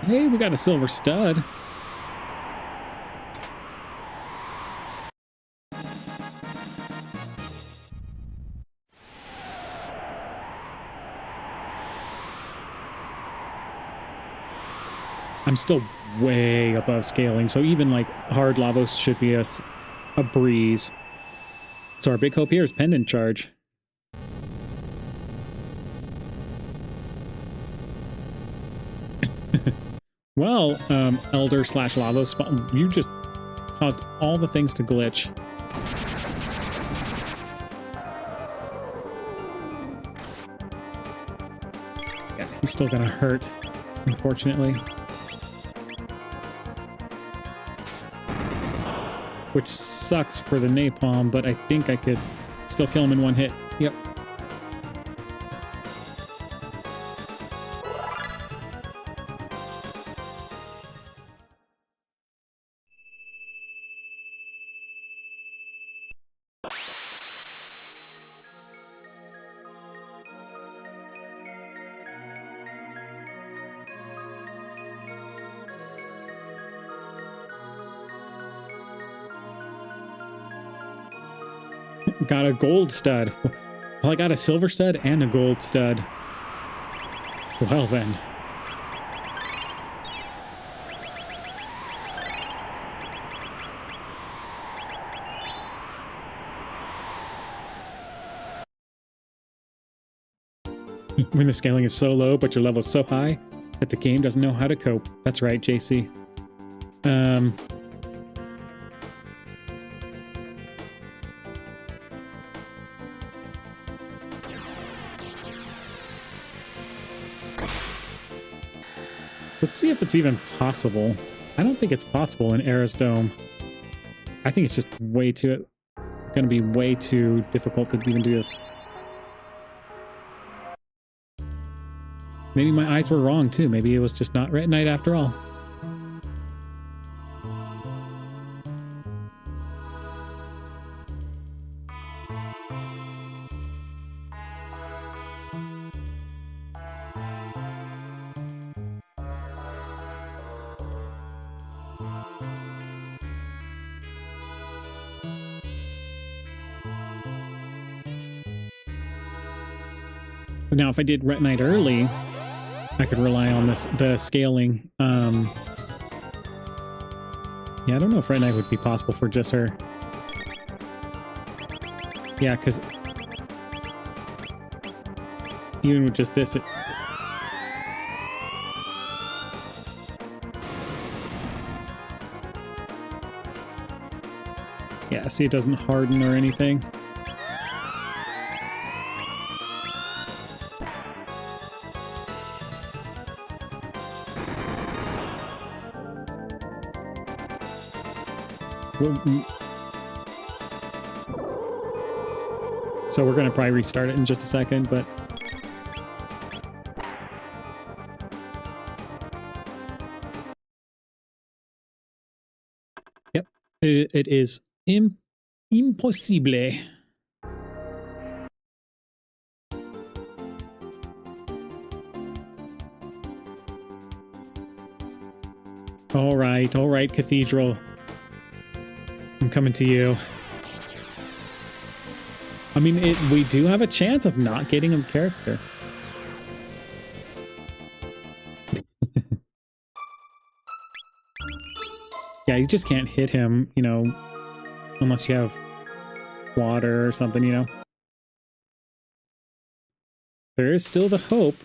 Hey, we got a silver stud. I'm still way above scaling, so even like hard Lavos should be a breeze. So our big hope here is Pendant Charge. Well, Elder / Lavos, you just caused all the things to glitch. Yeah, he's still gonna hurt, unfortunately. Which sucks for the napalm, but I think I could still kill him in one hit. Yep. Got a gold stud. Well, I got a silver stud and a gold stud. Well then. When the scaling is so low, but your level is so high that the game doesn't know how to cope. That's right, JC. Let's see if it's even possible. I don't think it's possible in Aristome. I think it's just way too... gonna be way too difficult to even do this. Maybe my eyes were wrong too. Maybe it was just not Red Knight after all. Now, if I did Ret Knight early, I could rely on the scaling. Yeah, I don't know if Ret Knight would be possible for just her. Yeah, because even with just this, Yeah, see, it doesn't harden or anything. So we're going to probably restart it in just a second, but... Yep, it is impossible. All right, Cathedral. I'm coming to you. I mean, we do have a chance of not getting a character. Yeah, you just can't hit him, you know, unless you have water or something, you know. There is still the hope.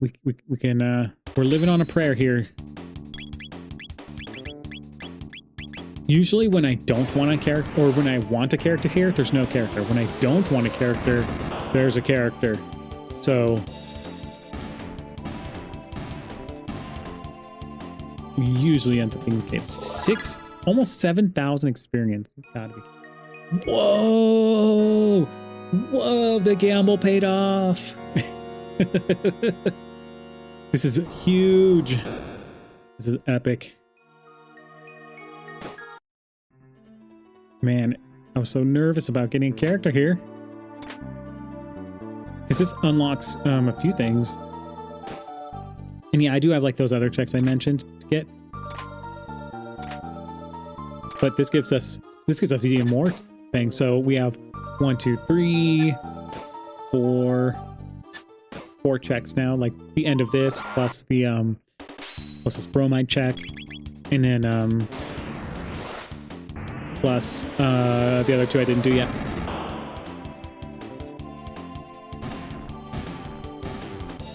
We can, we're living on a prayer here. Usually when I don't want a character, or when I want a character here, there's no character. When I don't want a character, there's a character. So... we usually end up being the case. Almost 7,000 experience. Gotta be. Whoa! Whoa, the gamble paid off! This is huge. This is epic. Man, I was so nervous about getting a character here. Because this unlocks a few things. And yeah, I do have like those other checks I mentioned to get. But this gives us even more things. So we have 1, 2, 3, 4 checks now, like the end of this plus the plus this bromide check. And then plus the other 2 I didn't do yet.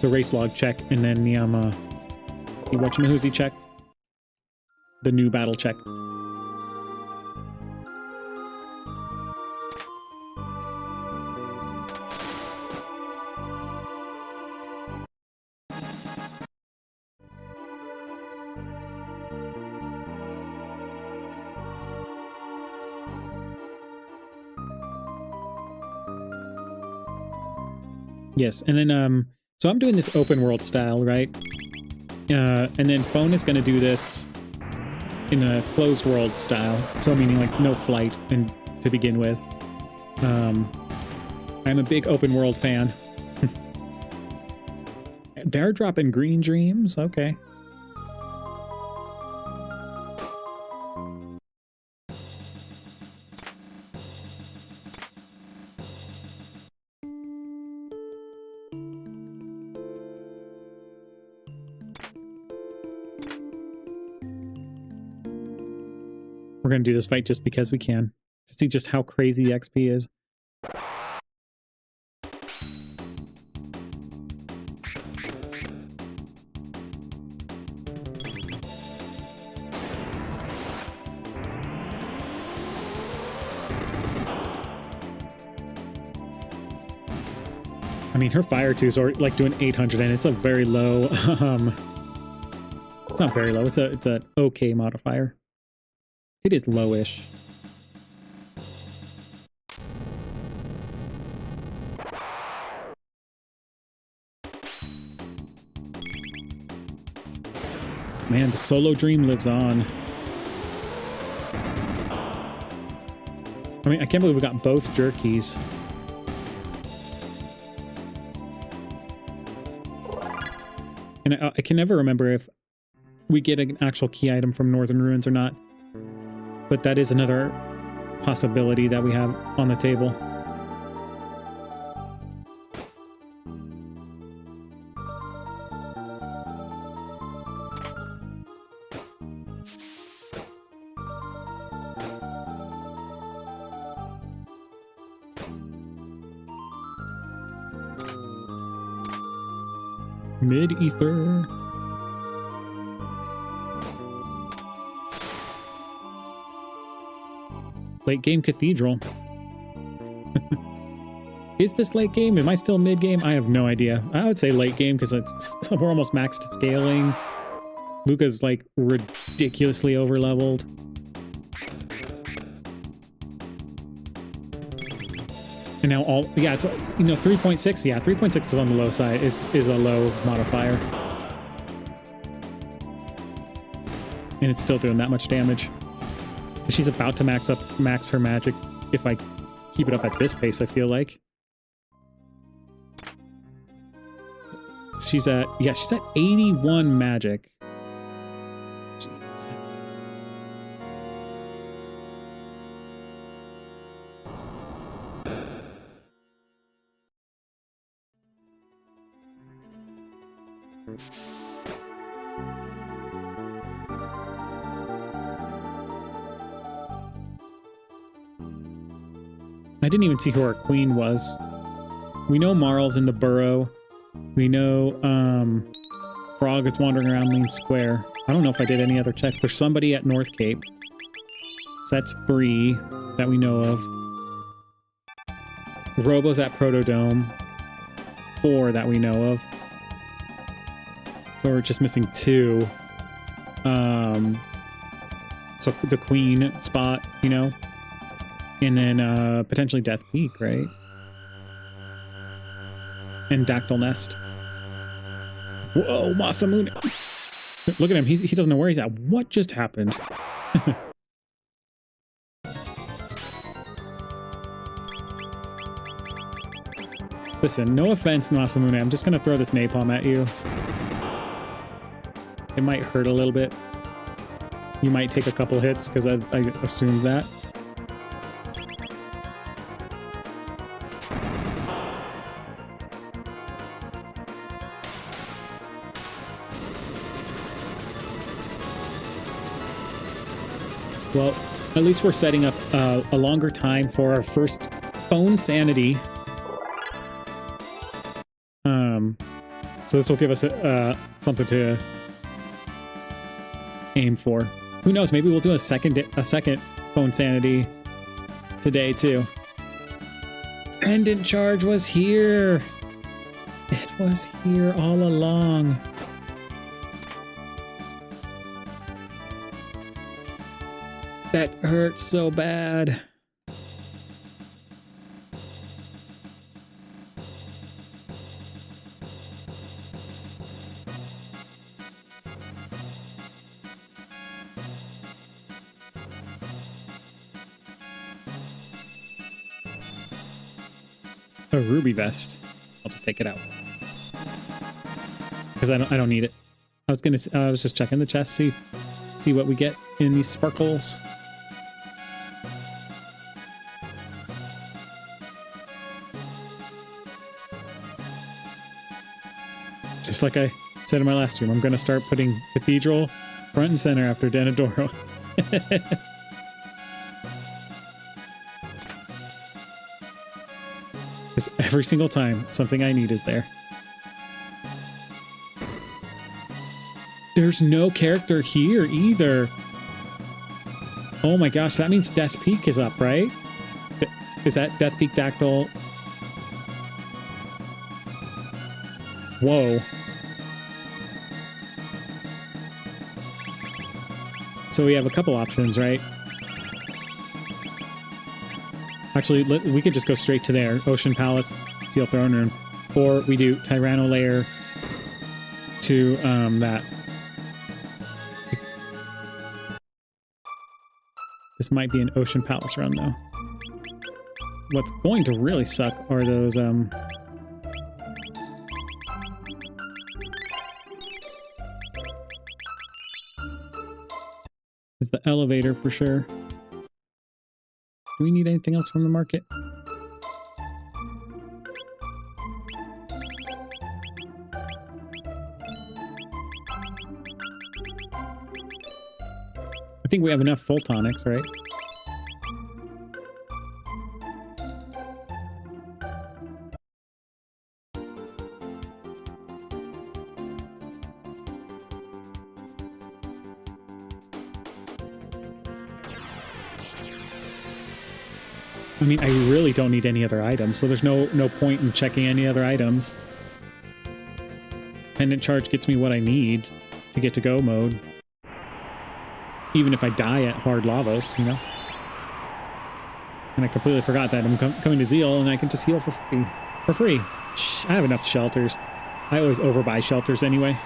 The race log check, and then the whatchamahoozy check. The new battle check. Yes, and then so I'm doing this open world style, right? And then Phone is going to do this in a closed world style, so meaning like no flight and to begin with. I'm a big open world fan. They're dropping green dreams, okay. We're going to do this fight just because we can, to see just how crazy the XP is. I mean, her fire twos are like doing 800, and it's a very low. It's not very low. It's an okay modifier. It is lowish. Man, the solo dream lives on. I mean, I can't believe we got both jerkies. And I can never remember if we get an actual key item from Northern Ruins or not. But that is another possibility that we have on the table. Mid-ether. Late game cathedral. Is this late game? Am I still mid game? I have no idea. I would say late game because we're almost maxed scaling. Luca's like ridiculously over leveled. And now all, yeah, it's, you know, 3.6. Yeah, 3.6 is on the low side. Is a low modifier. And it's still doing that much damage. She's about to max her magic if I keep it up at this pace, I feel like. She's at, yeah, she's at 81 magic. Jeez. I didn't even see who our queen was. We know Marl's in the burrow. We know Frog is wandering around Lean Square. I don't know if I did any other checks. There's somebody at North Cape. So that's 3 that we know of. Robo's at Protodome. 4 that we know of. So we're just missing 2. So the Queen spot, you know? And then potentially Death Peak, right? And Dactyl Nest. Whoa, Masamune! Look at him. He doesn't know where he's at. What just happened? Listen, no offense, Masamune. I'm just going to throw this napalm at you. It might hurt a little bit. You might take a couple hits, because I assumed that. Well, at least we're setting up a longer time for our first Phone Sanity. So this will give us something to aim for. Who knows? Maybe we'll do a second Phone Sanity today too. Pendant Charge was here. It was here all along. That hurts so bad. A ruby vest. I'll just take it out because I don't need it. I was just checking the chest, see what we get in these sparkles. Just like I said in my last stream, I'm going to start putting Cathedral front and center after Denadoro. Because every single time something I need is there. There's no character here either. Oh my gosh, that means Death Peak is up, right? Is that Death Peak Dactyl? Whoa. So we have a couple options, right? Actually, we could just go straight to there. Ocean Palace, Steel Throne Room. Or we do Tyranno Lair to that. This might be an Ocean Palace run, though. What's going to really suck are those... is the elevator for sure. Do we need anything else from the market? I think we have enough full tonics, right? I mean, I really don't need any other items, so there's no point in checking any other items. Pendant charge gets me what I need to get to go mode. Even if I die at hard Lavos, you know? And I completely forgot that I'm coming to Zeal and I can just heal for free. For free. I have enough shelters. I always overbuy shelters anyway.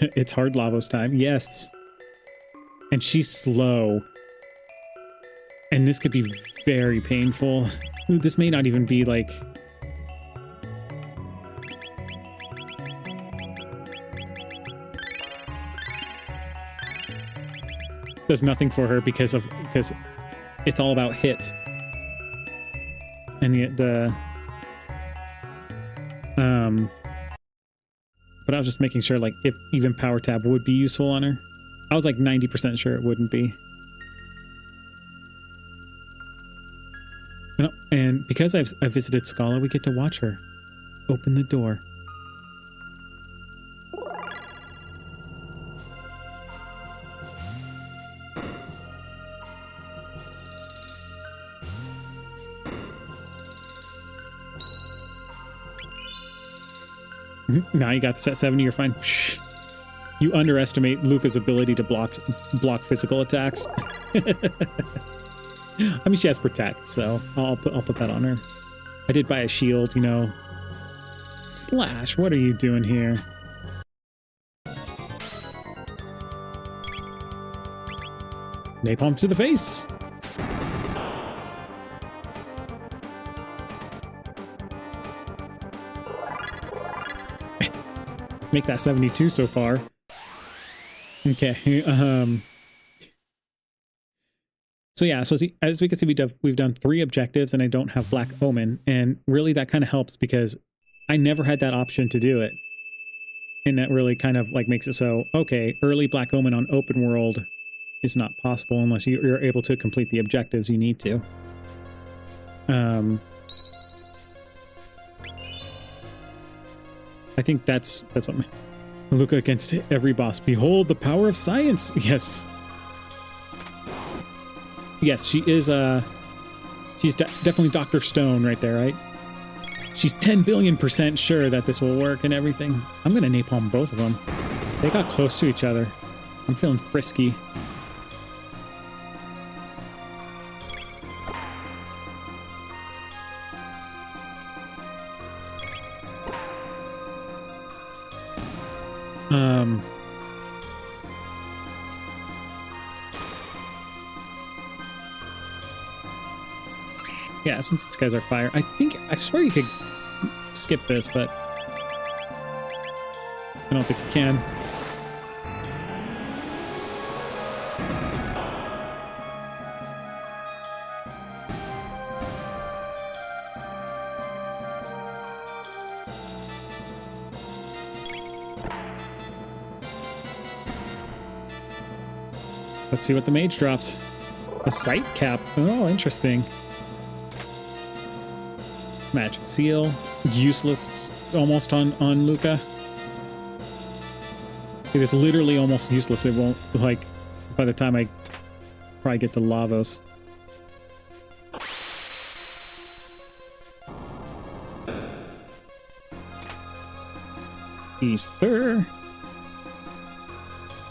It's hard Lavos time. Yes. And she's slow. And this could be very painful. Ooh, this may not even be like... Does nothing for her because it's all about hit. And but I was just making sure like if even power tab would be useful on her. I was like 90% sure it wouldn't be. And because I've visited Scala, we get to watch her open the door. Now you got this at 70, you're fine. Shh. You underestimate Luca's ability to block physical attacks. I mean, she has Protect, so I'll put that on her. I did buy a shield, you know. Slash, what are you doing here? Napalm to the face. Make that 72 so far. Okay. So yeah, so as we can see, we've done 3 objectives and I don't have Black Omen. And really that kind of helps because I never had that option to do it. And that really kind of like makes it so, okay, early Black Omen on open world is not possible unless you're able to complete the objectives you need to. I think that's what my Luca against every boss. Behold the power of science. Yes. Yes, she is she's definitely Dr. Stone right there, right? She's 10 billion% sure that this will work and everything. I'm gonna napalm both of them. They got close to each other. I'm feeling frisky. Yeah, since these guys are fire, I swear you could skip this, but I don't think you can. Let's see what the mage drops. A sight cap. Oh, interesting. Magic seal. Useless almost on Luca. It is literally almost useless. It won't, like, by the time I probably get to Lavos. Ether.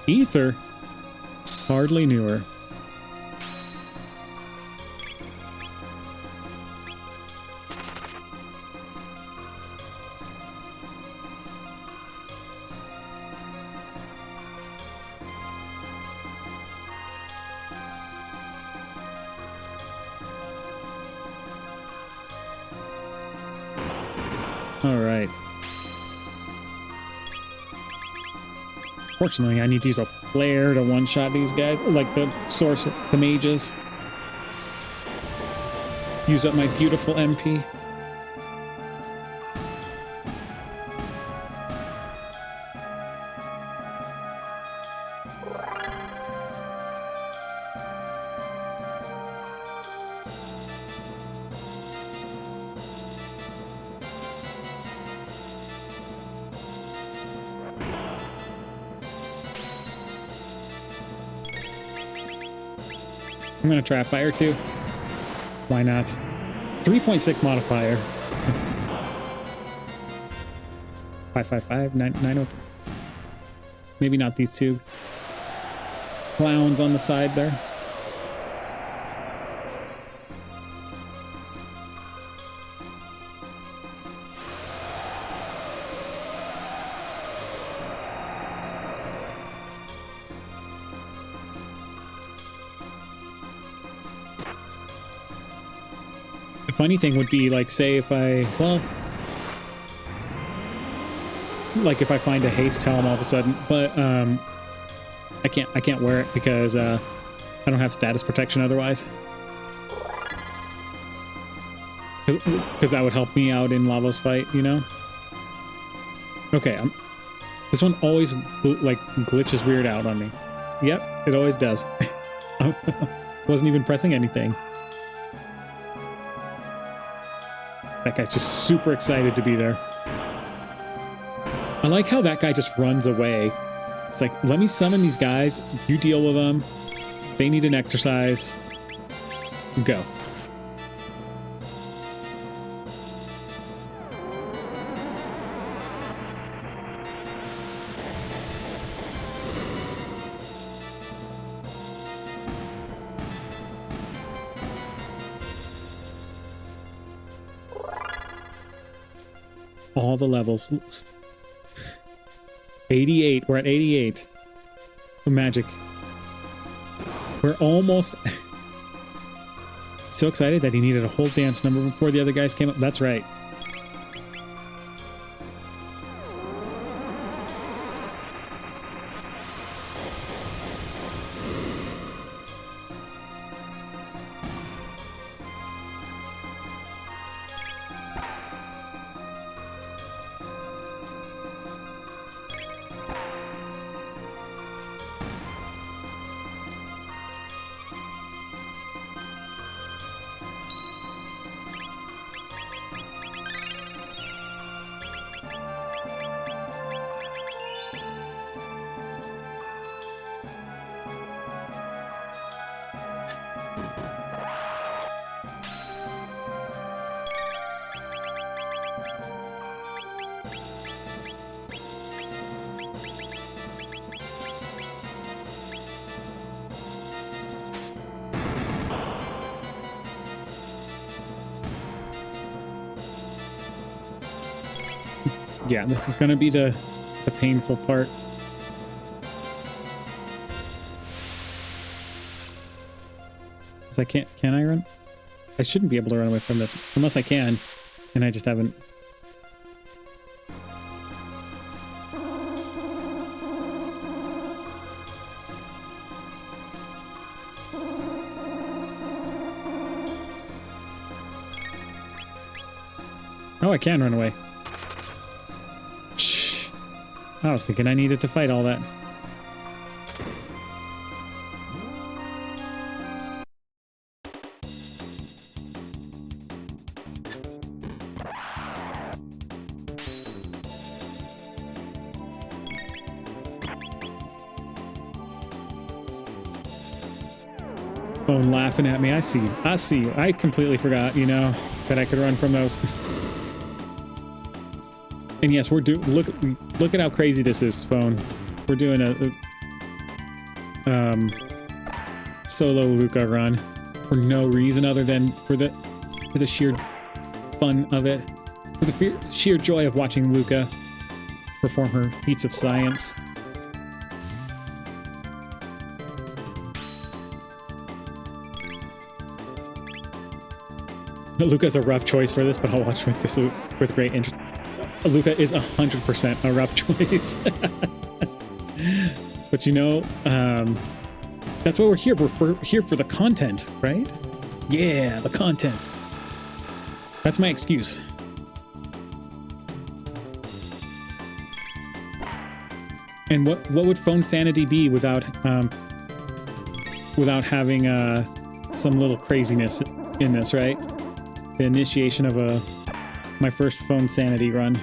Ether. Hardly knew her. All right. Fortunately, I need to use a flare to one-shot these guys, like the sorcerer, the mages. Use up my beautiful MP. I'm gonna try a fire too. Why not? 3.6 modifier. 555 903. Maybe not these two clowns on the side there. The funny thing would be, like, say if I, well, like if I find a haste helm all of a sudden, but I can't wear it because I don't have status protection otherwise. Because that would help me out in Lavo's fight, you know? Okay, this one always like glitches weird out on me. Yep, it always does. Wasn't even pressing anything. That guy's just super excited to be there. I like how that guy just runs away. It's like, let me summon these guys, you deal with them. They need an exercise. Go. All the levels. 88. We're at 88. Magic. We're almost... So excited that he needed a whole dance number before the other guys came up. That's right. Yeah, this is going to be the painful part. Because I can't... Can I run? I shouldn't be able to run away from this. Unless I can. And I just haven't... Oh, I can run away. I was thinking I needed to fight all that. Oh, laughing at me. I see. I see. I completely forgot, you know, that I could run from those. And yes, we're doing... Look at how crazy this is, Phone. We're doing a solo Luca run for no reason other than for the sheer fun of it, for the sheer joy of watching Luca perform her feats of science. Luca's a rough choice for this, but I'll watch this with great interest. Luca is 100% a rough choice. But you know, that's why we're here. We're here for the content, right? Yeah, the content. That's my excuse. And what would Phone Sanity be without having some little craziness in this, right? The initiation of my first Phone Sanity run.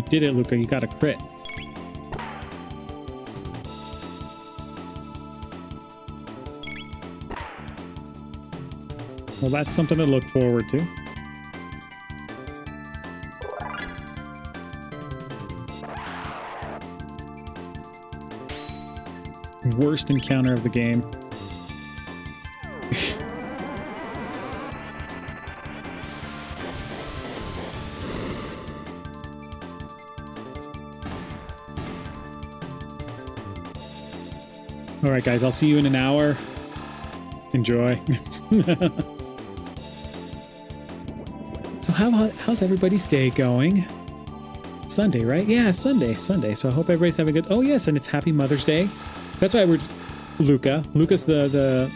You did it, Luca. You got a crit. Well, that's something to look forward to. Worst encounter of the game. All right, guys, I'll see you in an hour. Enjoy. So how's everybody's day going? Sunday, right? Yeah, Sunday. So I hope everybody's having a good... Oh, yes, and it's Happy Mother's Day. That's why we're... Luca. Luca's the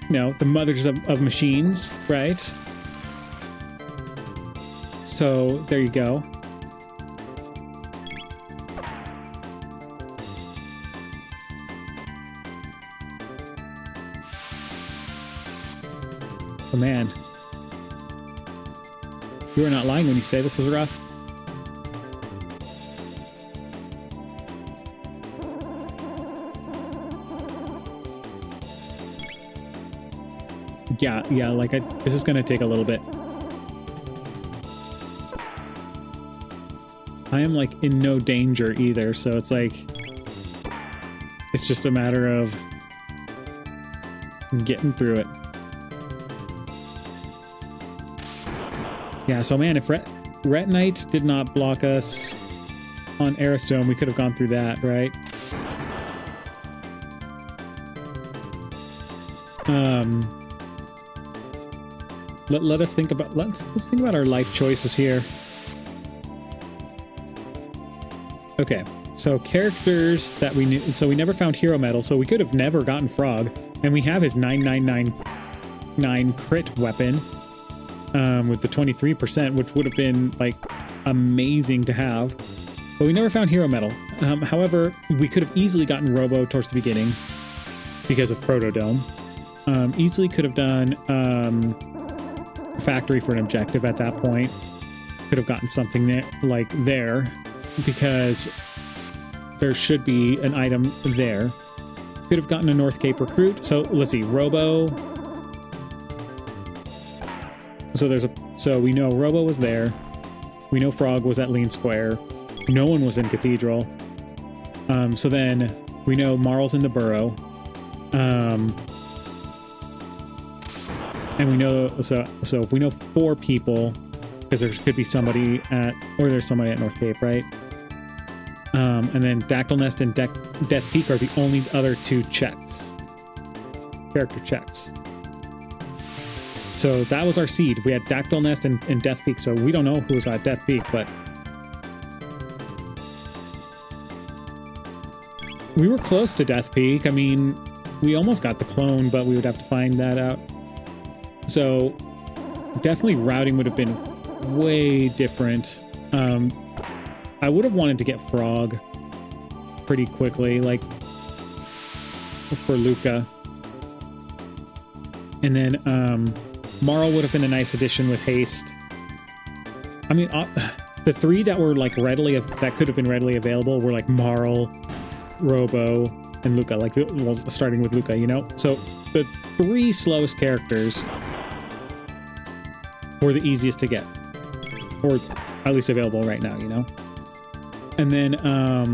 you know, the mothers of machines, right? So there you go. Oh, man. You are not lying when you say this is rough. Yeah, like this is gonna take a little bit. I am like in no danger either, so it's like it's just a matter of getting through it. Yeah, so man, if Ret Knight did not block us on Airstone, we could have gone through that, right? Let us think about let's think about our life choices here. Okay, so characters that we knew. So we never found Hero Metal, so we could have never gotten Frog, and we have his 9999 crit weapon with the 23%, which would have been like amazing to have. But we never found Hero Metal. However, we could have easily gotten Robo towards the beginning because of Protodome. Easily could have done Factory for an objective at that point. Could have gotten something there, like there, because there should be an item there. Could have gotten a North Cape recruit. So let's see, Robo. So we know Robo was there. We know Frog was at Lean Square. No one was in Cathedral. So then we know Marl's in the Burrow. And we know, so if we know 4 people, because there could be somebody there's somebody at North Cape, right? And then Dactyl Nest and Death Peak are the only other 2 checks. Character checks. So that was our seed. We had Dactyl Nest and Death Peak, so we don't know who was at Death Peak, but we were close to Death Peak. I mean, we almost got the clone, but we would have to find that out. So definitely routing would have been way different. I would have wanted to get Frog pretty quickly, like for Luca. And then Marl would have been a nice addition with haste. I mean, the 3 that were like that could have been readily available were like Marl, Robo, and Luca. Like, well, starting with Luca, you know. So the 3 slowest characters were the easiest to get, or at least available right now, you know. And then I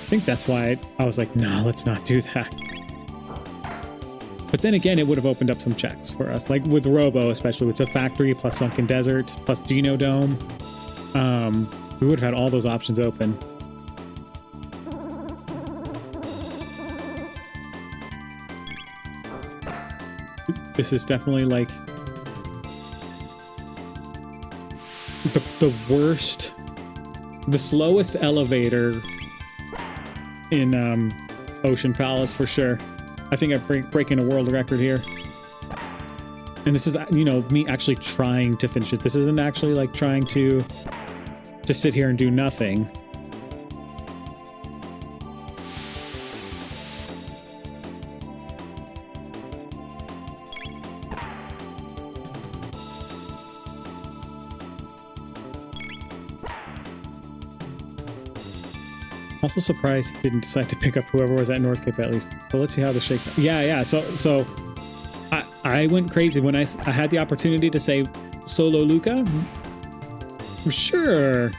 think that's why I was like, no, let's not do that. But then again, it would have opened up some checks for us, like with Robo, especially with the Factory plus Sunken Desert plus Genodome. We would have had all those options open. This is definitely like the worst, the slowest elevator in Ocean Palace for sure. I think I'm breaking a world record here. And this is, you know, me actually trying to finish it. This isn't actually like trying to just sit here and do nothing. Also surprised he didn't decide to pick up whoever was at North Cape at least. So let's see how this shakes out. Yeah. So I went crazy when I had the opportunity to say solo Luca. Sure.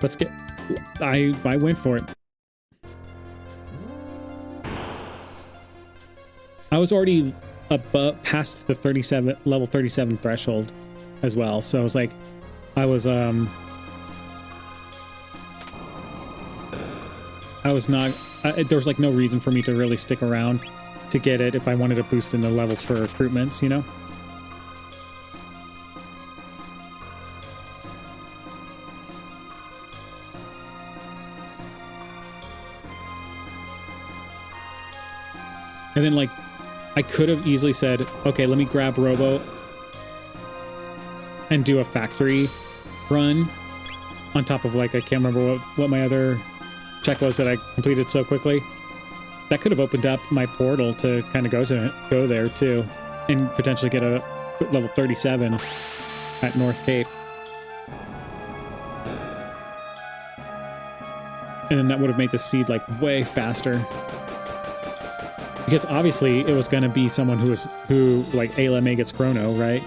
Let's get... I went for it. I was already past the level 37 threshold as well. So I was like, not, there was like no reason for me to really stick around to get it if I wanted to boost into levels for recruitments, you know? And then like, I could have easily said, okay, let me grab Robo and do a factory run on top of like, I can't remember what my other check was that I completed so quickly. That could have opened up my portal to kind of go there too, and potentially get a level 37 at North Cape. And then that would have made the seed like way faster. Because obviously it was going to be someone who like Ayla May gets Chrono, right?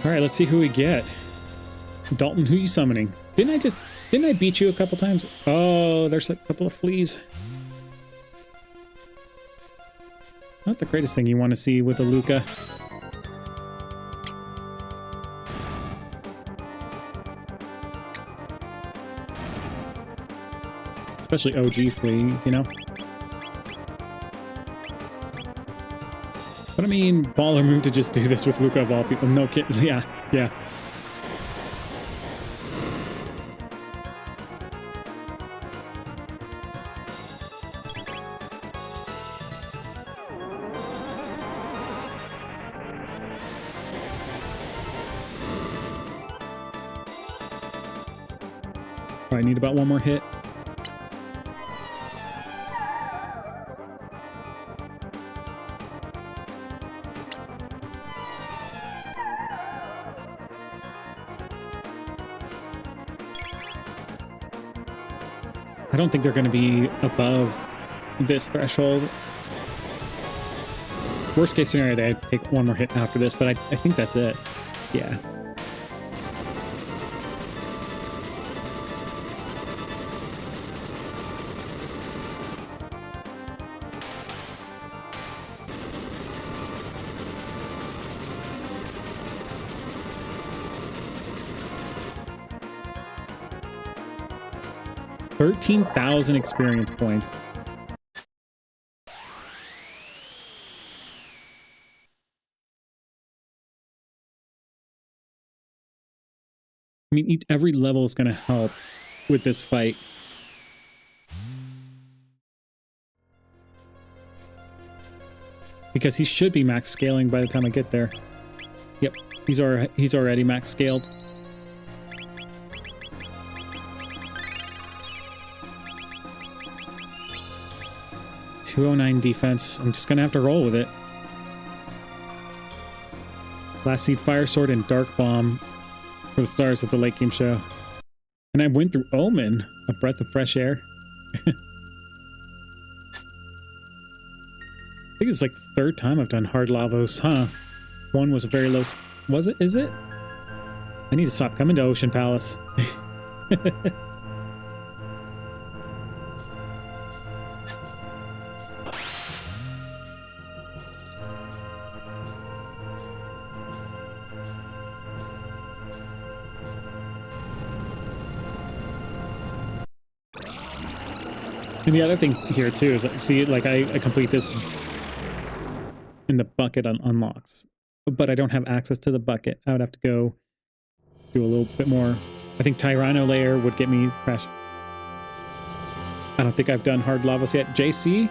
All right, let's see who we get. Dalton, who are you summoning? Didn't I beat you a couple times? Oh, there's a couple of fleas. Not the greatest thing you want to see with a Luca. Especially OG flea, you know? But I mean, baller move to just do this with Luca of all people. No kid. Yeah. I need about one more hit. I don't think they're going to be above this threshold. Worst case scenario, they take one more hit after this, but I think that's it. Yeah. $13,000 experience points. I mean, every level is going to help with this fight. Because he should be max scaling by the time I get there. Yep, he's already max scaled. .209 defense. I'm just gonna have to roll with it. Last Seed, Fire Sword, and Dark Bomb for the stars of the late game show. And I went through Omen, a breath of fresh air. I think it's like the third time I've done Hard Lavos, huh? One was a very low... Was it? Is it? I need to stop coming to Ocean Palace. And the other thing here too is, see, like I complete this and the bucket unlocks, but I don't have access to the bucket. I would have to go do a little bit more. I think Tyranno layer would get me crash. I don't think I've done Hard Lavos yet. JC?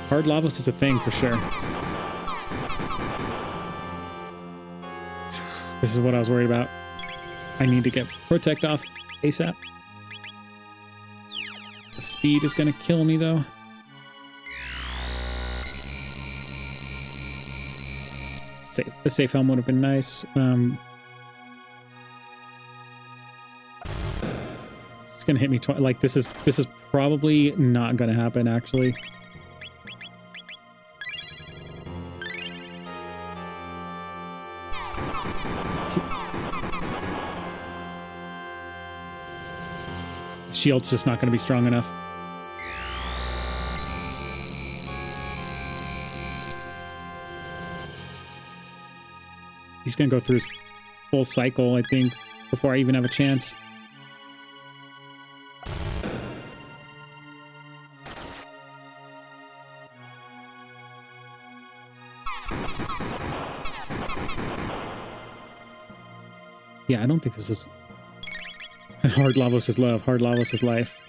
Hard Lavos is a thing for sure. This is what I was worried about. I need to get Protect off ASAP. The speed is going to kill me, though. The safe helm would have been nice. It's going to hit me twice. Like, this is probably not going to happen, actually. Shield's just not going to be strong enough. He's going to go through his full cycle, I think, before I even have a chance. Yeah, I don't think this is... Hard Lavos is love. Hard Lavos is life.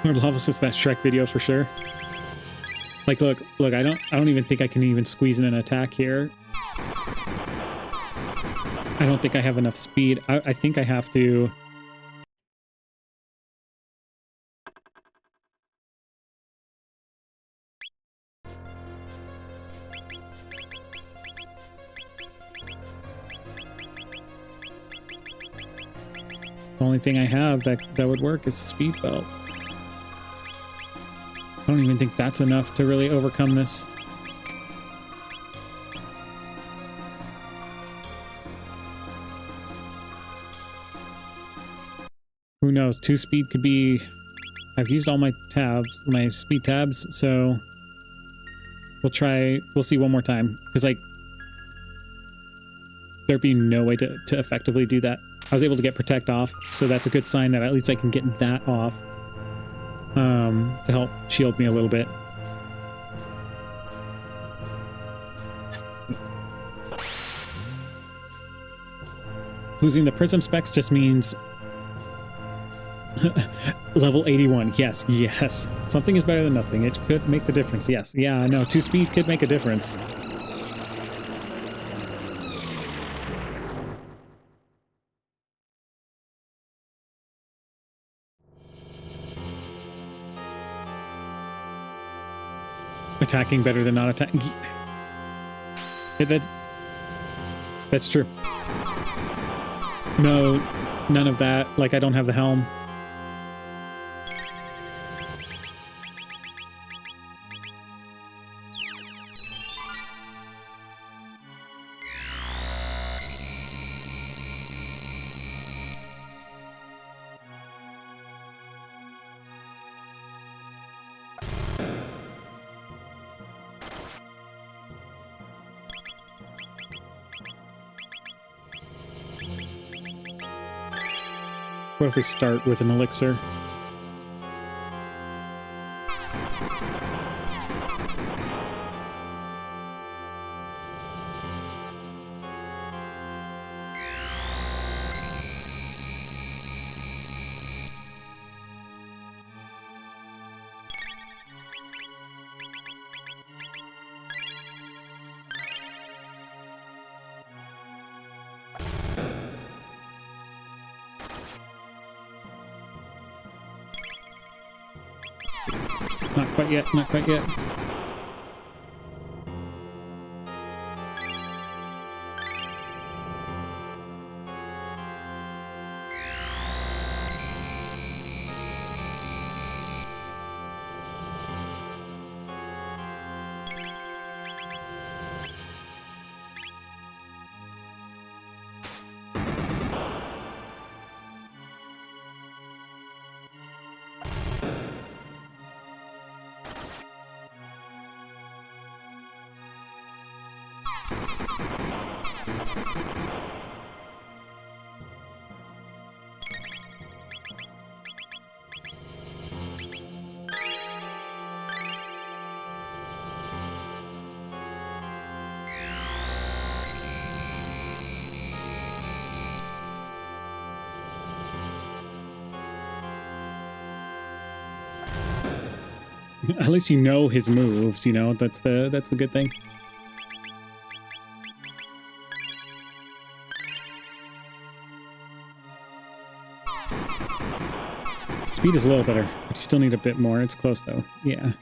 Hard Lavos is that Shrek video for sure. Like, look, I don't even think I can even squeeze in an attack here. I don't think I have enough speed. I think I have to... The only thing I have that would work is speed belt. I don't even think that's enough to really overcome this. Who knows? 2 speed could be... I've used all my tabs, my speed tabs, so we'll see one more time. Because, like, there'd be no way to effectively do that. I was able to get Protect off, so that's a good sign that at least I can get that off to help shield me a little bit. Losing the Prism specs just means level 81. Yes, yes. Something is better than nothing. It could make the difference. Yes. Yeah, I know. 2 speed could make a difference. Attacking better than not attacking. That's true. No, none of that. Like, I don't have the helm. What if we start with an elixir? Not quite yet, not quite yet. At least you know his moves, you know, that's the good thing. Speed is a little better, but you still need a bit more. It's close though. Yeah.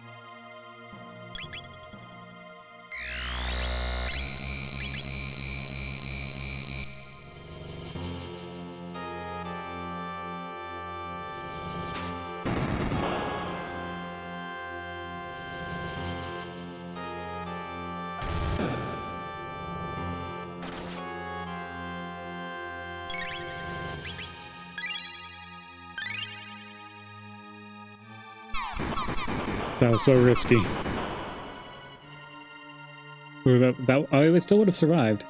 That was so risky. I still would have survived.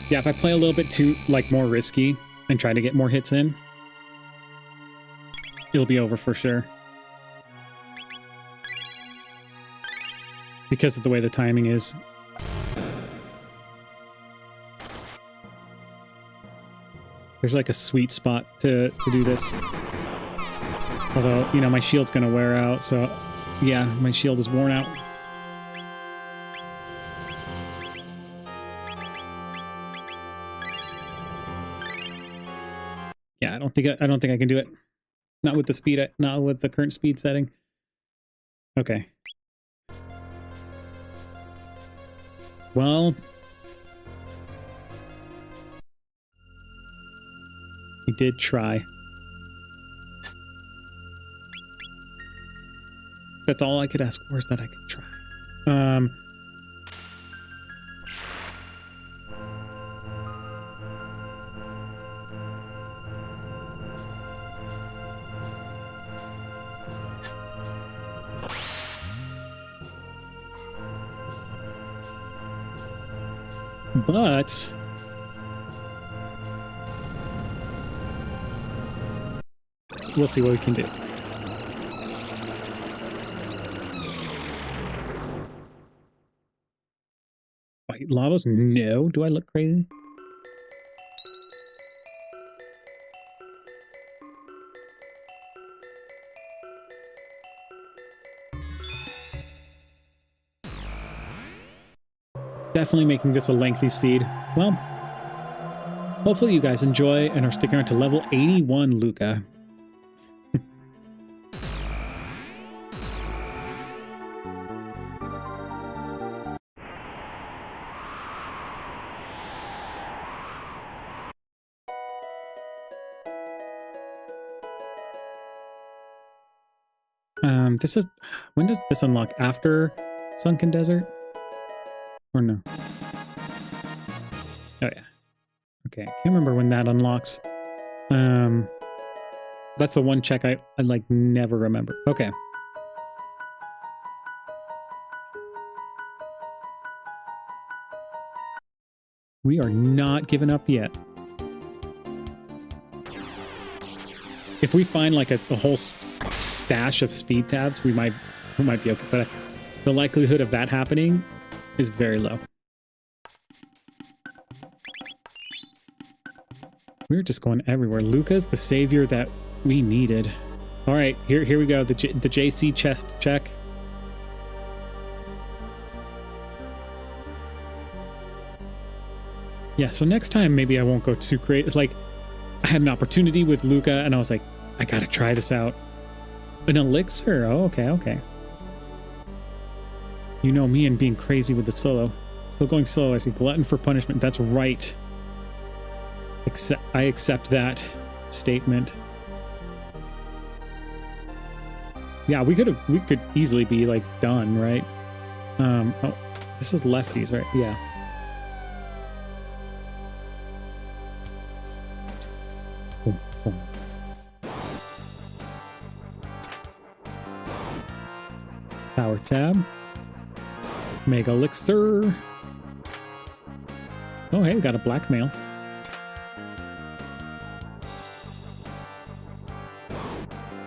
Yeah, if I play a little bit too, like, more risky and try to get more hits in, it'll be over for sure. Because of the way the timing is. There's like a sweet spot to do this. Although, you know, my shield's gonna wear out, so yeah, my shield is worn out. Yeah, I don't think I can do it. Not with the speed, not with the current speed setting. Okay. Well, we did try. That's all I could ask for, is that I could try. But we'll see what we can do. White lavas? No. Do I look crazy? Definitely making this a lengthy seed. Well, hopefully you guys enjoy and are sticking around to level 81, Luca. This is... When does this unlock? After Sunken Desert? Or no? Oh, yeah. Okay, I can't remember when that unlocks. That's the one check I like, never remember. Okay. We are not giving up yet. If we find, like, a whole stash of speed tabs, we might be okay. But the likelihood of that happening is very low. We're just going everywhere. Luca's the savior that we needed. All right, here we go. The JC chest check. Yeah, so next time maybe I won't go too crazy. It's like I had an opportunity with Luca, and I was like, I gotta try this out. An elixir? Oh, okay. You know me and being crazy with the solo. Still going solo. I see glutton for punishment. That's right. I accept that statement. Yeah, we could easily be like done, right? Oh, this is lefties, right? Yeah. Power tab. Mega elixir. Oh, hey, we got a blackmail.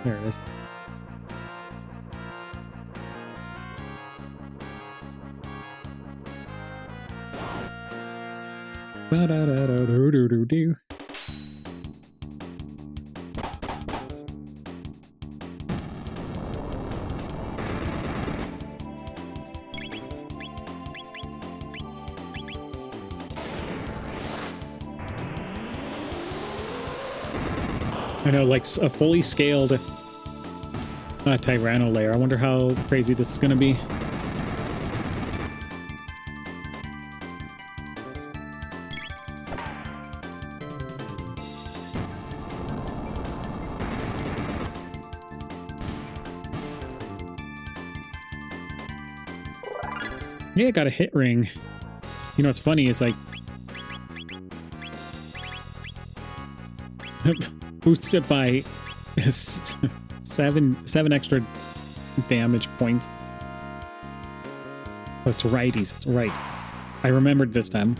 There it is. Ba-da-da-da-do-do-do-do. I know, like a fully scaled Tyranno layer. I wonder how crazy this is going to be. Yeah, I got a hit ring. You know what's funny? It's like boosts it by seven extra damage points. Oh, it's righties. It's right. I remembered this time.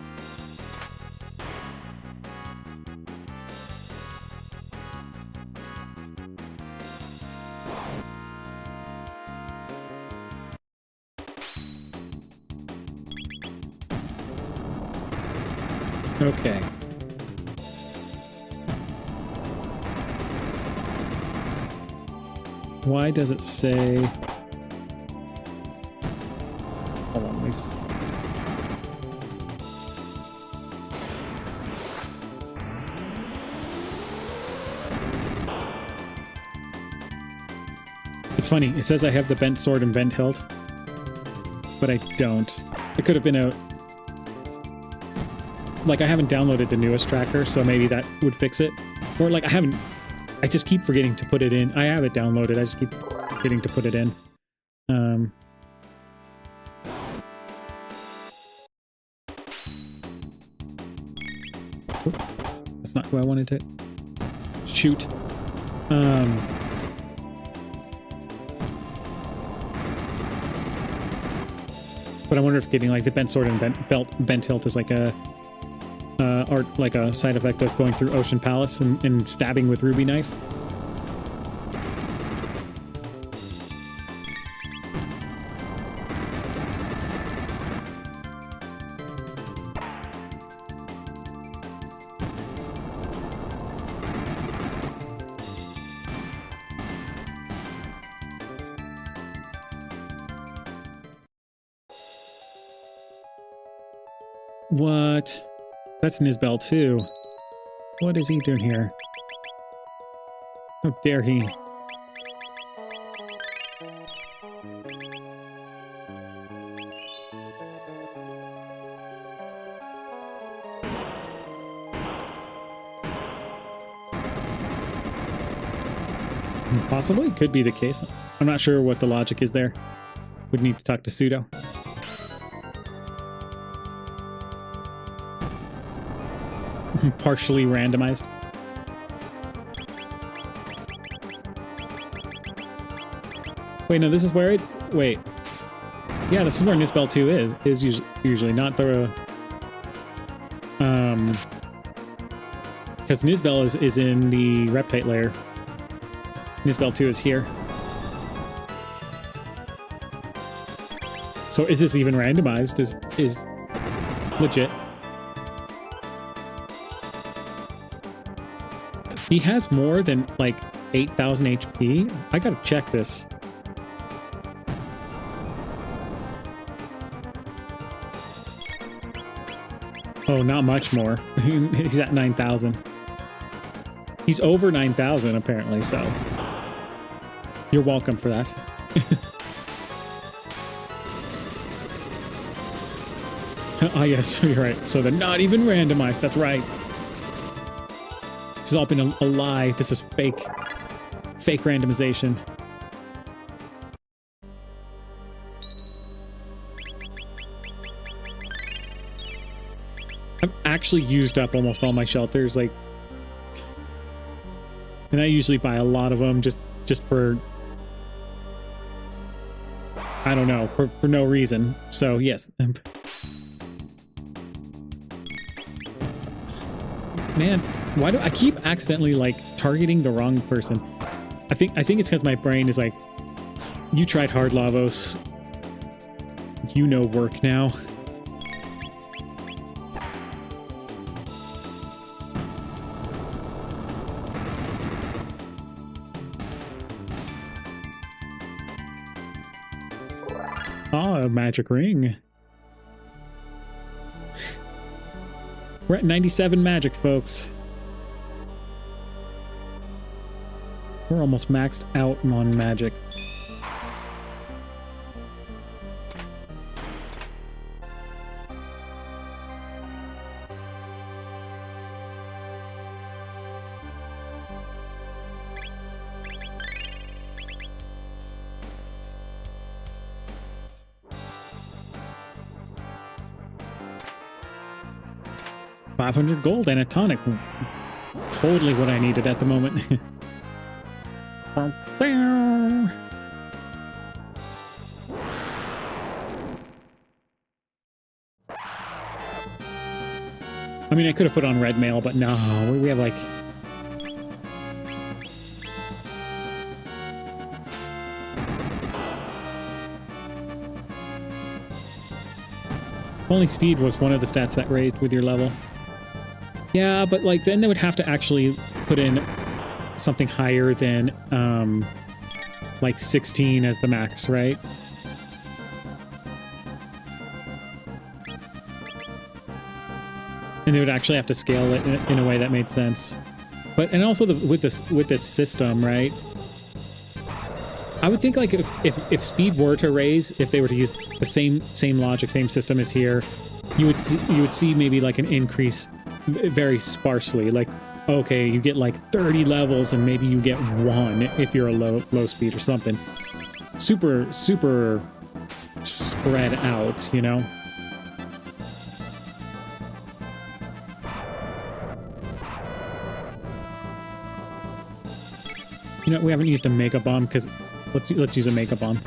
Okay. Why does it say... Hold on, please. It's funny, it says I have the bent sword and bent hilt, but I don't. It could have been a... Like, I haven't downloaded the newest tracker, so maybe that would fix it. Or, like, I just keep forgetting to put it in. I have it downloaded, I just keep forgetting to put it in. That's not who I wanted to shoot. But I wonder if getting, like, the bent sword and bent hilt is like a... or like a side effect of going through Ocean Palace and stabbing with ruby knife. What? That's Nizbel too. What is he doing here? How dare he? Possibly, could be the case. I'm not sure what the logic is there. Would need to talk to Pseudo. Partially randomized. Wait, no, this is where it... Wait. Yeah, this is where Nizbel 2 is usually not the... Because Nizbel is in the Reptite layer. Nizbel 2 is here. So is this even randomized? Is legit. He has more than, like, 8,000 HP? I gotta check this. Oh, not much more. He's at 9,000. He's over 9,000, apparently, so... You're welcome for that. Ah, yes, you're right. So they're not even randomized, that's right. This has all been a lie. This is fake. Fake randomization. I've actually used up almost all my shelters, like... And I usually buy a lot of them just for... I don't know, for no reason. So yes. Man, why do I keep accidentally like targeting the wrong person? I think it's because my brain is like, you tried hard, Lavos. You know work now. Ah, a magic ring. We're at 97 magic, folks. We're almost maxed out on magic. $500 gold and a tonic. Totally what I needed at the moment. I mean, I could have put on red mail, but no, we have like... Only speed was one of the stats that raised with your level. Yeah, but like then they would have to actually put in something higher than like 16 as the max, right? And they would actually have to scale it in a way that made sense. But and also with this system, right? I would think like if speed were to raise, if they were to use the same logic, same system as here, you would see maybe like an increase very sparsely. Like, okay, you get like 30 levels and maybe you get 1 if you're a low speed or something. Super spread out, you know? You know, we haven't used a Mega Bomb because let's use a Mega Bomb.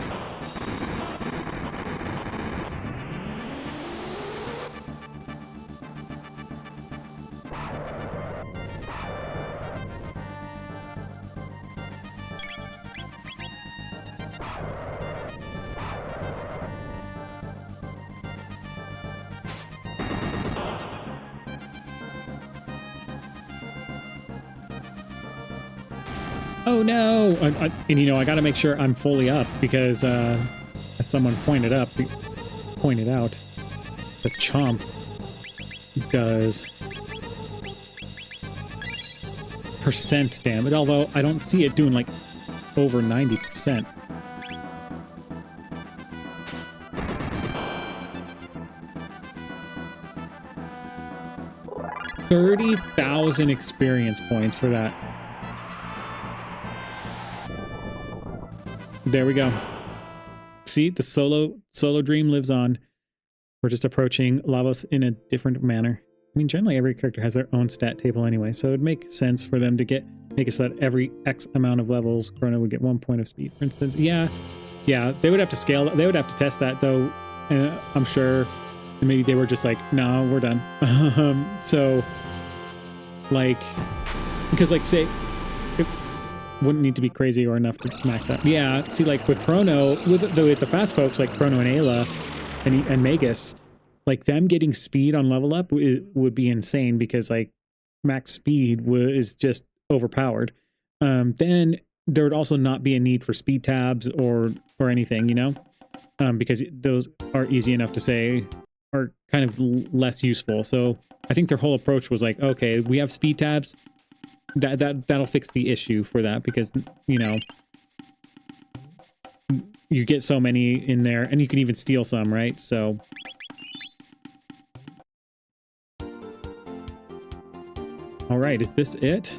Oh no! And you know, I got to make sure I'm fully up because, as someone pointed out, the chomp does percent damage. Although I don't see it doing like over 90%. $30,000 experience points for that. There we go. See, the solo dream lives on. We're just approaching Lavos in a different manner. I mean, generally every character has their own stat table anyway, so it would make sense for them to make it so that every X amount of levels, Chrono would get 1 point of speed, for instance. Yeah, they would have to scale. They would have to test that though, and I'm sure maybe they were just like, no, we're done. So, like, because like say. Wouldn't need to be crazy or enough to max out. Yeah, see, like with Chrono, with the fast folks like Chrono and Ayla and Magus, like them getting speed on level up would be insane because like max speed is just overpowered. Then there would also not be a need for speed tabs or anything, you know, because those are easy enough to say are kind of less useful. So I think their whole approach was like, okay, we have speed tabs. That'll fix the issue for that because, you know, you get so many in there and you can even steal some, right? So all right, is this it?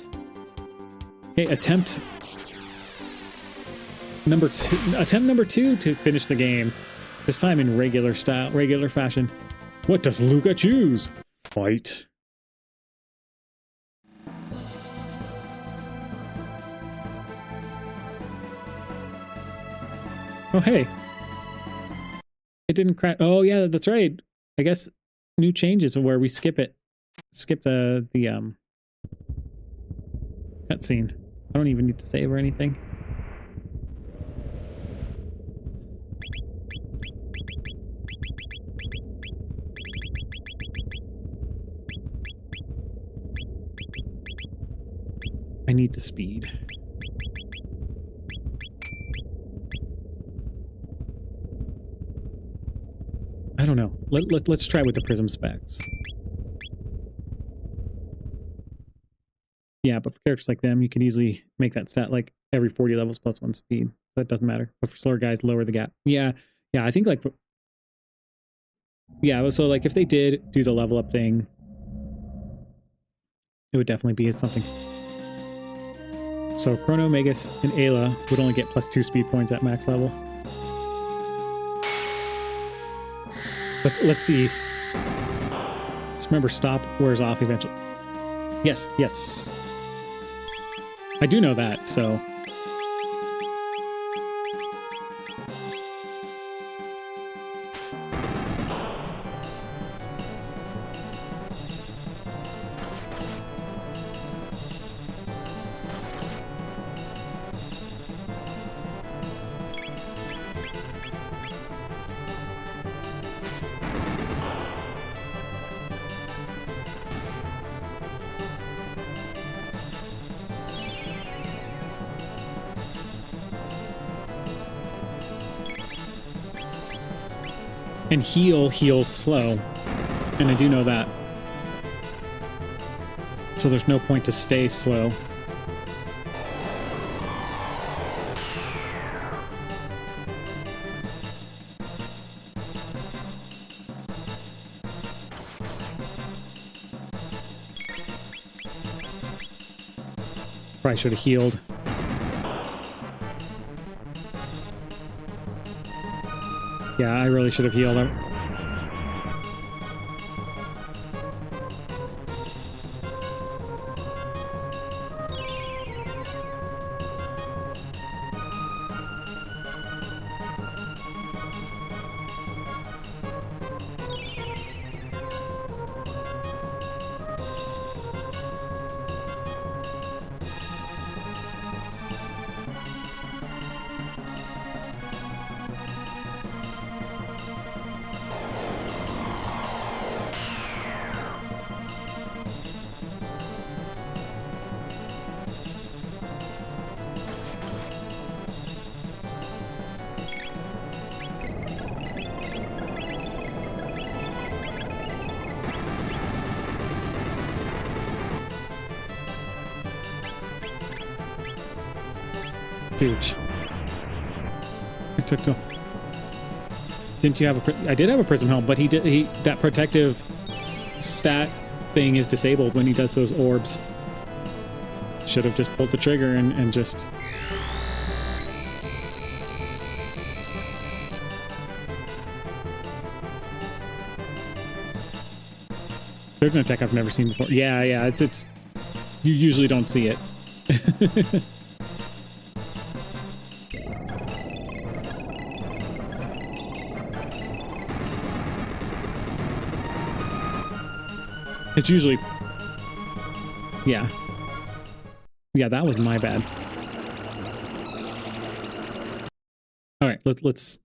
Okay, attempt number 2 to finish the game, this time in regular fashion. What does Luca choose? Fight. Oh, hey. didn't crash. Oh yeah, that's right. I guess new changes where we skip it. Skip the cutscene. I don't even need to save or anything. I need the speed. I don't know. Let's try with the prism specs. Yeah, but for characters like them, you can easily make that stat like every 40 levels plus 1 speed. So it doesn't matter. But for slower guys, lower the gap. Yeah, I think like... Yeah, so like if they did do the level up thing, it would definitely be something. So Chrono, Magus, and Ayla would only get +2 speed points at max level. Let's see. Just remember, stop wears off eventually. Yes. I do know that, so... And heal heals slow. And I do know that. So there's no point to stay slow. Probably should have healed. Yeah, I really should have healed him. Huge. It took to... Didn't you have a... I did have a prism helm, but that protective stat thing is disabled when he does those orbs. Should have just pulled the trigger and just... There's an attack I've never seen before. Yeah, it's... You usually don't see it. It's usually... Yeah. Yeah, that was my bad. All right, let's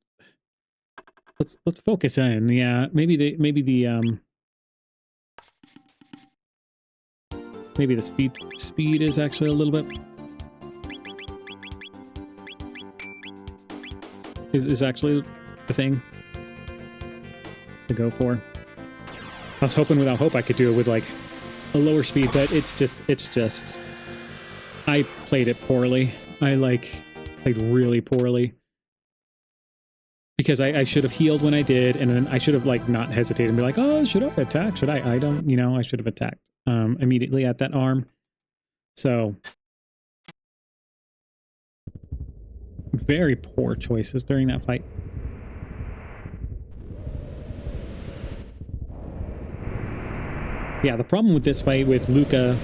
focus in. Yeah, maybe the speed is actually a little bit is actually the thing to go for. I was hoping without hope I could do it with like a lower speed, but it's just I played it poorly. I played really poorly. Because I should have healed when I did, and then I should have like not hesitated and be like, oh, should I attack? Should I? I don't, I should have attacked immediately at that arm. So very poor choices during that fight. Yeah, the problem with this fight with Luca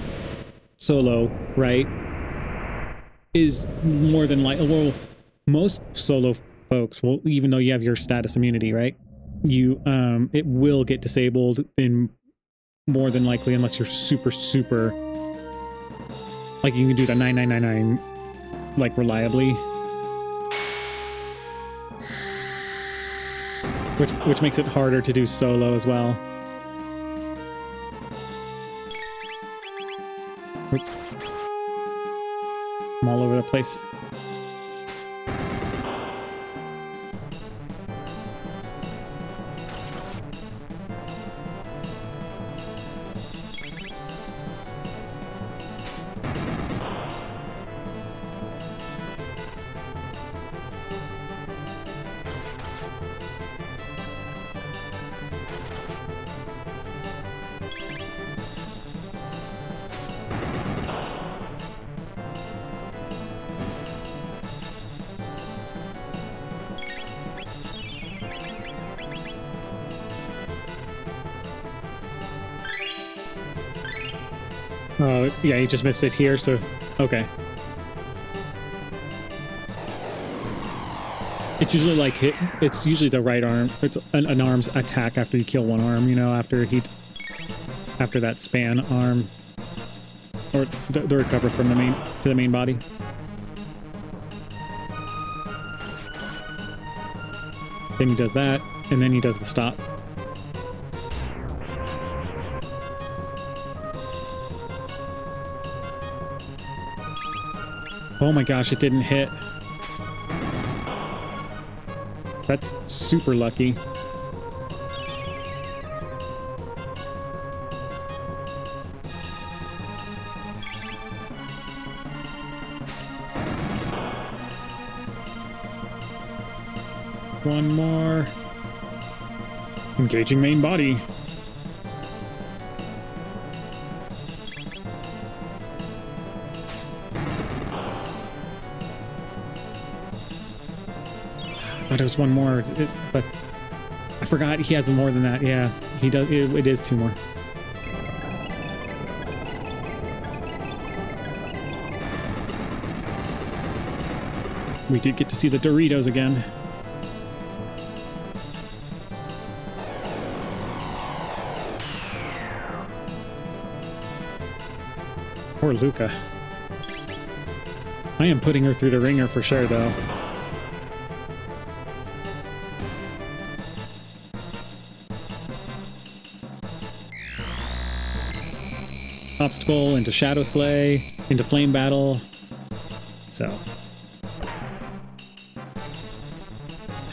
solo, right, is more than like, well, most solo folks, well, even though you have your status immunity, right, you it will get disabled in more than likely unless you're super like you can do the 9999 like reliably, which makes it harder to do solo as well. Oops. I'm all over the place. Oh, yeah, you just missed it here, so... Okay. It's usually like hit... It's usually the right arm. It's an arm's attack after you kill one arm, you know, after that span arm. Or the recover from the main... to the main body. Then he does that, and then he does the stop. Oh my gosh, it didn't hit. That's super lucky. One more. Engaging main body. Thought it was one more, but I forgot he has more than that. Yeah, he does. It is two more. We did get to see the Doritos again. Poor Luca. I am putting her through the ringer for sure, though. Obstacle, into Shadow Slay, into Flame Battle. So.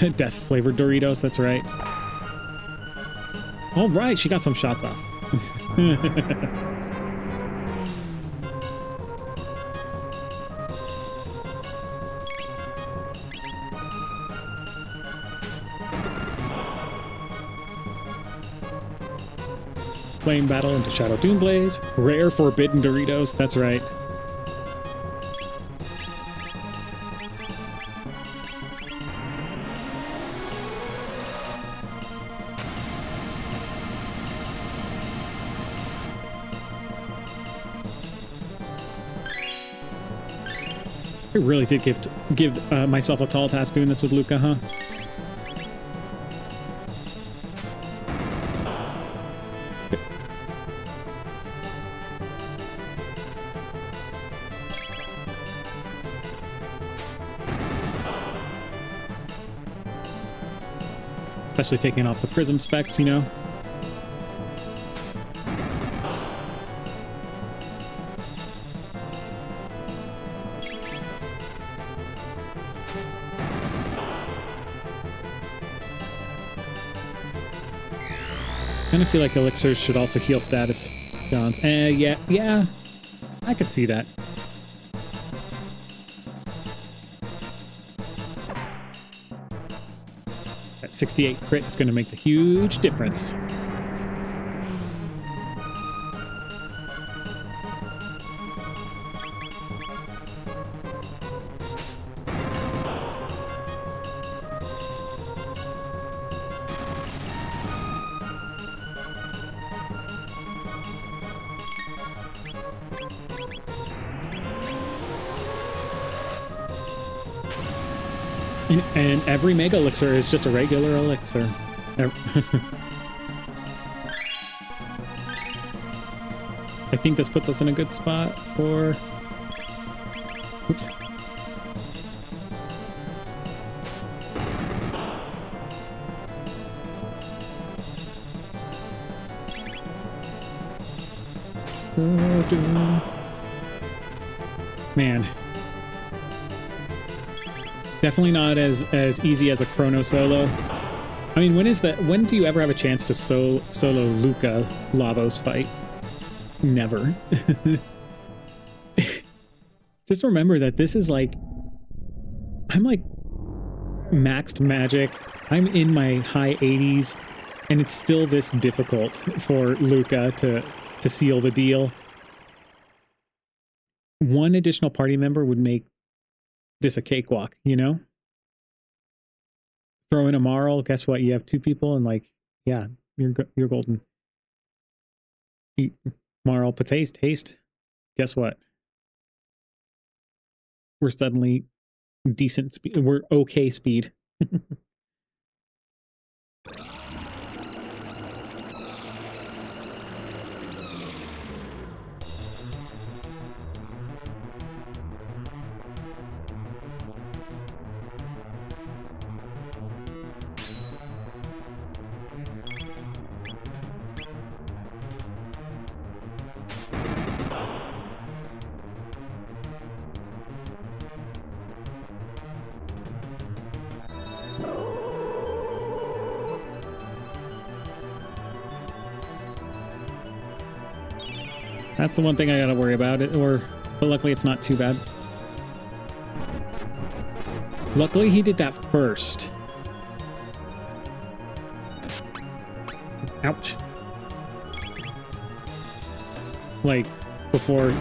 Death-flavored Doritos, that's right. All right, she got some shots off. Flame Battle into Shadow Doomblaze. Rare Forbidden Doritos, that's right. I really did give myself a tall task doing this with Luca, huh? Especially taking off the prism specs, you know? I kind of feel like elixirs should also heal status downs. Yeah, I could see that. That 68 crit is going to make a huge difference. And every mega elixir is just a regular elixir. I think this puts us in a good spot for... Oops. Man. Definitely not as easy as a Chrono solo. I mean, when do you ever have a chance to solo Luca Lavos fight? Never. Just remember that this is like, I'm like maxed magic. I'm in my high 80s, and it's still this difficult for Luca to seal the deal. One additional party member would make this a cakewalk, you know? Throw in a Marl, guess what? You have 2 people, and like, yeah, you're golden. Marl puts haste. Guess what? We're suddenly decent speed. We're okay speed. That's the one thing I gotta worry about, but luckily it's not too bad. Luckily he did that first. Ouch. Like, before...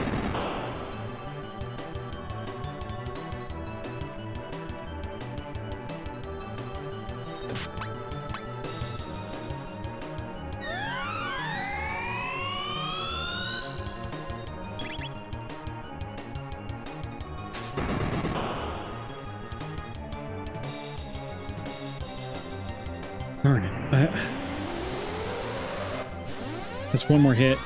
Darn it. That's one more hit.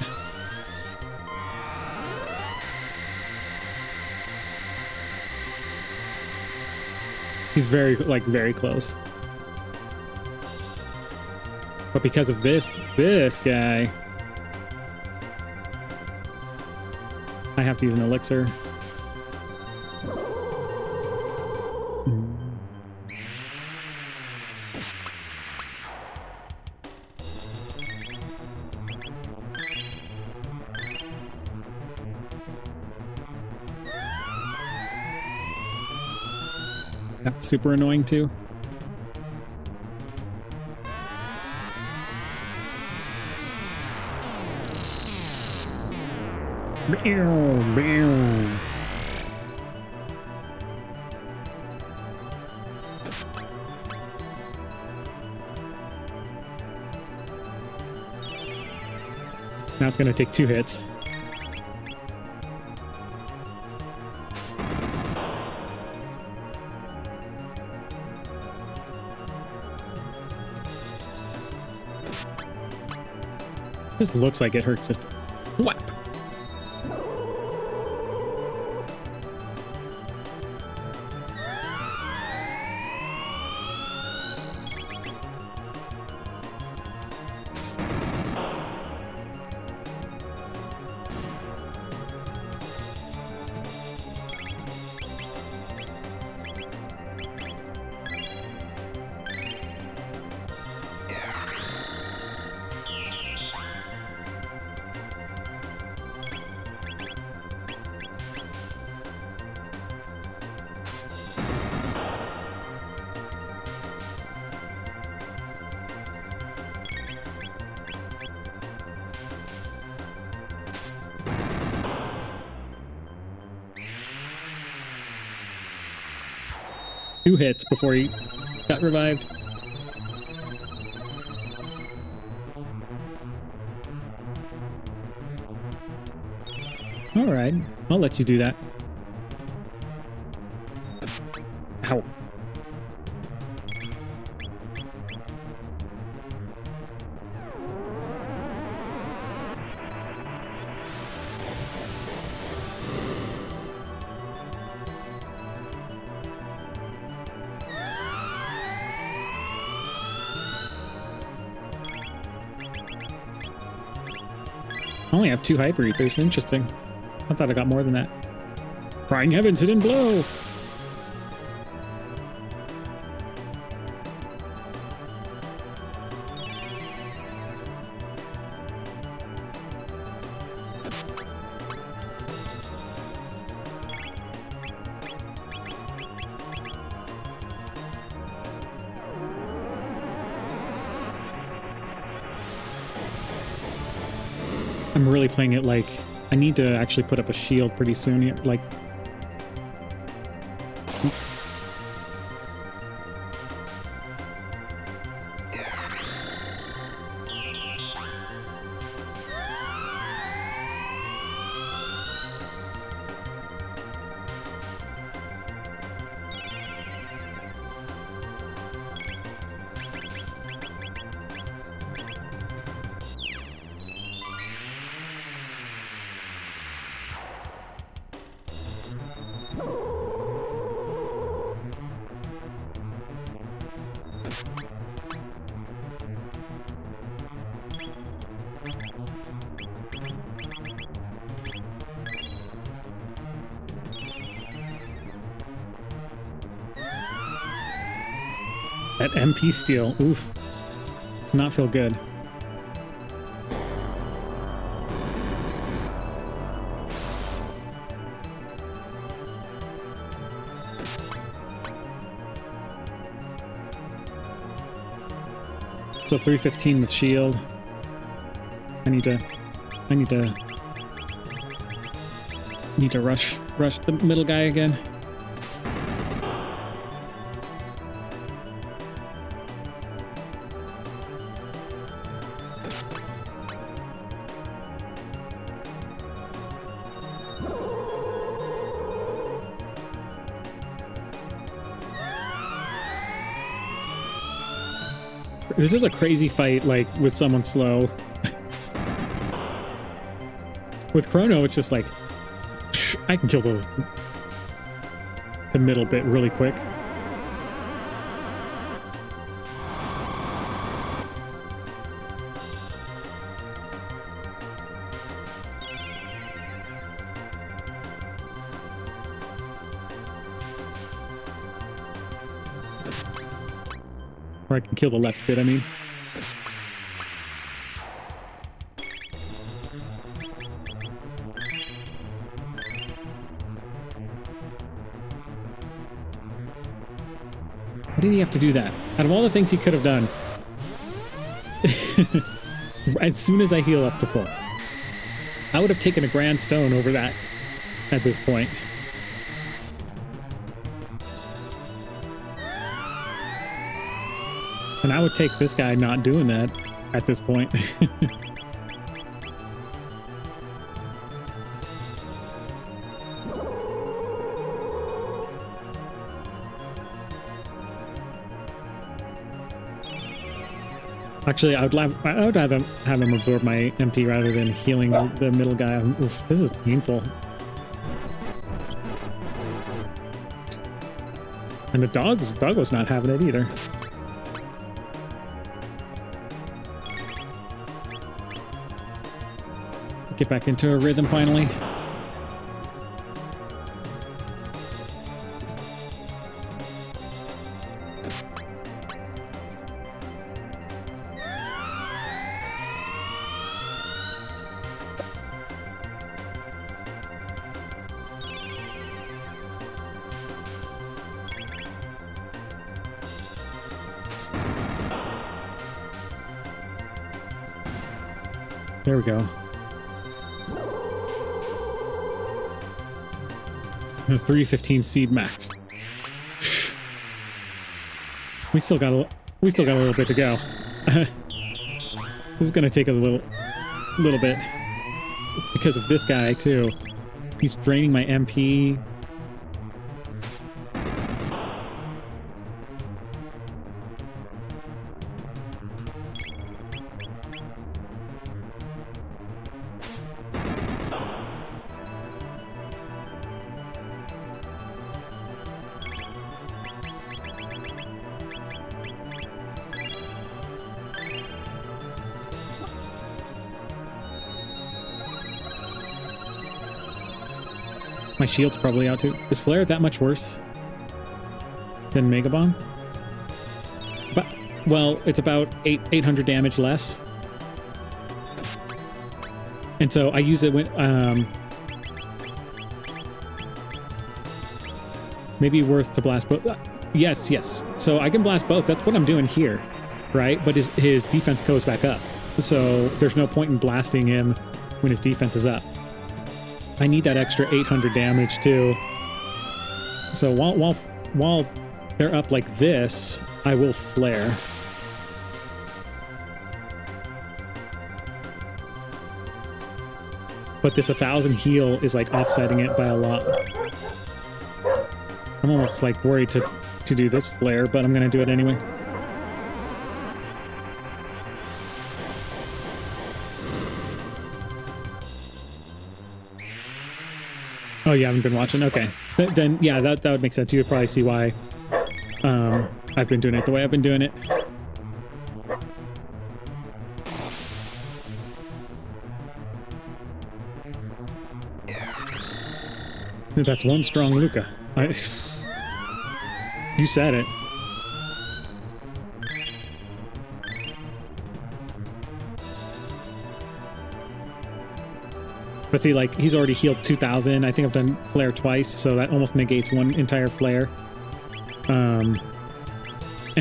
He's very close. But because of this guy, I have to use an elixir. That's super annoying too. Now it's going to take 2 hits. Just looks like it hurt. Just whap. Two hits before he got revived. All right, I'll let you do that. Ow. I only have 2 Hyper Ethers. Interesting. I thought I got more than that. Crying heavens, it didn't blow! I'm really playing it like I need to actually put up a shield pretty soon here. Like, that MP steal, oof. Does not feel good. So 315 with shield. I need to rush the middle guy again. This is a crazy fight, like, with someone slow. With Chrono, it's just like, I can kill the middle bit really quick. Or I can kill the left bit, I mean. Why did he have to do that? Out of all the things he could have done. As soon as I heal up to full. I would have taken a Grand Stone over that at this point. And I would take this guy not doing that at this point. Actually, I would rather have him absorb my MP rather than healing the middle guy. Oof, this is painful. And the dog was not having it either. Get back into a rhythm finally. There we go. The 315 seed max. We still got a little bit to go. This is gonna take a little bit because of this guy too. He's draining my MP. My shield's probably out too. Is Flare that much worse than Mega Bomb? But, well, it's about 800 damage less. And so I use it when, maybe worth to blast both. Yes, yes. So I can blast both. That's what I'm doing here, right? But his defense goes back up. So there's no point in blasting him when his defense is up. I need that extra 800 damage too. So while they're up like this, I will flare. But this 1,000 heal is like offsetting it by a lot. I'm almost like worried to do this flare, but I'm gonna do it anyway. Oh, you haven't been watching? Okay. Then yeah, that would make sense. You would probably see why I've been doing it the way I've been doing it. That's one strong Luca. You said it. But see, like, he's already healed 2,000. I think I've done flare twice, so that almost negates one entire flare. And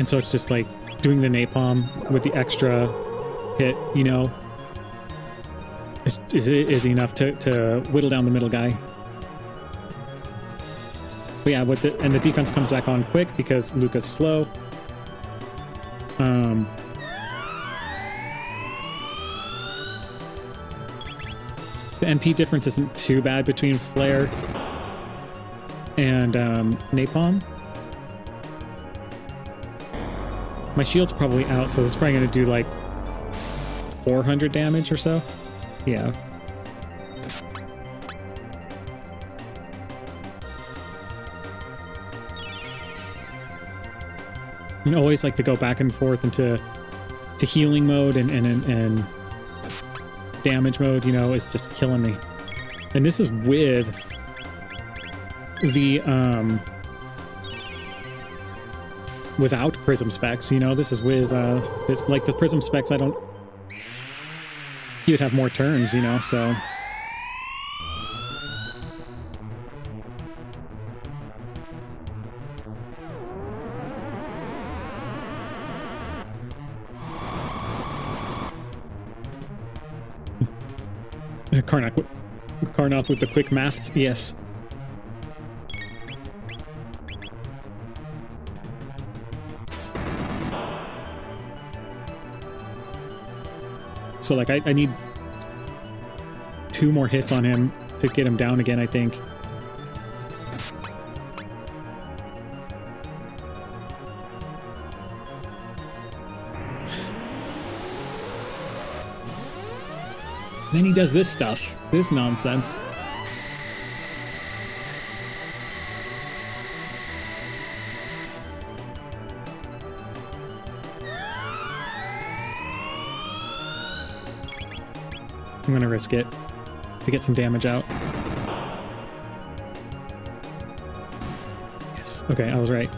so it's just like doing the napalm with the extra hit, you know, is enough to whittle down the middle guy. But yeah, and the defense comes back on quick because Luca's slow. The NP difference isn't too bad between Flare and Napalm. My shield's probably out, so this is probably going to do like 400 damage or so. Yeah. You always like to go back and forth into healing mode and damage mode, you know, is just killing me. And this is with the without prism specs, you know, this is with it's like the prism specs, he would have more turns, you know, so Karnak with the quick maths, yes. So like I need 2 more hits on him to get him down again, I think. Then he does this stuff. This nonsense. I'm gonna risk it to get some damage out. Yes. Okay, I was right.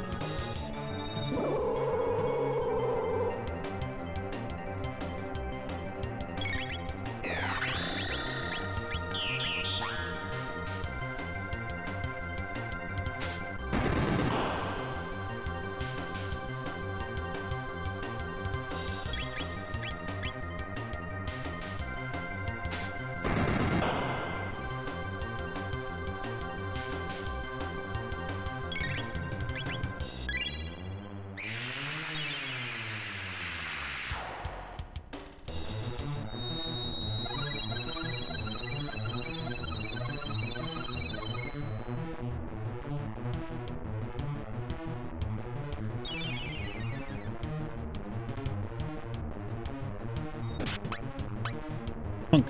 Punk.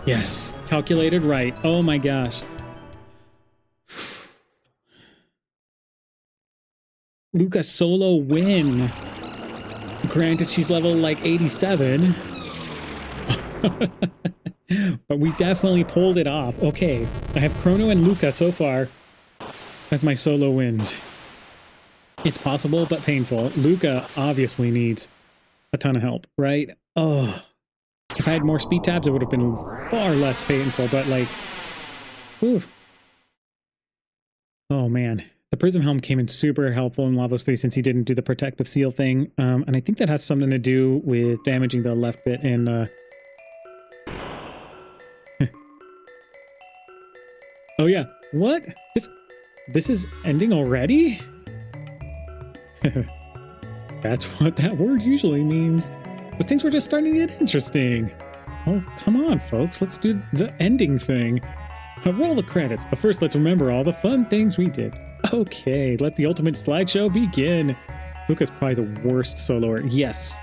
Yes, calculated right. Oh my gosh. Luca solo win. Granted, she's level like 87. But we definitely pulled it off. Okay, I have Chrono and Luca so far as my solo wins. It's possible, but painful. Luca obviously needs a ton of help, right? Oh, if I had more speed tabs, it would have been far less painful, but like, whew. Oh man. The Prism Helm came in super helpful in Lavos 3 since he didn't do the protective seal thing. And I think that has something to do with damaging the left bit and oh yeah, what? This is ending already? That's what that word usually means. But things were just starting to get interesting. Oh, come on, folks. Let's do the ending thing. Roll the credits, but first let's remember all the fun things we did. Okay, let the ultimate slideshow begin. Luca's probably the worst soloer. Yes.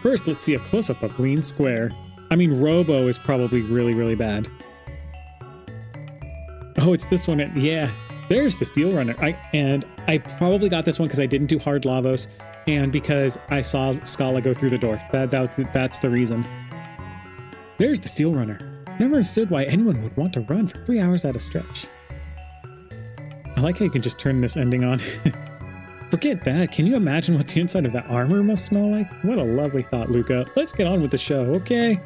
First, let's see a close-up of Lean Square. I mean, Robo is probably really, really bad. Oh, it's this one. Yeah, there's the Steel Runner. I probably got this one because I didn't do hard Lavos and because I saw Scala go through the door. That's the reason. There's the Steel Runner. Never understood why anyone would want to run for 3 hours at a stretch. I like how you can just turn this ending on. Forget that. Can you imagine what the inside of that armor must smell like? What a lovely thought, Luca. Let's get on with the show, okay?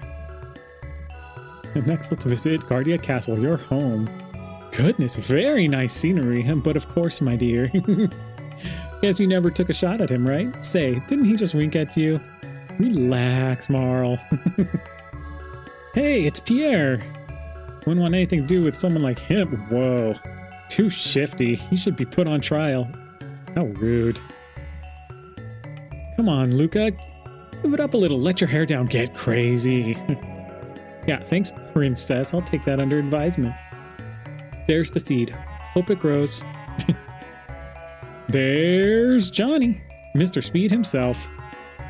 And next, let's visit Guardia Castle, your home. Goodness, very nice scenery. But of course, my dear. Guess you never took a shot at him, right? Say, didn't he just wink at you? Relax, Marl. Hey, it's Pierre. Wouldn't want anything to do with someone like him. Whoa. Too shifty. He should be put on trial. How rude. Come on, Luca. Give it up a little. Let your hair down. Get crazy. Yeah, thanks, princess. I'll take that under advisement. There's the seed. Hope it grows. There's Johnny. Mr. Speed himself.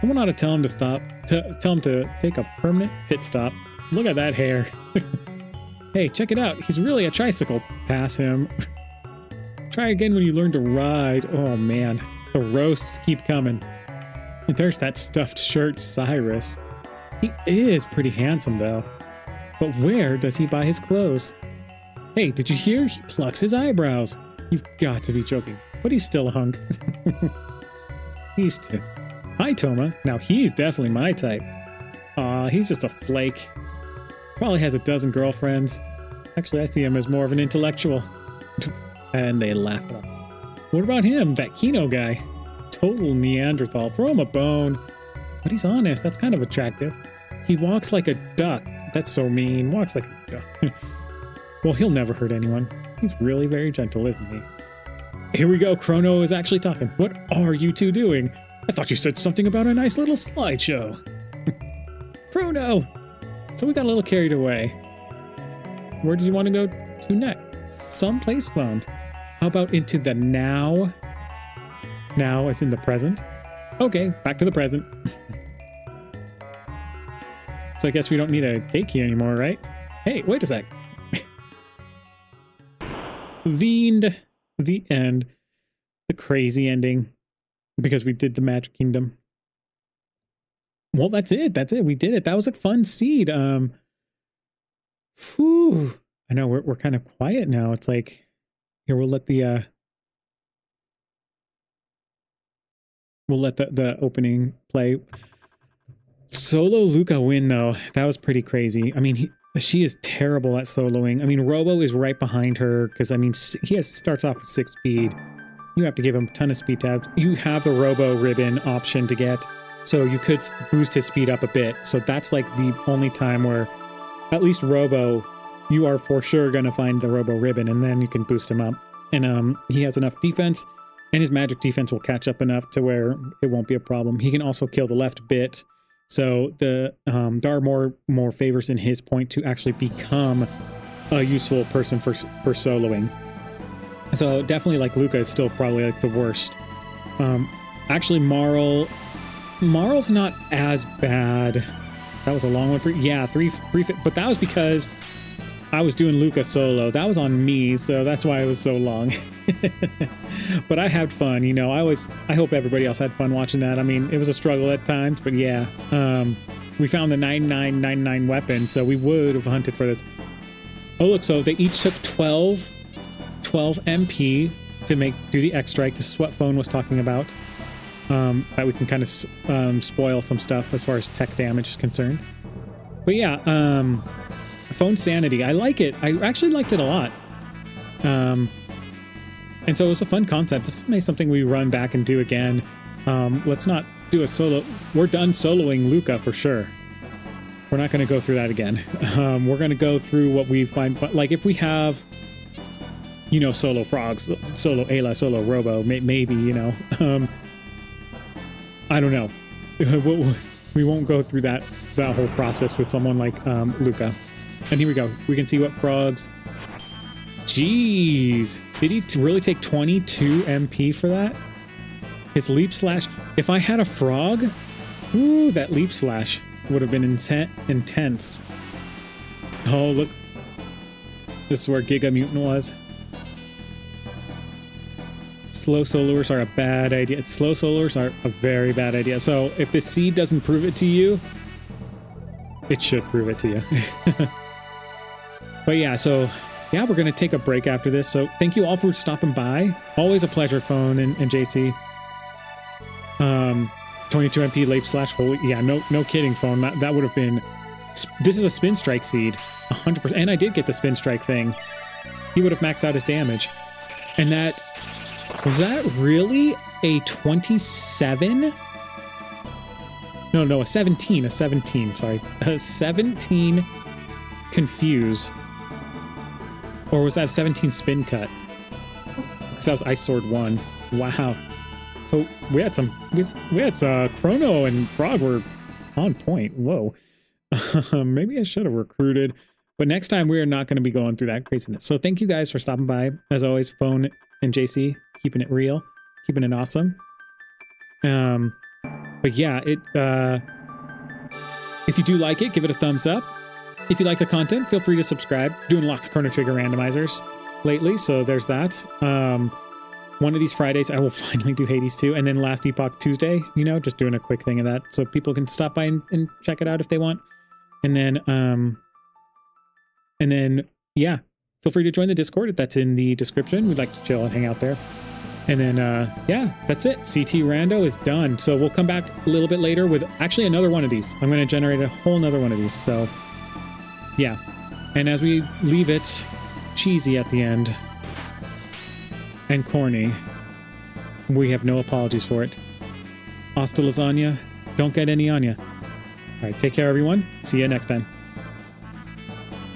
Someone ought to tell him to stop. Tell him to take a permanent pit stop. Look at that hair. Hey, check it out. He's really a tricycle. Pass him. Try again when you learn to ride. Oh, man. The roasts keep coming. And there's that stuffed shirt, Cyrus. He is pretty handsome, though. But where does he buy his clothes? Hey, did you hear? He plucks his eyebrows. You've got to be joking. But he's still a hunk. Hi, Toma. Now he's definitely my type. Aw, he's just a flake. Probably has a dozen girlfriends. Actually, I see him as more of an intellectual. And they laugh it up. What about him, that Kino guy? Total Neanderthal. Throw him a bone. But he's honest. That's kind of attractive. He walks like a duck. That's so mean. Walks like a duck. Well, he'll never hurt anyone. He's really very gentle, isn't he? Here we go. Chrono is actually talking. What are you two doing? I thought you said something about a nice little slideshow. Chrono! So we got a little carried away. Where do you want to go to next? Someplace fun. How about into the now? Now as in the present? Okay, back to the present. So I guess we don't need a gate key anymore, right? Hey, wait a sec. The end. The crazy ending. Because we did the Magic Kingdom. Well, that's it. That's it. We did it. That was a fun seed. Whew. I know we're kind of quiet now. It's like, here, we'll let the opening play. Solo Luca win though. That was pretty crazy. I mean, she is terrible at soloing. I mean, Robo is right behind her because I mean, starts off with 6 speed. You have to give him a ton of speed tabs. You have the Robo ribbon option to get, so you could boost his speed up a bit. So that's like the only time where, at least Robo, you are for sure going to find the Robo ribbon, and then you can boost him up. And he has enough defense, and his magic defense will catch up enough to where it won't be a problem. He can also kill the left bit, so there are more favors in his point to actually become a useful person for soloing. So definitely, like, Luca is still probably like the worst. Actually, Marl's not as bad. That was a long one for, yeah, but that was because I was doing Luca solo. That was on me, so that's why it was so long. But I had fun, you know. I hope everybody else had fun watching that. I mean, it was a struggle at times, but yeah. We found the 9999 weapon, so we would have hunted for this. Oh, look, so they each took 12 MP to do the X strike. This is what Phone was talking about. That we can kind of spoil some stuff as far as tech damage is concerned. But yeah, Phone Sanity, I like it. I actually liked it a lot. And so it was a fun concept. This is something we run back and do again. Let's not do a solo. We're done soloing Luca for sure. We're not going to go through that again. We're going to go through what we find fun. Like if we have, you know, solo frogs, solo Ayla, solo Robo, maybe, you know. I don't know. We won't go through that whole process with someone like Luca. And here we go. We can see what frogs. Jeez. Did he really take 22 MP for that? His leap slash. If I had a frog, ooh, that leap slash would have been intense. Oh, look. This is where Giga Mutant was. Slow soloers are a bad idea. Slow soloers are a very bad idea. So if the seed doesn't prove it to you, it should prove it to you. But yeah, so yeah, we're going to take a break after this. So thank you all for stopping by. Always a pleasure, Phone and JC. 22 MP leap slash. Holy, yeah, no kidding, Phone. That would have been. This is a spin strike seed, 100%. And I did get the spin strike thing. He would have maxed out his damage. And that was that really a 27? No, a 17. A 17. Sorry, a 17 confuse. Or was that 17 spin cut? Because that was Ice Sword 1. Wow. So we had some Chrono and Frog were on point. Whoa. Maybe I should have recruited. But next time we are not going to be going through that craziness. So thank you guys for stopping by. As always, Phone and JC, keeping it real, keeping it awesome. But yeah, if you do like it, give it a thumbs up. If you like the content, feel free to subscribe. Doing lots of Chrono Trigger randomizers lately, so there's that. One of these Fridays, I will finally do Hades 2, and then Last Epoch Tuesday, you know, just doing a quick thing of that, so people can stop by and check it out if they want. And then, yeah, feel free to join the Discord. That's in the description. We'd like to chill and hang out there. And then, yeah, that's it. CTRando is done. So we'll come back a little bit later with actually another one of these. I'm going to generate a whole nother one of these. So, yeah. And as we leave it cheesy at the end and corny, we have no apologies for it. Hasta lasagna. Don't get any on ya. All right, take care, everyone. See you next time.